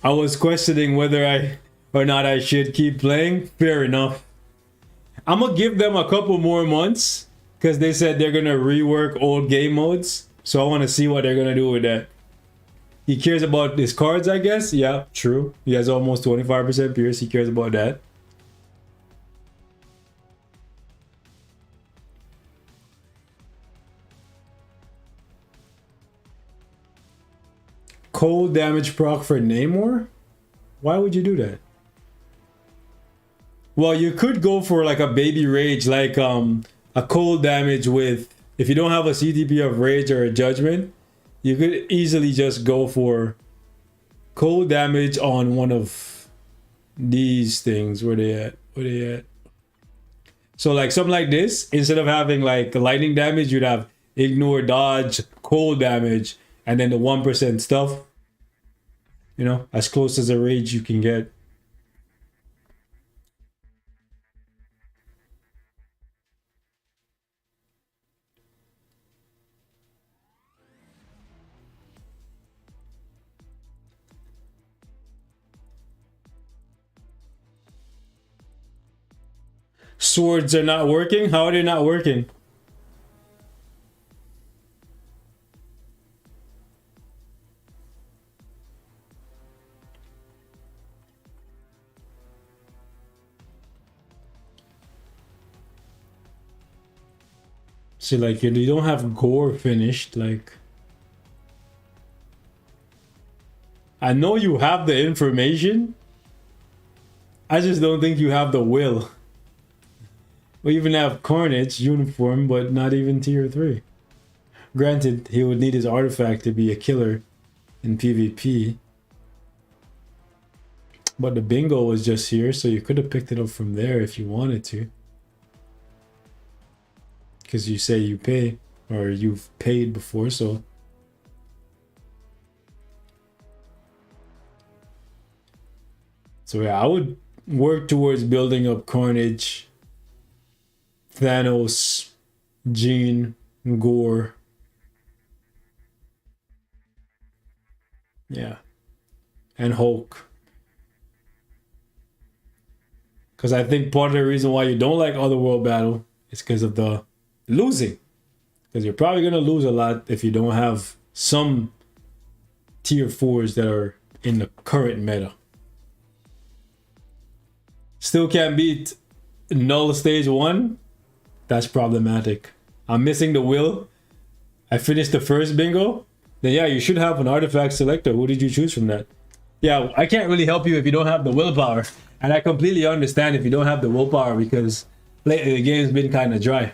I was questioning whether I or not I should keep playing. Fair enough. I'm gonna give them a couple more months because they said they're gonna rework old game modes. So I want to see what they're gonna do with that. He cares about his cards, I guess. Yeah, true. He has almost 25% Pierce. He cares about that. Cold damage proc for Namor? Why would you do that? Well, you could go for like a baby rage, like a cold damage with, if you don't have a CTP of rage or a judgment, you could easily just go for cold damage on one of these things. Where they at? Where they at? So like something like this, instead of having like lightning damage, you'd have ignore, dodge, cold damage, and then the 1% stuff. You know, as close as a rage you can get. Swords are not working? How are they not working? See, like, you don't have gore finished, like... I know you have the information. I just don't think you have the will. We even have Carnage uniform, but not even tier 3. Granted, he would need his artifact to be a killer in PvP. But the bingo was just here, so you could have picked it up from there if you wanted to. Because you say you pay, or you've paid before, so... So yeah, I would work towards building up Carnage, Thanos, Jean, Gore. Yeah. And Hulk. Because I think part of the reason why you don't like Otherworld Battle is because of the losing. Because you're probably going to lose a lot if you don't have some tier 4s that are in the current meta. Still can't beat Null Stage 1. That's problematic. I'm missing the will. I finished the first bingo. Then yeah, you should have an artifact selector. Who did you choose from that? Yeah, I can't really help you if you don't have the willpower. And I completely understand if you don't have the willpower because lately the game's been kind of dry.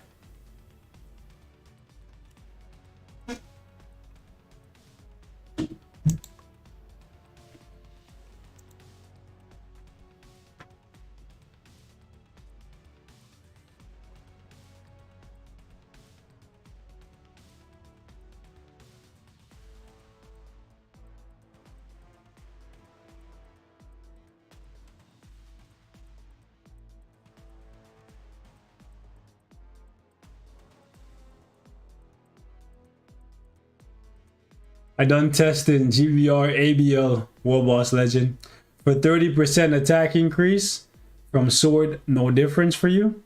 I done testing GBR ABL War Boss Legend for 30% attack increase from sword. No difference for you.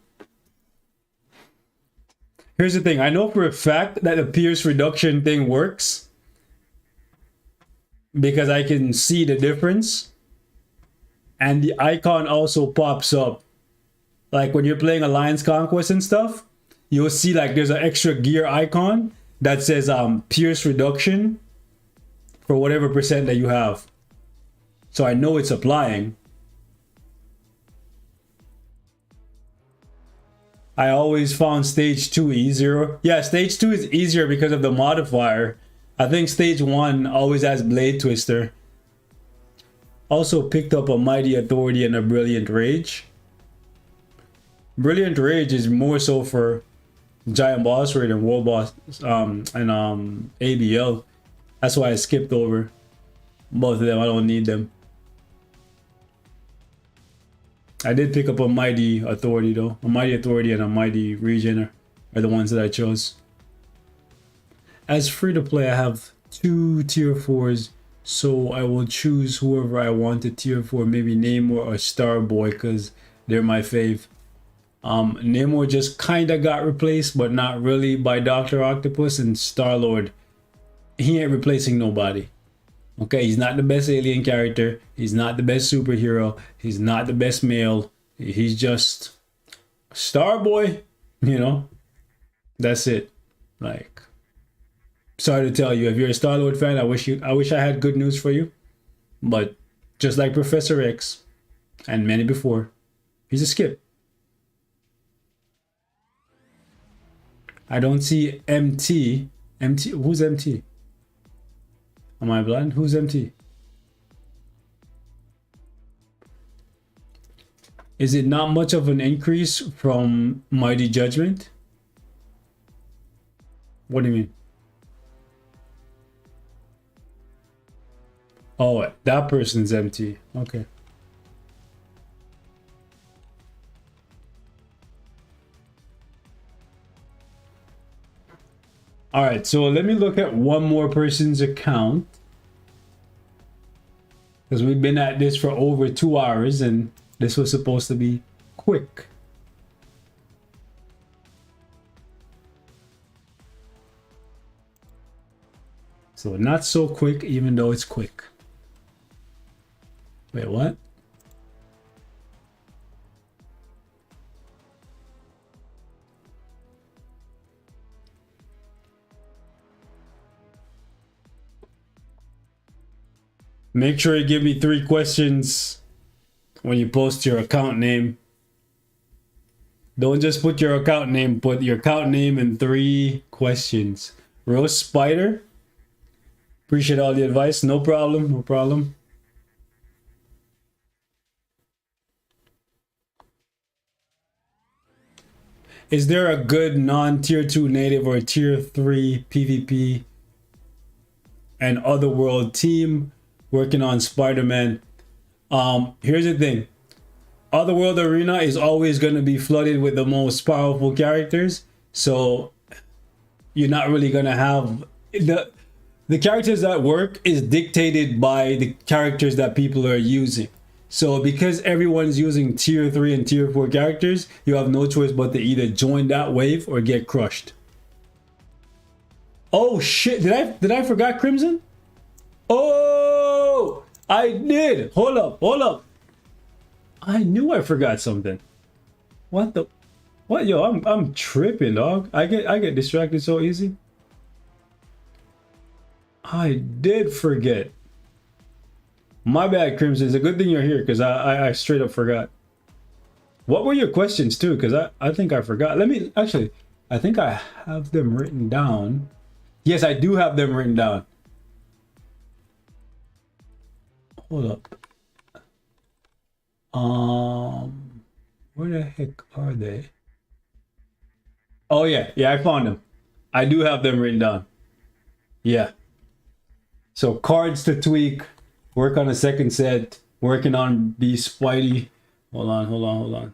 Here's the thing. I know for a fact that the Pierce reduction thing works because I can see the difference. And the icon also pops up. Like when you're playing Alliance Conquest and stuff, you'll see like there's an extra gear icon that says pierce reduction for whatever percent that you have. So I know it's applying. I always found stage 2 easier. Yeah, stage 2 is easier because of the modifier. I think stage 1 always has Blade Twister. Also picked up a Mighty Authority and a Brilliant Rage. Brilliant Rage is more so for Giant Boss Raid and World Boss and ABL. That's why I skipped over both of them. I don't need them. I did pick up a Mighty Authority though. A Mighty Authority and a Mighty Regener are the ones that I chose. As free to play, I have 2 tier 4s, so I will choose whoever I want to tier 4, maybe Namor or Starboy, because they're my fave. Namor just kinda got replaced, but not really, by Dr. Octopus, and Star-Lord, he ain't replacing nobody. Okay, he's not the best alien character, he's not the best superhero, he's not the best male, he's just Starboy, you know? That's it. Like, sorry to tell you, if you're a Star-Lord fan, I wish I had good news for you. But just like Professor X and many before, he's a skip. I don't see MT. MT, who's MT? Am I blind? Who's MT? Is it not much of an increase from Mighty Judgment? What do you mean? Oh, that person's MT. Okay. All right, so let me look at one more person's account, because we've been at this for over 2 hours and this was supposed to be quick. So not so quick, even though it's quick. Wait, what? Make sure you give me 3 questions when you post your account name. Don't just put your account name, put your account name and 3 questions. Rose Spider, appreciate all the advice. No problem, no problem. Is there a good non-tier 2 native or tier 3 PvP and Otherworld team working on Spider-Man? Here's the thing. Otherworld Arena is always going to be flooded with the most powerful characters, so you're not really going to have the characters that work is dictated by the characters that people are using. So because everyone's using tier 3 and tier 4 characters, you have no choice but to either join that wave or get crushed. Oh shit, did I forgot Crimson? Oh, I did. Hold up. I knew I forgot something. What the? What, yo? I'm tripping, dog. I get distracted so easy. I did forget. My bad, Crimson. It's a good thing you're here, because I straight up forgot. What were your questions too? Because I think I forgot. Let me actually. I think I have them written down. Yes, I do have them written down. Hold up. Where the heck are they? Oh yeah, I found them. I do have them written down. Yeah. So cards to tweak, work on a second set, working on the Spidey. Hold on.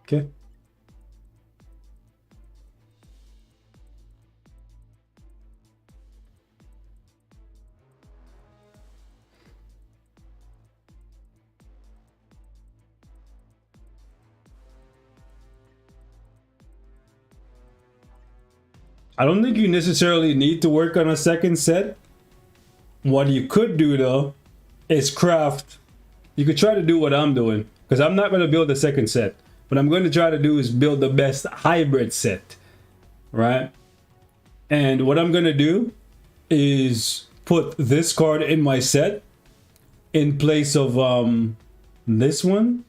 Okay. I don't think you necessarily need to work on a second set. What you could do though is craft you could try to do what I'm doing, because I'm not going to build the second set. What I'm going to try to do is build the best hybrid set, right? And what I'm going to do is put this card in my set in place of this one.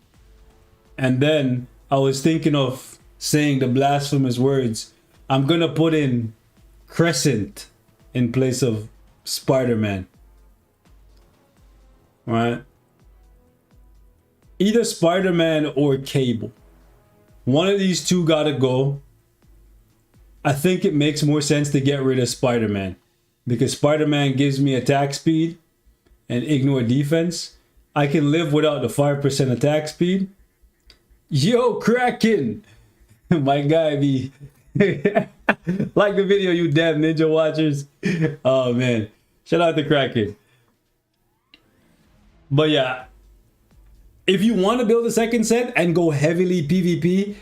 And then I was thinking of saying the blasphemous words. I'm going to put in Crescent in place of Spider-Man. Right? Either Spider-Man or Cable. One of these two gotta go. I think it makes more sense to get rid of Spider-Man, because Spider-Man gives me attack speed and ignore defense. I can live without the 5% attack speed. Yo, Kraken! My guy be... like the video, you damn ninja watchers. Oh man, shout out to Kraken. But yeah, if you want to build a second set and go heavily PvP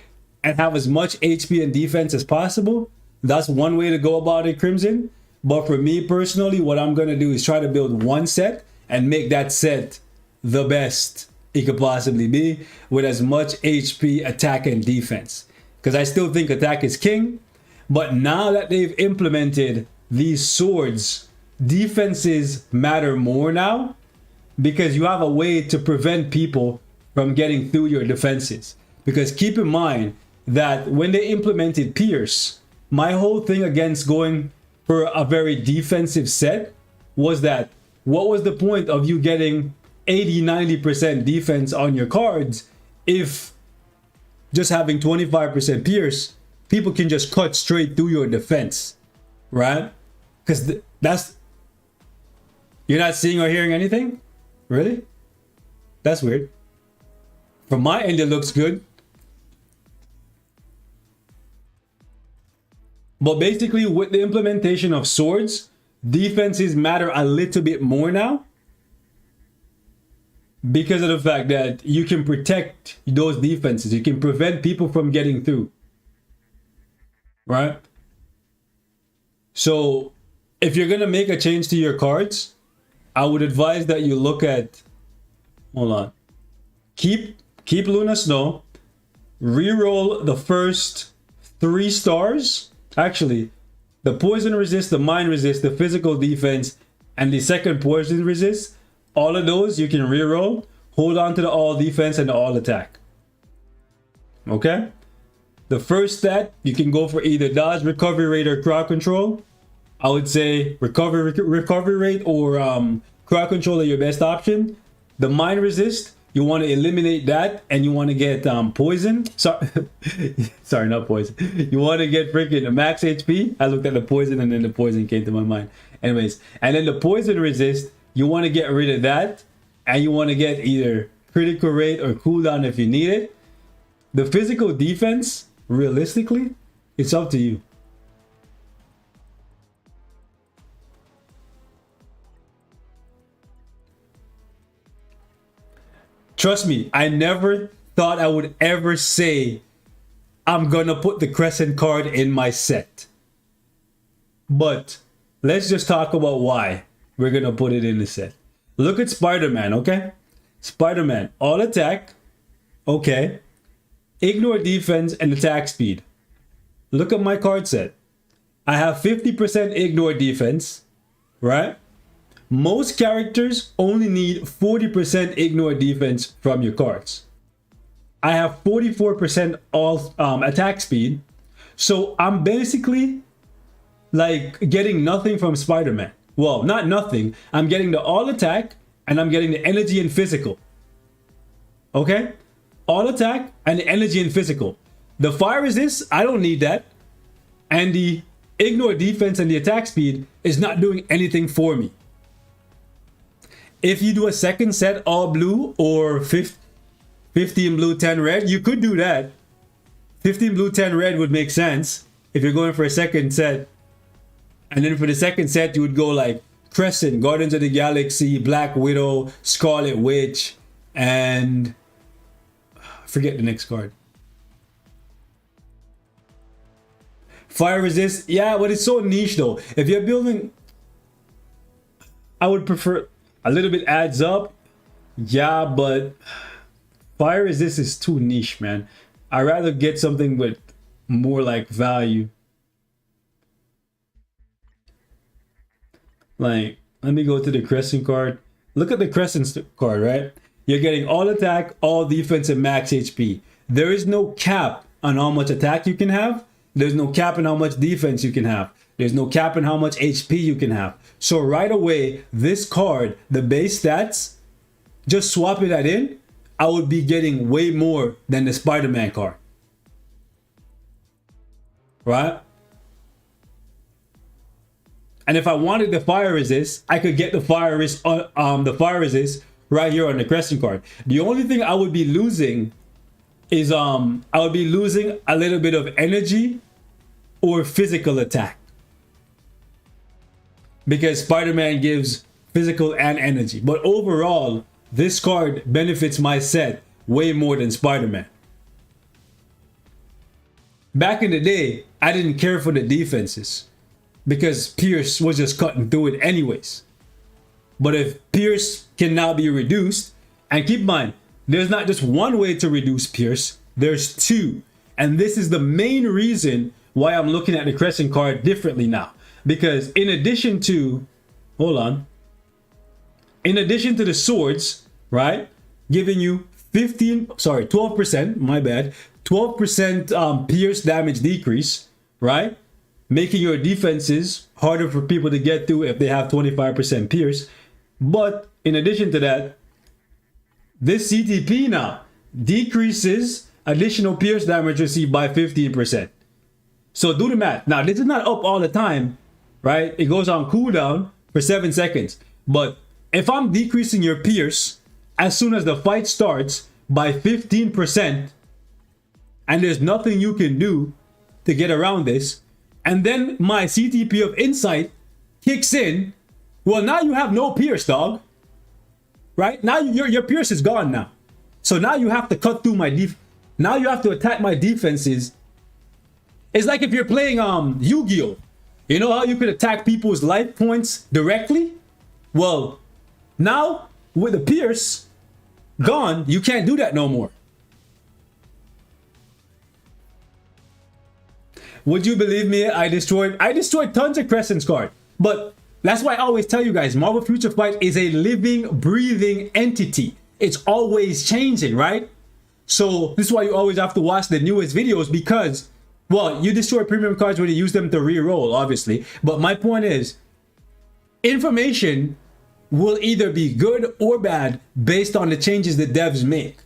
and have as much HP and defense as possible, that's one way to go about it, Crimson. But for me personally, what I'm going to do is try to build one set and make that set the best it could possibly be, with as much HP, attack, and defense. Because I still think attack is king. But now that they've implemented these swords, defenses matter more now, because you have a way to prevent people from getting through your defenses. Because keep in mind that when they implemented Pierce, my whole thing against going for a very defensive set was that what was the point of you getting 80-90% defense on your cards if just having 25% Pierce, people can just cut straight through your defense, right? Because that's... You're not seeing or hearing anything? Really? That's weird. From my end, it looks good. But basically, with the implementation of swords, defenses matter a little bit more now, because of the fact that you can protect those defenses. You can prevent people from getting through. Right? So, if you're going to make a change to your cards, I would advise that you look at... Hold on. Keep Luna Snow. Reroll the first 3 stars. Actually, the poison resist, the mind resist, the physical defense, and the second poison resist. All of those you can reroll. Hold on to the all defense and the all attack. Okay? The first stat, you can go for either dodge, recovery rate, or crowd control. I would say recovery rate or crowd control are your best option. The mind resist, you want to eliminate that, and you want to get poison. Sorry, not poison. You want to get freaking max HP. I looked at the poison and then the poison came to my mind. Anyways, and then the poison resist, you want to get rid of that, and you want to get either critical rate or cooldown if you need it. The physical defense, realistically, it's up to you. Trust me, I never thought I would ever say I'm gonna put the Crescent card in my set. But let's just talk about why we're gonna put it in the set. Look at Spider-Man, okay? Spider-Man, all attack, okay. Ignore defense and attack speed. Look at my card set. I have 50% ignore defense, right? Most characters only need 40% ignore defense from your cards. I have 44% all attack speed. So I'm basically like getting nothing from Spider-Man. Well, not nothing. I'm getting the all attack and I'm getting the energy and physical. Okay? All attack and the energy and physical. The fire resist, I don't need that. And the ignore defense and the attack speed is not doing anything for me. If you do a second set all blue or 15 blue, 10 red, you could do that. 15 blue, 10 red would make sense if you're going for a second set. And then for the second set, you would go like Crescent, Guardians of the Galaxy, Black Widow, Scarlet Witch, and I forget the next card. Fire resist, yeah, but it's so niche though. If you're building, I would prefer a little bit adds up, Yeah, but fire resist is too niche, man. I'd rather get something with more like value. Like, let me go to the crescent card. Look at the crescent card, right? You're getting all attack, all defense, and max HP. There is no cap on how much attack you can have. There's no cap on how much defense you can have. There's no cap on how much HP you can have. So right away, this card, the base stats, just swapping that in, I would be getting way more than the Spider-Man card. Right? And if I wanted the fire resist, I could get the fire resist right here on the crescent card. The only thing I would be losing is I would be losing a little bit of energy or physical attack. Because Spider-Man gives physical and energy. But overall, this card benefits my set way more than Spider-Man. Back in the day, I didn't care for the defenses because Pierce was just cutting through it anyways. But if Pierce can now be reduced, and keep in mind, there's not just one way to reduce Pierce, there's two. And this is the main reason why I'm looking at the Crescent card differently now. Because in addition to, in addition to the swords, right, giving you 12%, my bad, 12% pierce damage decrease, right? Making your defenses harder for people to get through if they have 25% pierce. But in addition to that, this CTP now decreases additional pierce damage received by 15%. So do the math. Now, this is not up all the time, right? It goes on cooldown for 7 seconds. But if I'm decreasing your pierce as soon as the fight starts by 15%, and there's nothing you can do to get around this, and then my CTP of Insight kicks in, well, now you have no pierce, dog. Right? Now your pierce is gone now. So now you have to cut through my now you have to attack my defenses. It's like if you're playing Yu-Gi-Oh! You know how you could attack people's life points directly? Well, now with the pierce gone, you can't do that no more. Would you believe me? I destroyed tons of Crescent's card. But that's why I always tell you guys, Marvel Future Fight is a living, breathing entity. It's always changing, right? So this is why you always have to watch the newest videos because, well, you destroy premium cards when you use them to re-roll, obviously. But my point is, information will either be good or bad based on the changes that devs make.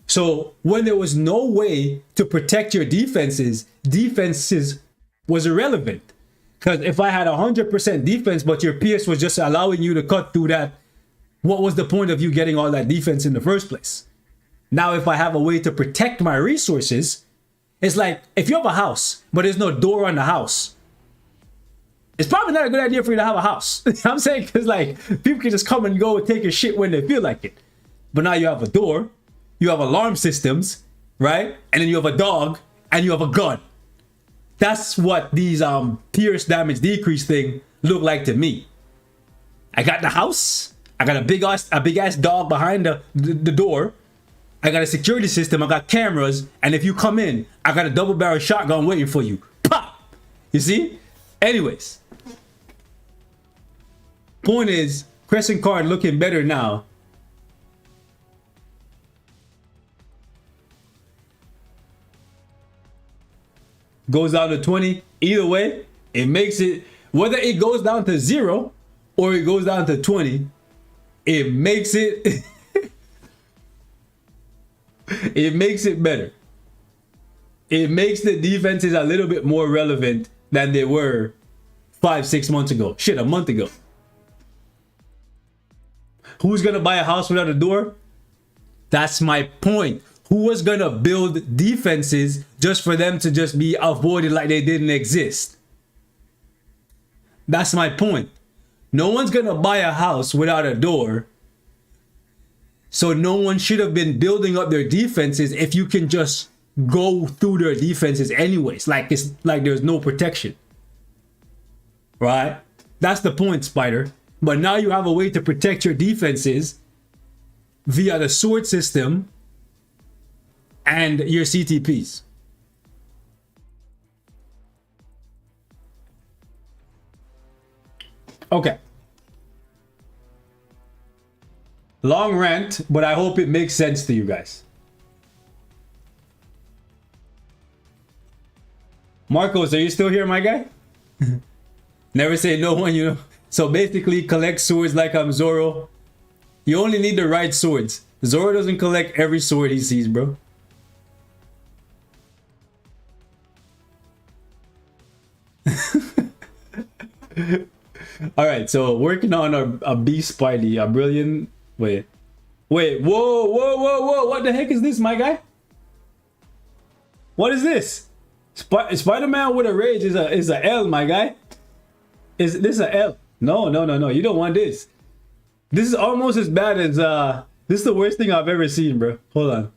So when there was no way to protect your defenses was irrelevant. Because if I had 100% defense, but your PS was just allowing you to cut through that, what was the point of you getting all that defense in the first place? Now, if I have a way to protect my resources, it's like if you have a house, but there's no door on the house, it's probably not a good idea for you to have a house. I'm saying because like people can just come and go and take a shit when they feel like it. But now you have a door, you have alarm systems, right? And then you have a dog and you have a gun. That's what these pierce damage decrease thing look like to me. I got the house. I got a big ass dog behind the door. I got a security system. I got cameras. And if you come in, I got a double barrel shotgun waiting for you. Pop! You see? Anyways. Point is, Crescent card looking better now. Goes down to 20. Either way, it makes it, whether it goes down to 0 or it goes down to 20, it makes it it makes it better. It makes the defenses a little bit more relevant than they were 5-6 months ago. Shit, a month ago. Who's gonna buy a house without a door? That's my point. Who was gonna build defenses just for them to just be avoided like they didn't exist? That's my point. No one's gonna buy a house without a door. So no one should have been building up their defenses if you can just go through their defenses anyways. Like it's like there's no protection. Right? That's the point, Spider. But now you have a way to protect your defenses via the sword system and your CTPs. Okay. Long rant, but I hope it makes sense to you guys. Marcos, are you still here, my guy? Never say no one, you know. So basically, collect swords like I'm Zoro. You only need the right swords. Zoro doesn't collect every sword he sees, bro. Alright, so working on a beast Spidey, a brilliant... Wait, whoa, what the heck is this, my guy? What is this? Spider-Man with a rage is a L, my guy. Is this a L? No, you don't want this. This is almost as bad as, this is the worst thing I've ever seen, bro. Hold on.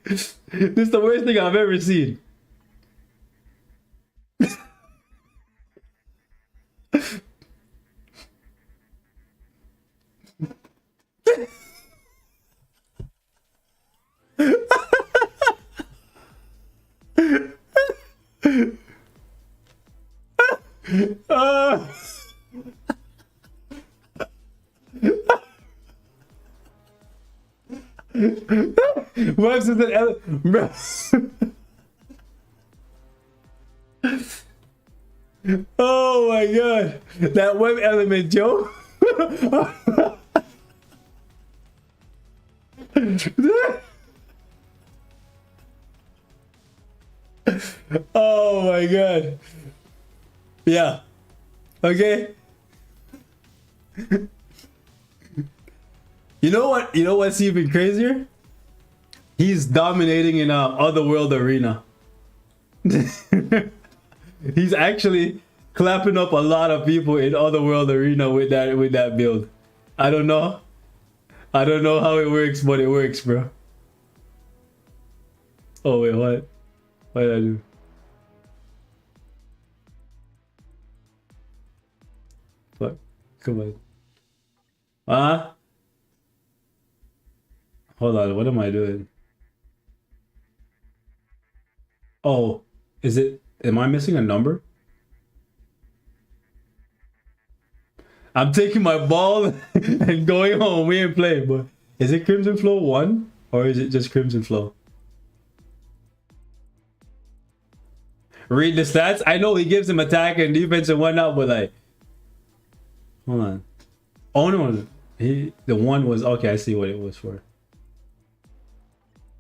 This is the worst thing I've ever seen. Webs is an oh my god, that web element, Joe. Oh my god. Yeah. Okay. You know what? You know what's even crazier? He's dominating in Otherworld Arena. He's actually clapping up a lot of people in Otherworld Arena with that build. I don't know how it works, but it works, bro. Oh wait, what? What did I do? Fuck. Come on. Hold on, what am I doing? Oh, am I missing a number? I'm taking my ball and going home. We ain't playing, but is it Crimson Flow 1 or is it just Crimson Flow? Read the stats. I know he gives him attack and defense and whatnot, but like, hold on. Oh no, the one was okay. I see what it was for.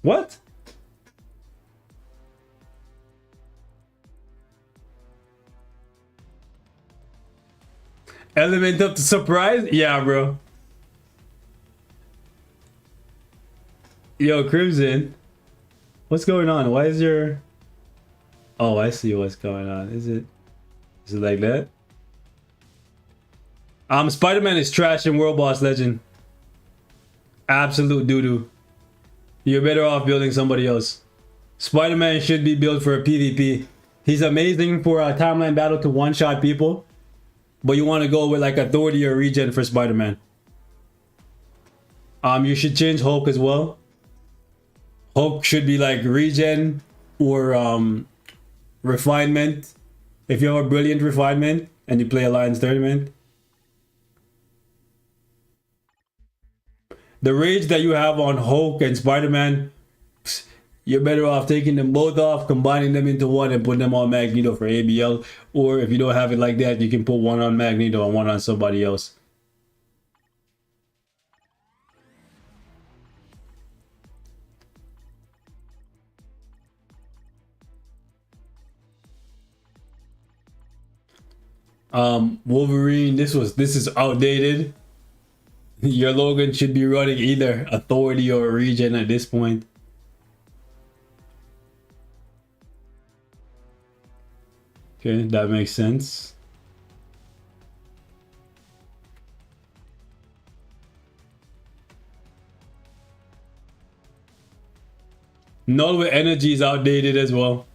What? Element of the surprise? Yeah, bro. Yo, Crimson. What's going on? Why is your... Oh, I see what's going on. Is it like that? Spider-Man is trash in World Boss Legend. Absolute doo-doo. You're better off building somebody else. Spider-Man should be built for a PvP. He's amazing for a timeline battle to one-shot people. But you want to go with like Authority or Regen for Spider-Man. You should change Hulk as well. Hulk should be like Regen or Refinement. If you have a brilliant Refinement and you play Alliance Tournament. The rage that you have on Hulk and Spider-Man, you're better off taking them both off, combining them into one and putting them on Magneto for ABL. Or if you don't have it like that, you can put one on Magneto and one on somebody else. Wolverine, this is outdated. Your Logan should be running either Authority or Regen at this point. Okay, that makes sense. Null with energy is outdated as well.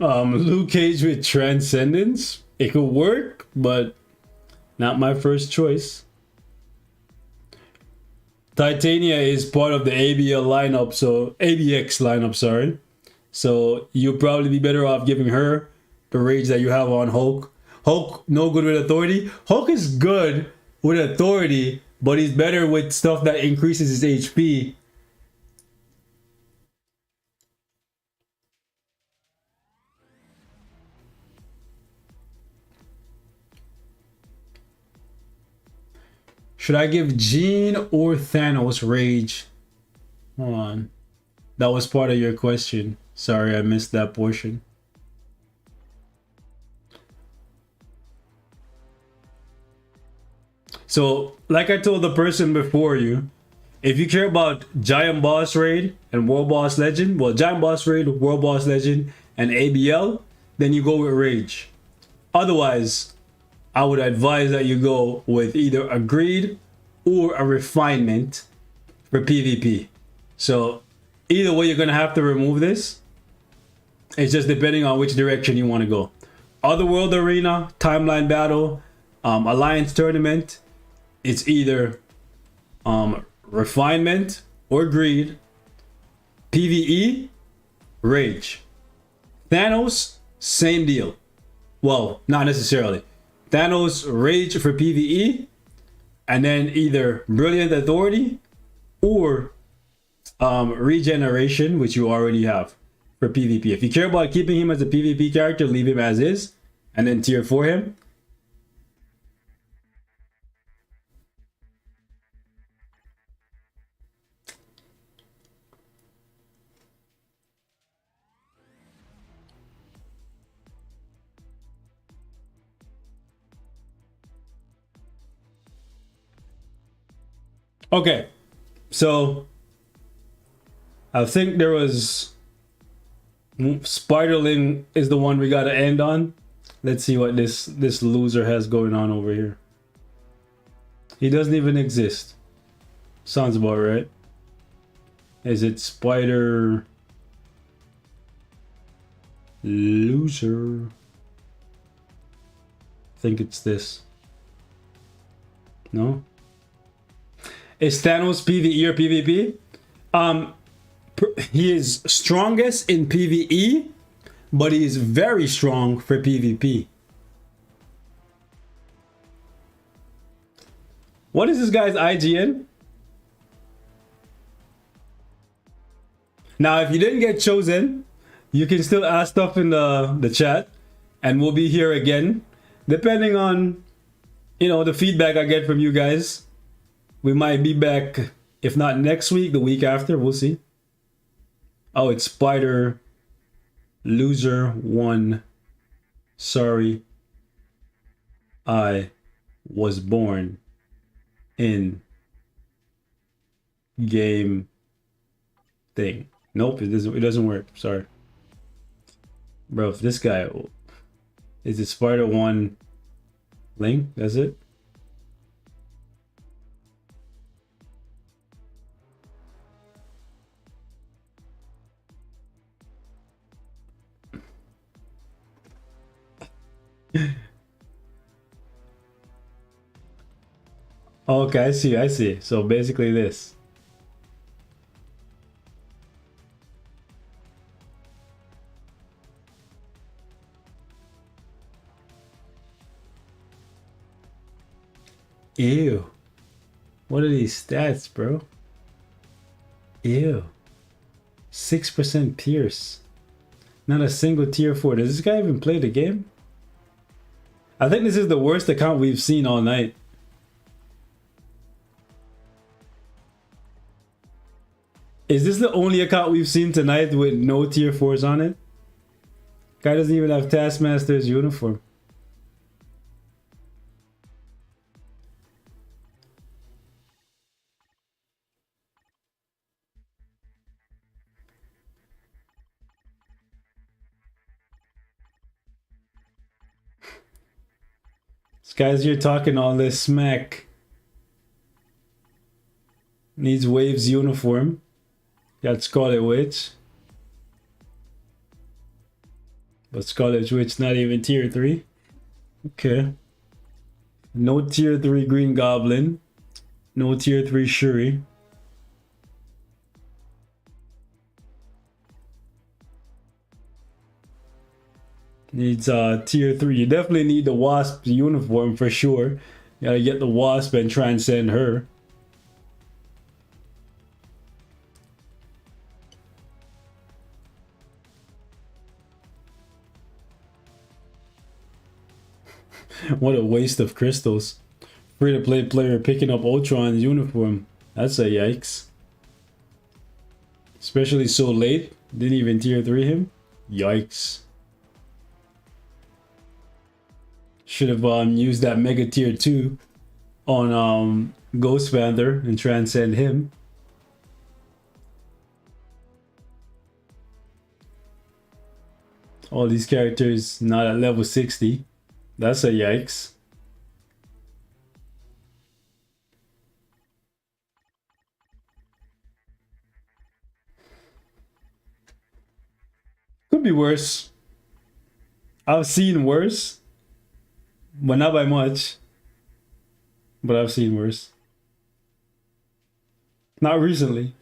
Luke Cage with Transcendence. It could work, but not my first choice. Titania is part of the ABL lineup, so ABX lineup, sorry. So you'll probably be better off giving her the rage that you have on Hulk. Hulk, no good with authority. Hulk is good with authority, but he's better with stuff that increases his HP. Should I give Jean or Thanos rage? Hold on. That was part of your question. Sorry, I missed that portion. So, like I told the person before you, if you care about Giant Boss Raid and World Boss Legend, well, Giant Boss Raid, World Boss Legend, and ABL, then you go with Rage. Otherwise, I would advise that you go with either a Greed or a Refinement for PvP. So, either way, you're going to have to remove this. It's just depending on which direction you want to go. Otherworld Arena, Timeline Battle, Alliance Tournament, it's either Refinement or Greed. PvE, Rage. Thanos, same deal. Well, not necessarily. Thanos, Rage for PvE, and then either Brilliant Authority or Regeneration, which you already have for PvP. If you care about keeping him as a PvP character, leave him as is, and then tier 4 him. Okay, so I think there was Spiderling is the one we got to end on. Let's see what this loser has going on over here. He doesn't even exist. Sounds about right. Is it Spider Loser? I think it's this. No? Is Thanos PvE or PvP? He is strongest in PvE, but he is very strong for PvP. What is this guy's IGN? Now, if you didn't get chosen, you can still ask stuff in the chat, and we'll be here again, depending on, you know, the feedback I get from you guys. We might be back, if not next week, the week after. We'll see. Oh, it's Spider Loser 1. Sorry. I was born in game thing. Nope, it doesn't work. Sorry. Bro, if this guy is it Spider 1 link? That's it? Okay, I see. So basically this. Ew. What are these stats, bro? Ew. 6% Pierce. Not a single tier 4. Does this guy even play the game? I think this is the worst account we've seen all night. Is this the only account we've seen tonight with no tier 4s on it? Guy doesn't even have Taskmaster's uniform. This guy's here talking all this smack. Needs Wave's uniform. Got Scarlet Witch. But Scarlet Witch not even tier 3. Okay. No tier 3 Green Goblin. No tier 3 Shuri. Needs tier 3. You definitely need the Wasp uniform for sure. You gotta get the Wasp and transcend her. What a waste of crystals. Free-to-play player picking up Ultron's uniform. That's a yikes. Especially so late. Didn't even tier 3 him. Yikes. Should have used that mega tier 2 on Ghost Panther and transcend him. All these characters not at level 60. That's a yikes. Could be worse. I've seen worse. But not by much. But I've seen worse. Not recently.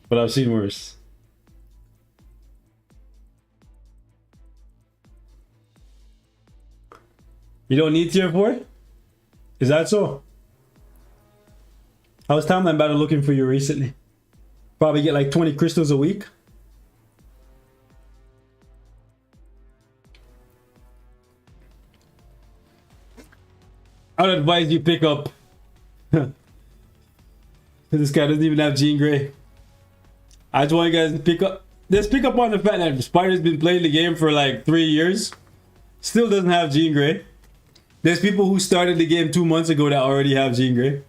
But I've seen worse. You don't need tier 4? Is that so? I was Timeline Battle looking for you recently. Probably get like 20 crystals a week. I would advise you pick up. This guy doesn't even have Jean Grey. I just want you guys to pick up. Just pick up on the fact that Spider's been playing the game for like 3 years. Still doesn't have Jean Grey. There's people who started the game 2 months ago that already have Jean Grey.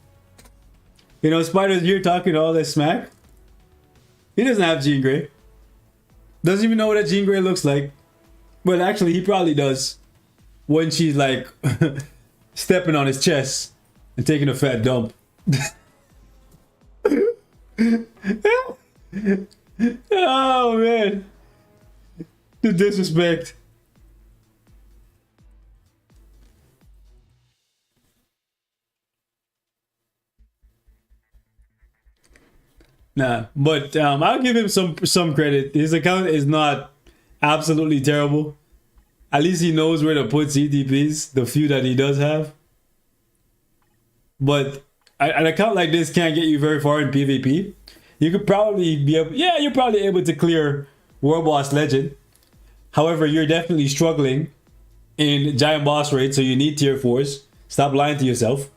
You know, Spider's here talking all this smack. He doesn't have Jean Grey. Doesn't even know what a Jean Grey looks like. But actually, he probably does. When she's like stepping on his chest and taking a fat dump. Oh man. The disrespect. Nah, but I'll give him some credit. His account is not absolutely terrible. At least he knows where to put CTPs, the few that he does have. But an account like this can't get you very far in PvP. You could probably be able, yeah, you're probably able to clear World Boss Legend. However, you're definitely struggling in Giant Boss Raid, so you need tier 4s. Stop lying to yourself.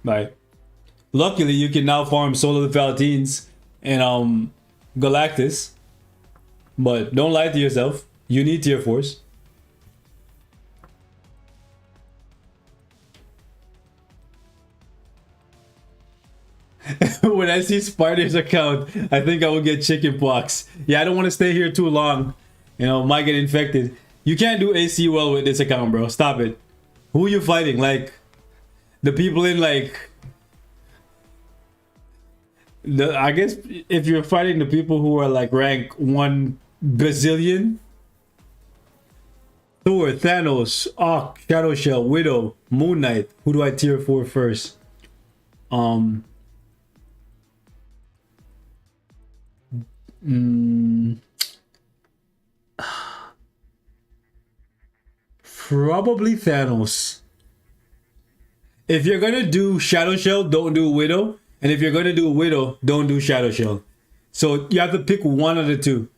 Right. Luckily, you can now farm Soul of the Palatines and Galactus. But don't lie to yourself. You need tier 4s. When I see Spider's account, I think I will get chicken pox. Yeah, I don't want to stay here too long. You know, might get infected. You can't do AC well with this account, bro. Stop it. Who are you fighting? Like, the people in like... I guess if you're fighting the people who are like rank 1 bazillion. Thor, Thanos, Ark, Shadow Shell, Widow, Moon Knight. Who do I tier 4 first? Probably Thanos. If you're gonna do Shadow Shell, don't do Widow. And if you're gonna do Widow, don't do Shadow Shell. So you have to pick one of the two.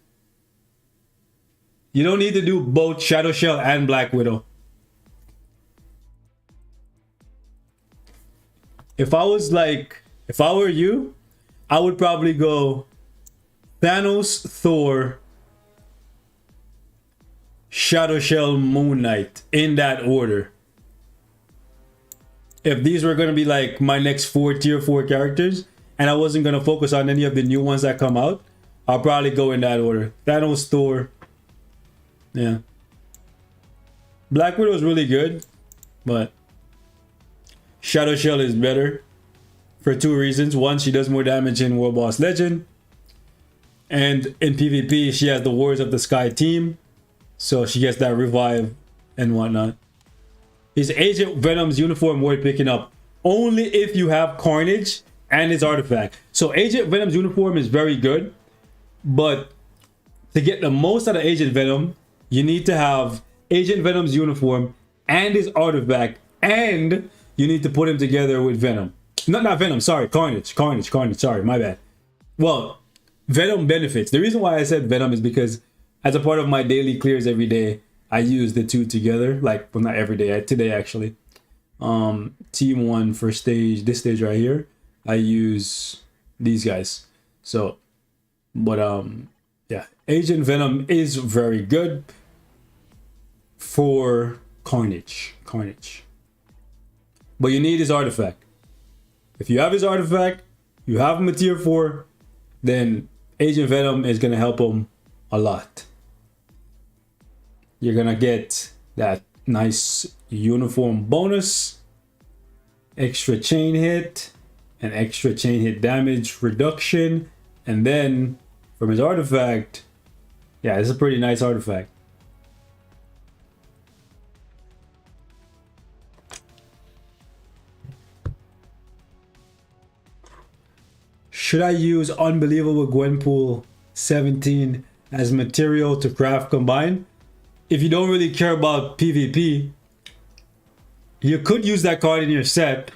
You don't need to do both Shadow Shell and Black Widow. If I were you, I would probably go Thanos, Thor, Shadow Shell, Moon Knight, in that order. If these were going to be like my next 4 tier 4 characters, and I wasn't going to focus on any of the new ones that come out, I'll probably go in that order. Thanos, Thor. Yeah. Black Widow is really good, but Shadow Shell is better. for two reasons. One, she does more damage in World Boss Legend. And in PvP, she has the Warriors of the Sky team. So she gets that revive and whatnot. Is Agent Venom's uniform worth picking up? Only if you have Carnage and his artifact. So Agent Venom's uniform is very good. But to get the most out of Agent Venom, you need to have Agent Venom's uniform and his artifact. And you need to put him together with Venom. Not Venom, sorry. Carnage. Sorry, my bad. Well, Venom benefits. The reason why I said Venom is because as a part of my daily clears every day, I use the two together. Like, well, not every day. Today, actually. Team 1 for stage, this stage right here, I use these guys. So, but, yeah. Agent Venom is very good for Carnage. But you need his artifact. If you have his artifact, you have him at tier 4, then Agent Venom is going to help him a lot. You're going to get that nice uniform bonus, extra chain hit, and extra chain hit damage reduction. And then from his artifact, yeah, it's a pretty nice artifact. Should I use Unbelievable Gwenpool 17 as material to craft combine? If you don't really care about PvP, you could use that card in your set.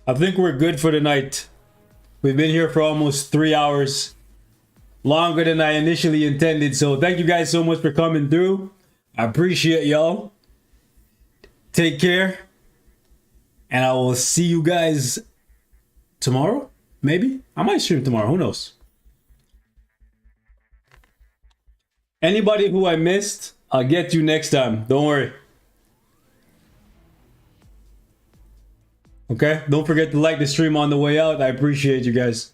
I think we're good for the night. We've been here for almost 3 hours. Longer than I initially intended. So thank you guys so much for coming through. I appreciate y'all. Take care. And I will see you guys tomorrow. Maybe. I might stream tomorrow. Who knows? Anybody who I missed, I'll get you next time. Don't worry. Okay? Don't forget to like the stream on the way out. I appreciate you guys.